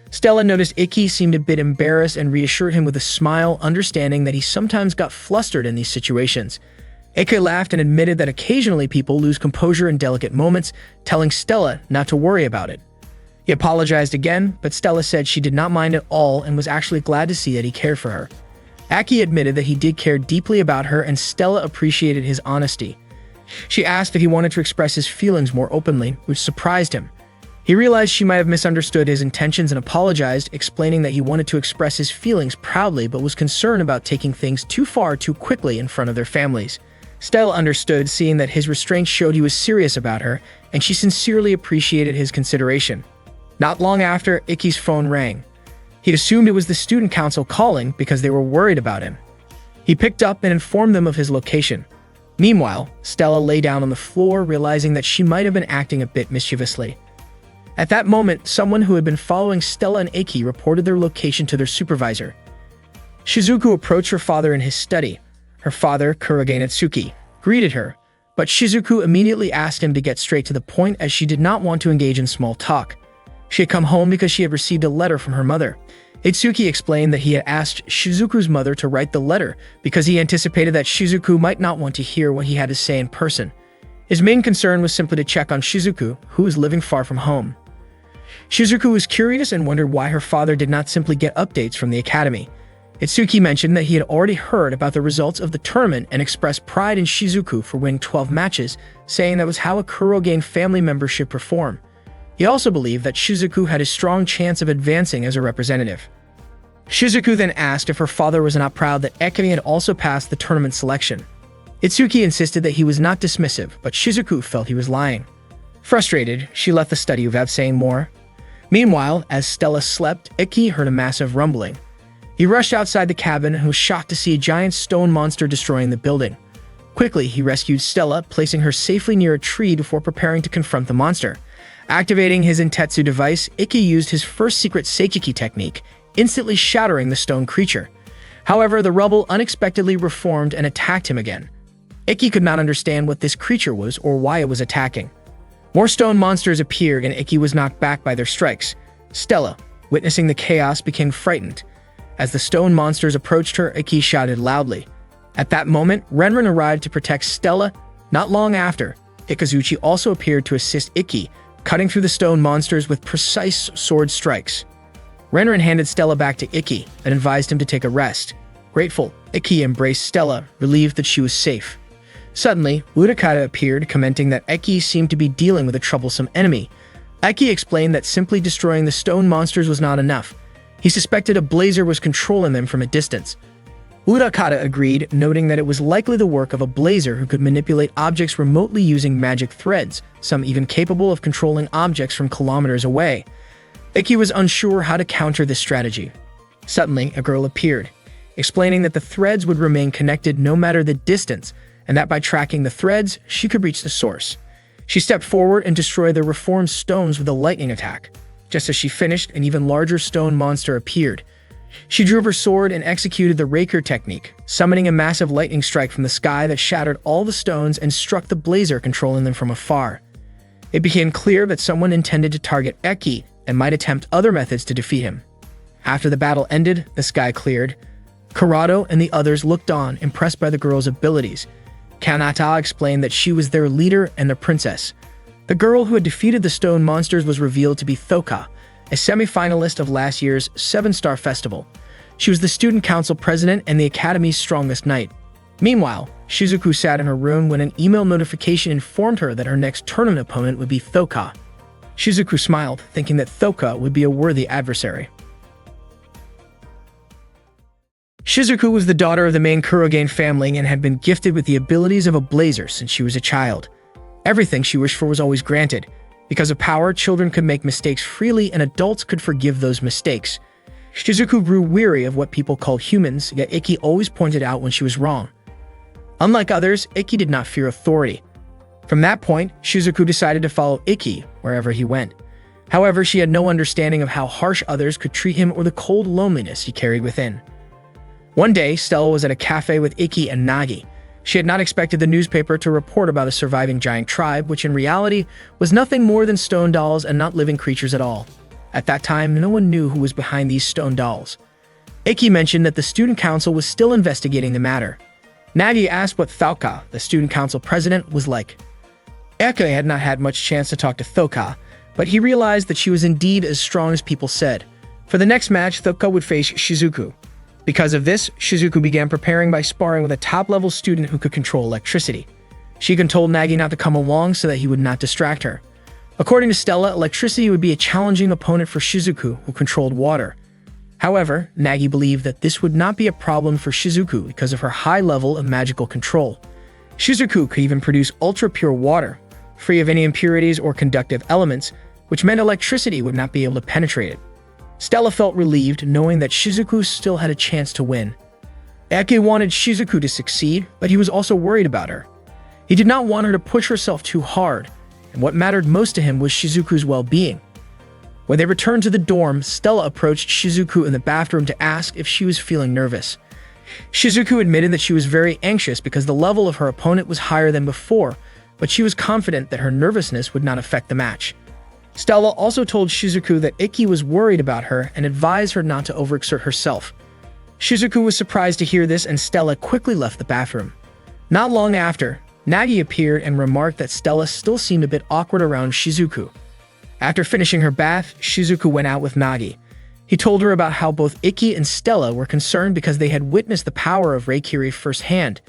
Stella noticed Ikki seemed a bit embarrassed and reassured him with a smile, understanding that he sometimes got flustered in these situations. Ikki laughed and admitted that occasionally people lose composure in delicate moments, telling Stella not to worry about it. He apologized again, but Stella said she did not mind at all and was actually glad to see that he cared for her. Aki admitted that he did care deeply about her, and Stella appreciated his honesty. She asked if he wanted to express his feelings more openly, which surprised him. He realized she might have misunderstood his intentions and apologized, explaining that he wanted to express his feelings proudly but was concerned about taking things too far too quickly in front of their families. Stella understood, seeing that his restraint showed he was serious about her, and she sincerely appreciated his consideration. Not long after, Ikki's phone rang. He'd assumed it was the student council calling because they were worried about him. He picked up and informed them of his location. Meanwhile, Stella lay down on the floor, realizing that she might have been acting a bit mischievously. At that moment, someone who had been following Stella and Ikki reported their location to their supervisor. Shizuku approached her father in his study. Her father, Kurage Natsuki, greeted her, but Shizuku immediately asked him to get straight to the point as she did not want to engage in small talk. She had come home because she had received a letter from her mother. Itsuki explained that he had asked Shizuku's mother to write the letter because he anticipated that Shizuku might not want to hear what he had to say in person. His main concern was simply to check on Shizuku, who was living far from home. Shizuku was curious and wondered why her father did not simply get updates from the academy. Itsuki mentioned that he had already heard about the results of the tournament and expressed pride in Shizuku for winning 12 matches, saying that was how a Kurogen family member should perform. He also believed that Shizuku had a strong chance of advancing as a representative. Shizuku then asked if her father was not proud that Ekimi had also passed the tournament selection. Itsuki insisted that he was not dismissive, but Shizuku felt he was lying. Frustrated, she left the study without saying more. Meanwhile, as Stella slept, Ikki heard a massive rumbling. He rushed outside the cabin and was shocked to see a giant stone monster destroying the building. Quickly, he rescued Stella, placing her safely near a tree before preparing to confront the monster. Activating his Intetsu device, Ikki used his first secret Seikiki technique, instantly shattering the stone creature. However, the rubble unexpectedly reformed and attacked him again. Ikki could not understand what this creature was or why it was attacking. More stone monsters appeared and Ikki was knocked back by their strikes. Stella, witnessing the chaos, became frightened. As the stone monsters approached her, Ikki shouted loudly. At that moment, Renren arrived to protect Stella. Not long after, Ikazuchi also appeared to assist Ikki, cutting through the stone monsters with precise sword strikes. Renren handed Stella back to Ikki and advised him to take a rest. Grateful, Ikki embraced Stella, relieved that she was safe. Suddenly, Urakata appeared, commenting that Ikki seemed to be dealing with a troublesome enemy. Ikki explained that simply destroying the stone monsters was not enough. He suspected a blazer was controlling them from a distance. Urakata agreed, noting that it was likely the work of a blazer who could manipulate objects remotely using magic threads, some even capable of controlling objects from kilometers away. Ikki was unsure how to counter this strategy. Suddenly, a girl appeared, explaining that the threads would remain connected no matter the distance, and that by tracking the threads, she could reach the source. She stepped forward and destroyed the reformed stones with a lightning attack. Just as she finished, an even larger stone monster appeared. She drew her sword and executed the Raker technique, summoning a massive lightning strike from the sky that shattered all the stones and struck the blazer controlling them from afar. It became clear that someone intended to target Ikki and might attempt other methods to defeat him. After the battle ended, the sky cleared. Kurado and the others looked on, impressed by the girl's abilities. Kanata explained that she was their leader and their princess. The girl who had defeated the stone monsters was revealed to be Thoka, a semi-finalist of last year's 7-Star Festival. She was the student council president and the academy's strongest knight. Meanwhile, Shizuku sat in her room when an email notification informed her that her next tournament opponent would be Thoka. Shizuku smiled, thinking that Thoka would be a worthy adversary. Shizuku was the daughter of the main Kurogen family and had been gifted with the abilities of a blazer since she was a child. Everything she wished for was always granted. Because of power, children could make mistakes freely and adults could forgive those mistakes. Shizuku grew weary of what people called humans, yet Ikki always pointed out when she was wrong. Unlike others, Ikki did not fear authority. From that point, Shizuku decided to follow Ikki wherever he went. However, she had no understanding of how harsh others could treat him or the cold loneliness he carried within. One day, Stella was at a cafe with Ikki and Nagi. She had not expected the newspaper to report about a surviving giant tribe, which in reality was nothing more than stone dolls and not living creatures at all. At that time, no one knew who was behind these stone dolls. Ikki mentioned that the student council was still investigating the matter. Nagi asked what Thoka, the student council president, was like. Ikki had not had much chance to talk to Thoka, but he realized that she was indeed as strong as people said. For the next match, Thoka would face Shizuku. Because of this, Shizuku began preparing by sparring with a top-level student who could control electricity. She even told Nagi not to come along so that he would not distract her. According to Stella, electricity would be a challenging opponent for Shizuku, who controlled water. However, Nagi believed that this would not be a problem for Shizuku because of her high level of magical control. Shizuku could even produce ultra-pure water, free of any impurities or conductive elements, which meant electricity would not be able to penetrate it. Stella felt relieved knowing that Shizuku still had a chance to win. Ikki wanted Shizuku to succeed, but he was also worried about her. He did not want her to push herself too hard, and what mattered most to him was Shizuku's well-being. When they returned to the dorm, Stella approached Shizuku in the bathroom to ask if she was feeling nervous. Shizuku admitted that she was very anxious because the level of her opponent was higher than before, but she was confident that her nervousness would not affect the match. Stella also told Shizuku that Ikki was worried about her and advised her not to overexert herself. Shizuku was surprised to hear this and Stella quickly left the bathroom. Not long after, Nagi appeared and remarked that Stella still seemed a bit awkward around Shizuku. After finishing her bath, Shizuku went out with Nagi. He told her about how both Ikki and Stella were concerned because they had witnessed the power of Reikiri firsthand.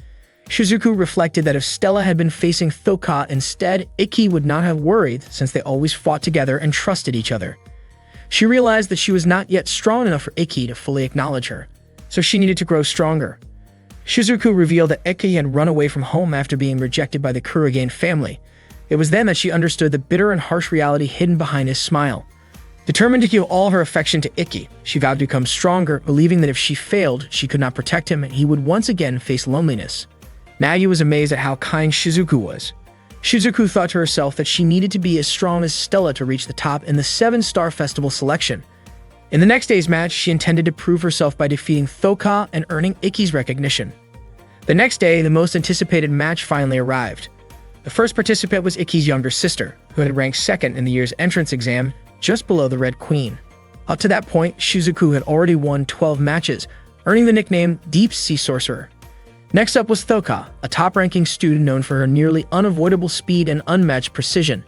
Shizuku reflected that if Stella had been facing Thoka instead, Ikki would not have worried since they always fought together and trusted each other. She realized that she was not yet strong enough for Ikki to fully acknowledge her, so she needed to grow stronger. Shizuku revealed that Ikki had run away from home after being rejected by the Kurogen family. It was then that she understood the bitter and harsh reality hidden behind his smile. Determined to give all her affection to Ikki, she vowed to become stronger, believing that if she failed, she could not protect him and he would once again face loneliness. Nagi was amazed at how kind Shizuku was. Shizuku thought to herself that she needed to be as strong as Stella to reach the top in the 7-star festival selection. In the next day's match, she intended to prove herself by defeating Thoka and earning Ikki's recognition. The next day, the most anticipated match finally arrived. The first participant was Ikki's younger sister, who had ranked second in the year's entrance exam, just below the Red Queen. Up to that point, Shizuku had already won 12 matches, earning the nickname Deep Sea Sorcerer. Next up was Thoka, a top-ranking student known for her nearly unavoidable speed and unmatched precision.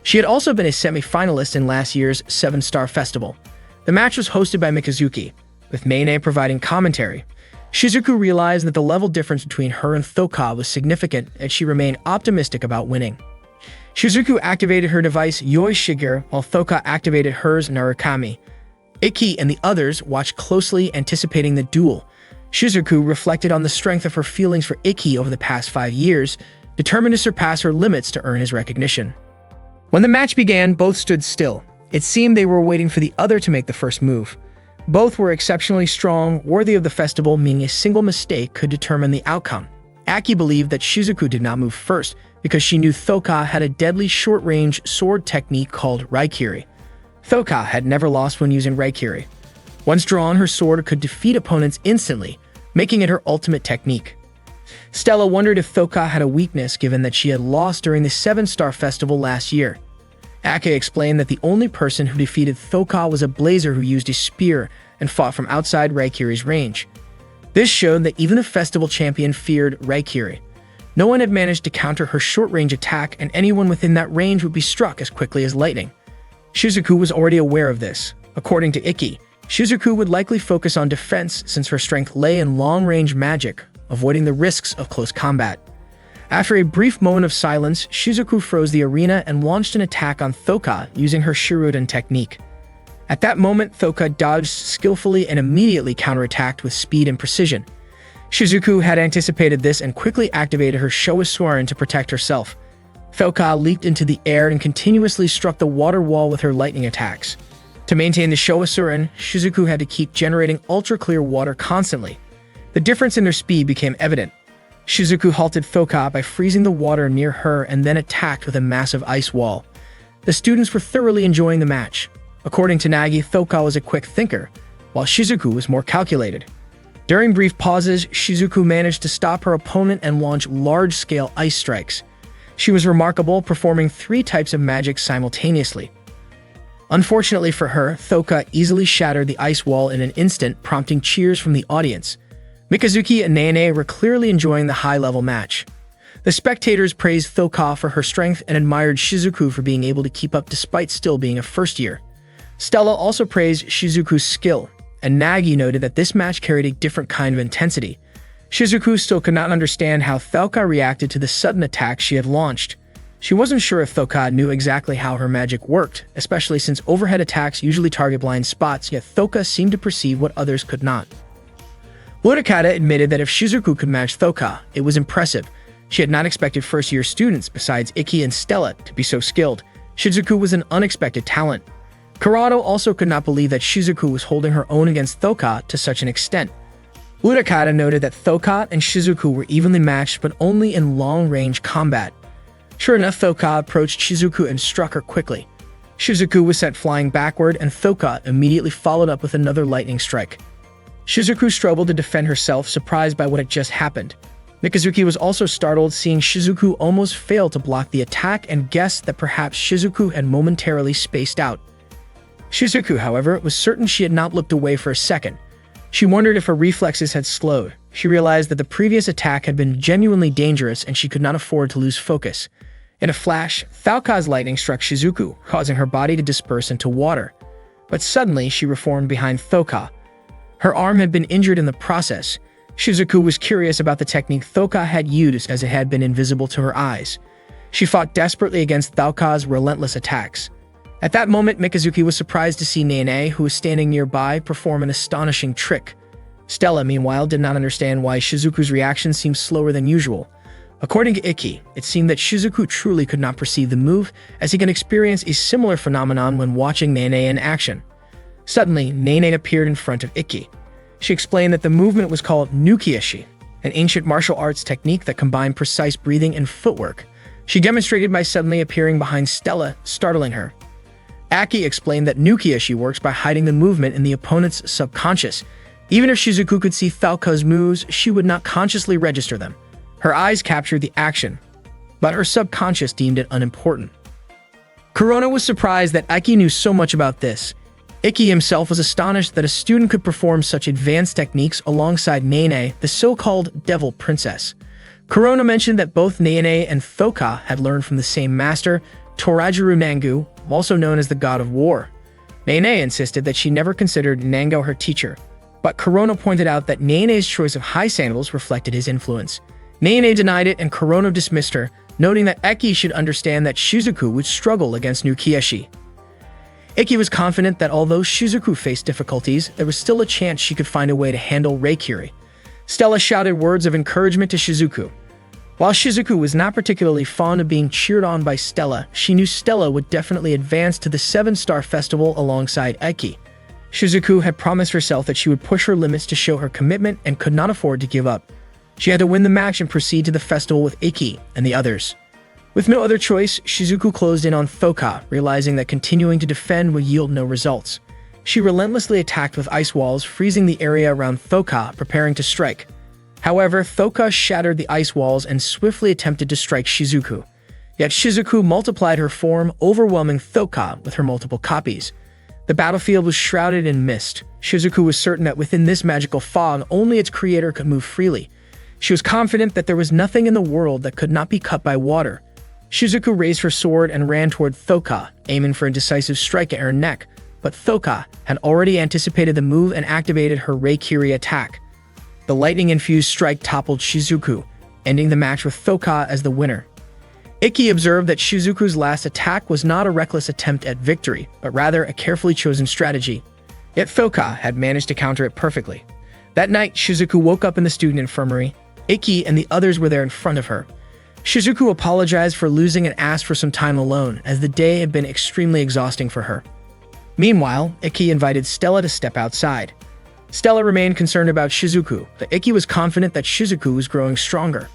She had also been a semi-finalist in last year's 7-star festival. The match was hosted by Mikazuki, with Nene providing commentary. Shizuku realized that the level difference between her and Thoka was significant, and she remained optimistic about winning. Shizuku activated her device Yoi Shiger, while Thoka activated hers Narukami. Ikki and the others watched closely, anticipating the duel. Shizuku reflected on the strength of her feelings for Ikki over the past 5 years, determined to surpass her limits to earn his recognition. When the match began, both stood still. It seemed they were waiting for the other to make the first move. Both were exceptionally strong, worthy of the festival, meaning a single mistake could determine the outcome. Aki believed that Shizuku did not move first because she knew Thoka had a deadly short-range sword technique called Raikiri. Thoka had never lost when using Raikiri. Once drawn, her sword could defeat opponents instantly, making it her ultimate technique. Stella wondered if Thoka had a weakness given that she had lost during the 7-star festival last year. Ake explained that the only person who defeated Thoka was a blazer who used a spear and fought from outside Raikiri's range. This showed that even the festival champion feared Raikiri. No one had managed to counter her short-range attack, and anyone within that range would be struck as quickly as lightning. Shizuku was already aware of this. According to Ikki, Shizuku would likely focus on defense since her strength lay in long-range magic, avoiding the risks of close combat. After a brief moment of silence, Shizuku froze the arena and launched an attack on Thoka using her Shiruden technique. At that moment, Thoka dodged skillfully and immediately counterattacked with speed and precision. Shizuku had anticipated this and quickly activated her Showa to protect herself. Thoka leaped into the air and continuously struck the water wall with her lightning attacks. To maintain the Showa Shizuku had to keep generating ultra-clear water constantly. The difference in their speed became evident. Shizuku halted Thoka by freezing the water near her and then attacked with a massive ice wall. The students were thoroughly enjoying the match. According to Nagi, Thoka was a quick thinker, while Shizuku was more calculated. During brief pauses, Shizuku managed to stop her opponent and launch large-scale ice strikes. She was remarkable, performing 3 types of magic simultaneously. Unfortunately for her, Thoka easily shattered the ice wall in an instant, prompting cheers from the audience. Mikazuki and Nene were clearly enjoying the high-level match. The spectators praised Thoka for her strength and admired Shizuku for being able to keep up despite still being a first year. Stella also praised Shizuku's skill, and Nagi noted that this match carried a different kind of intensity. Shizuku still could not understand how Thoka reacted to the sudden attack she had launched. She wasn't sure if Thoka knew exactly how her magic worked, especially since overhead attacks usually target blind spots, yet Thoka seemed to perceive what others could not. Urakata admitted that if Shizuku could match Thoka, it was impressive. She had not expected first-year students, besides Ikki and Stella, to be so skilled. Shizuku was an unexpected talent. Kurado also could not believe that Shizuku was holding her own against Thoka to such an extent. Urakata noted that Thoka and Shizuku were evenly matched, but only in long-range combat. Sure enough, Thoka approached Shizuku and struck her quickly. Shizuku was sent flying backward, and Thoka immediately followed up with another lightning strike. Shizuku struggled to defend herself, surprised by what had just happened. Mikazuki was also startled, seeing Shizuku almost fail to block the attack and guessed that perhaps Shizuku had momentarily spaced out. Shizuku, however, was certain she had not looked away for a second. She wondered if her reflexes had slowed. She realized that the previous attack had been genuinely dangerous and she could not afford to lose focus. In a flash, Thoka's lightning struck Shizuku, causing her body to disperse into water. But suddenly, she reformed behind Thoka. Her arm had been injured in the process. Shizuku was curious about the technique Thoka had used, as it had been invisible to her eyes. She fought desperately against Thoka's relentless attacks. At that moment, Mikazuki was surprised to see Nene, who was standing nearby, perform an astonishing trick. Stella, meanwhile, did not understand why Shizuku's reaction seemed slower than usual. According to Ikki, it seemed that Shizuku truly could not perceive the move, as he can experience a similar phenomenon when watching Nene in action. Suddenly, Nene appeared in front of Ikki. She explained that the movement was called Nukiashi, an ancient martial arts technique that combined precise breathing and footwork. She demonstrated by suddenly appearing behind Stella, startling her. Aki explained that Nukiyoshi works by hiding the movement in the opponent's subconscious. Even if Shizuku could see Falco's moves, she would not consciously register them. Her eyes captured the action, but her subconscious deemed it unimportant. Kurono was surprised that Aki knew so much about this. Ikki himself was astonished that a student could perform such advanced techniques alongside Nene, the so-called Devil Princess. Kurono mentioned that both Nene and Thoka had learned from the same master, Torajuru Nangu, also known as the God of War. Nene insisted that she never considered Nango her teacher, but Kurono pointed out that Nene's choice of high sandals reflected his influence. Nene denied it and Kurono dismissed her, noting that Ikki should understand that Shizuku would struggle against Nukiyoshi. Ikki was confident that although Shizuku faced difficulties, there was still a chance she could find a way to handle Reikiri. Stella shouted words of encouragement to Shizuku. While Shizuku was not particularly fond of being cheered on by Stella, she knew Stella would definitely advance to the 7-Star Festival alongside Ikki. Shizuku had promised herself that she would push her limits to show her commitment and could not afford to give up. She had to win the match and proceed to the festival with Ikki and the others. With no other choice, Shizuku closed in on Thoka, realizing that continuing to defend would yield no results. She relentlessly attacked with ice walls, freezing the area around Thoka, preparing to strike. However, Thoka shattered the ice walls and swiftly attempted to strike Shizuku. Yet Shizuku multiplied her form, overwhelming Thoka with her multiple copies. The battlefield was shrouded in mist. Shizuku was certain that within this magical fog, only its creator could move freely. She was confident that there was nothing in the world that could not be cut by water. Shizuku raised her sword and ran toward Thoka, aiming for a decisive strike at her neck, but Thoka had already anticipated the move and activated her Reikiri attack. The lightning-infused strike toppled Shizuku, ending the match with Thoka as the winner. Ikki observed that Shizuku's last attack was not a reckless attempt at victory, but rather a carefully chosen strategy. Yet Thoka had managed to counter it perfectly. That night, Shizuku woke up in the student infirmary. Ikki and the others were there in front of her. Shizuku apologized for losing and asked for some time alone, as the day had been extremely exhausting for her. Meanwhile, Ikki invited Stella to step outside. Stella remained concerned about Shizuku, but Ikki was confident that Shizuku was growing stronger.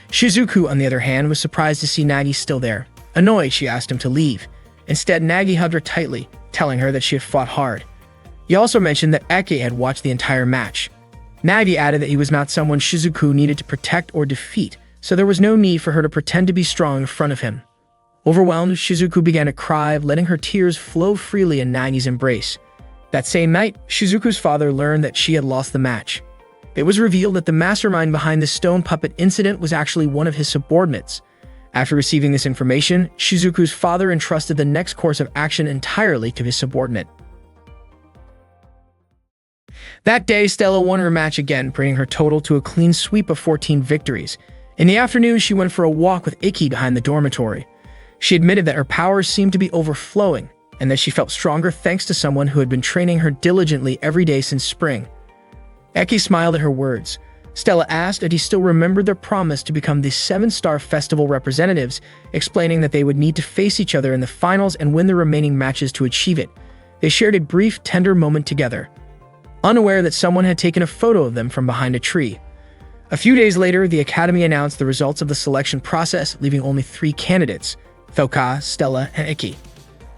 Shizuku, on the other hand, was surprised to see Nagi still there. Annoyed, she asked him to leave. Instead, Nagi hugged her tightly, telling her that she had fought hard. He also mentioned that Eke had watched the entire match. Nagi added that he was not someone Shizuku needed to protect or defeat, so there was no need for her to pretend to be strong in front of him. Overwhelmed, Shizuku began to cry, letting her tears flow freely in Nagi's embrace. That same night, Shizuku's father learned that she had lost the match. It was revealed that the mastermind behind the stone puppet incident was actually one of his subordinates. After receiving this information, Shizuku's father entrusted the next course of action entirely to his subordinate. That day, Stella won her match again, bringing her total to a clean sweep of 14 victories. In the afternoon, she went for a walk with Ikki behind the dormitory. She admitted that her powers seemed to be overflowing, and that she felt stronger thanks to someone who had been training her diligently every day since spring. Ikki smiled at her words. Stella asked if he still remembered their promise to become the 7-Star Festival representatives, explaining that they would need to face each other in the finals and win the remaining matches to achieve it. They shared a brief, tender moment together, unaware that someone had taken a photo of them from behind a tree. A few days later, the Academy announced the results of the selection process, leaving only 3 candidates: Thoka, Stella, and Ikki.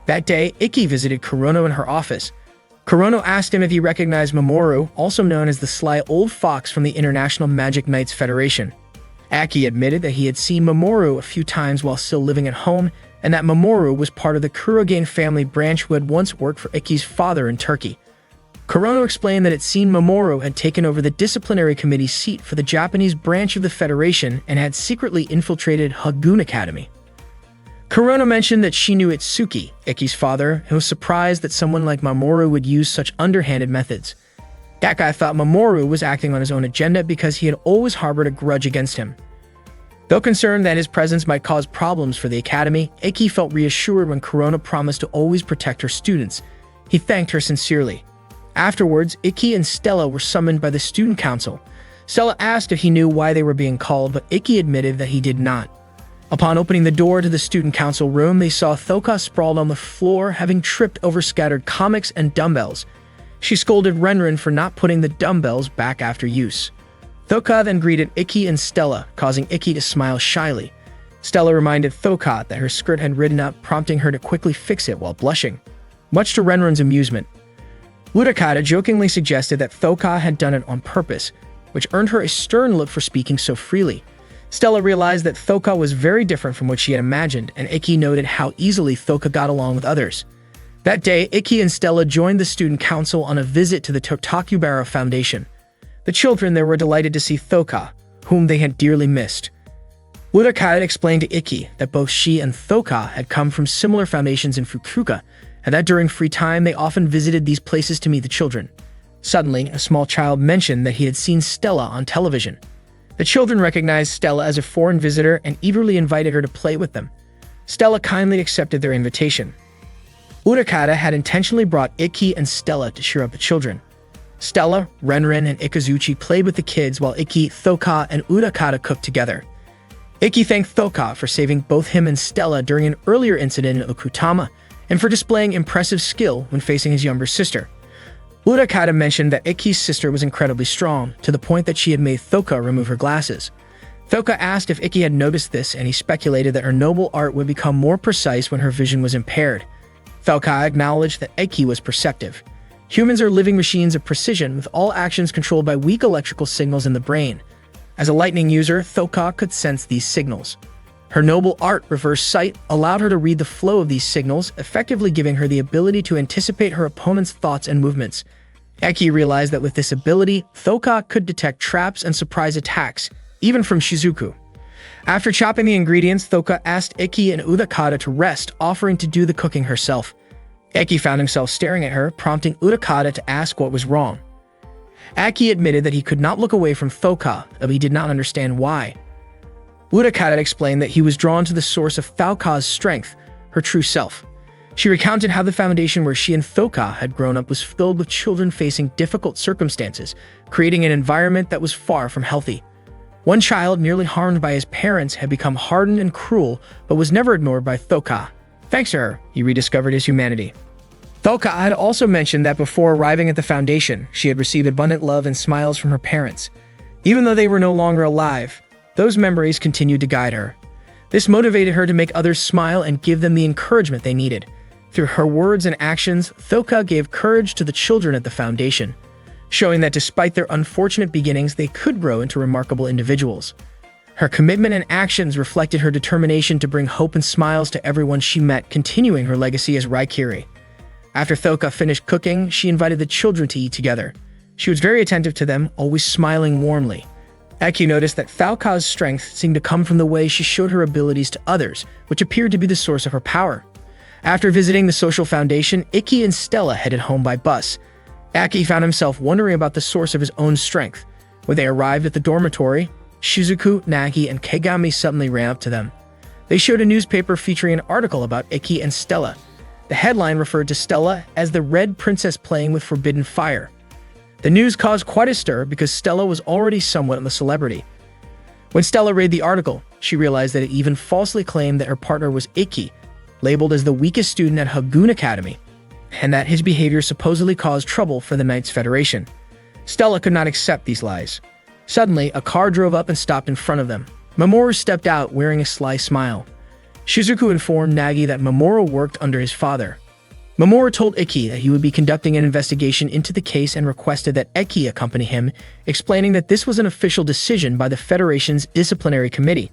That day, Ikki visited Kurono in her office. Kurono asked him if he recognized Mamoru, also known as the Sly Old Fox from the International Magic Knights Federation. Aki admitted that he had seen Mamoru a few times while still living at home, and that Mamoru was part of the Kurogen family branch who had once worked for Ikki's father in Turkey. Kurono explained that it seemed Mamoru had taken over the disciplinary committee seat for the Japanese branch of the Federation and had secretly infiltrated Hagun Academy. Kurono mentioned that she knew Itsuki, Ikki's father, and was surprised that someone like Mamoru would use such underhanded methods. That guy thought Mamoru was acting on his own agenda because he had always harbored a grudge against him. Though concerned that his presence might cause problems for the Academy, Ikki felt reassured when Kurono promised to always protect her students. He thanked her sincerely. Afterwards, Ikki and Stella were summoned by the student council. Stella asked if he knew why they were being called, but Ikki admitted that he did not. Upon opening the door to the student council room, they saw Thoka sprawled on the floor, having tripped over scattered comics and dumbbells. She scolded Renren for not putting the dumbbells back after use. Thoka then greeted Ikki and Stella, causing Ikki to smile shyly. Stella reminded Thoka that her skirt had ridden up, prompting her to quickly fix it while blushing. Much to Renren's amusement, Utakata jokingly suggested that Thoka had done it on purpose, which earned her a stern look for speaking so freely. Stella realized that Thoka was very different from what she had imagined, and Ikki noted how easily Thoka got along with others. That day, Ikki and Stella joined the student council on a visit to the Tokubara Foundation. The children there were delighted to see Thoka, whom they had dearly missed. Utakata explained to Ikki that both she and Thoka had come from similar foundations in Fukuoka, and that during free time they often visited these places to meet the children. Suddenly, a small child mentioned that he had seen Stella on television. The children recognized Stella as a foreign visitor and eagerly invited her to play with them. Stella kindly accepted their invitation. Utakata had intentionally brought Ikki and Stella to cheer up the children. Stella, Renren, and Ikazuchi played with the kids while Ikki, Thoka, and Utakata cooked together. Ikki thanked Thoka for saving both him and Stella during an earlier incident in Okutama, and for displaying impressive skill when facing his younger sister. Utakata mentioned that Ikki's sister was incredibly strong, to the point that she had made Thoka remove her glasses. Thoka asked if Ikki had noticed this, and he speculated that her noble art would become more precise when her vision was impaired. Thoka acknowledged that Ikki was perceptive. Humans are living machines of precision, with all actions controlled by weak electrical signals in the brain. As a lightning user, Thoka could sense these signals. Her noble art, reverse sight, allowed her to read the flow of these signals, effectively giving her the ability to anticipate her opponent's thoughts and movements. Ikki realized that with this ability, Thoka could detect traps and surprise attacks, even from Shizuku. After chopping the ingredients, Thoka asked Ikki and Utakata to rest, offering to do the cooking herself. Ikki found himself staring at her, prompting Utakata to ask what was wrong. Ikki admitted that he could not look away from Thoka, but he did not understand why. Utakata explained that he was drawn to the source of Thoka's strength, her true self. She recounted how the foundation where she and Thoka had grown up was filled with children facing difficult circumstances, creating an environment that was far from healthy. One child, nearly harmed by his parents, had become hardened and cruel, but was never ignored by Thoka. Thanks to her, he rediscovered his humanity. Thoka had also mentioned that before arriving at the foundation, she had received abundant love and smiles from her parents. Even though they were no longer alive, those memories continued to guide her. This motivated her to make others smile and give them the encouragement they needed. Through her words and actions, Thoka gave courage to the children at the foundation, showing that despite their unfortunate beginnings, they could grow into remarkable individuals. Her commitment and actions reflected her determination to bring hope and smiles to everyone she met, continuing her legacy as Raikiri. After Thoka finished cooking, she invited the children to eat together. She was very attentive to them, always smiling warmly. Ikki noticed that Thoka's strength seemed to come from the way she showed her abilities to others, which appeared to be the source of her power. After visiting the social foundation, Ikki and Stella headed home by bus. Ikki found himself wondering about the source of his own strength. When they arrived at the dormitory, Shizuku, Nagi, and Kagami suddenly ran up to them. They showed a newspaper featuring an article about Ikki and Stella. The headline referred to Stella as the Red Princess playing with forbidden fire. The news caused quite a stir because Stella was already somewhat of a celebrity. When Stella read the article, she realized that it even falsely claimed that her partner was Ikki, labeled as the weakest student at Hagoon Academy, and that his behavior supposedly caused trouble for the Knights Federation. Stella could not accept these lies. Suddenly, a car drove up and stopped in front of them. Mamoru stepped out wearing a sly smile. Shizuku informed Nagi that Mamoru worked under his father. Mamoru told Ikki that he would be conducting an investigation into the case and requested that Ikki accompany him, explaining that this was an official decision by the Federation's disciplinary committee.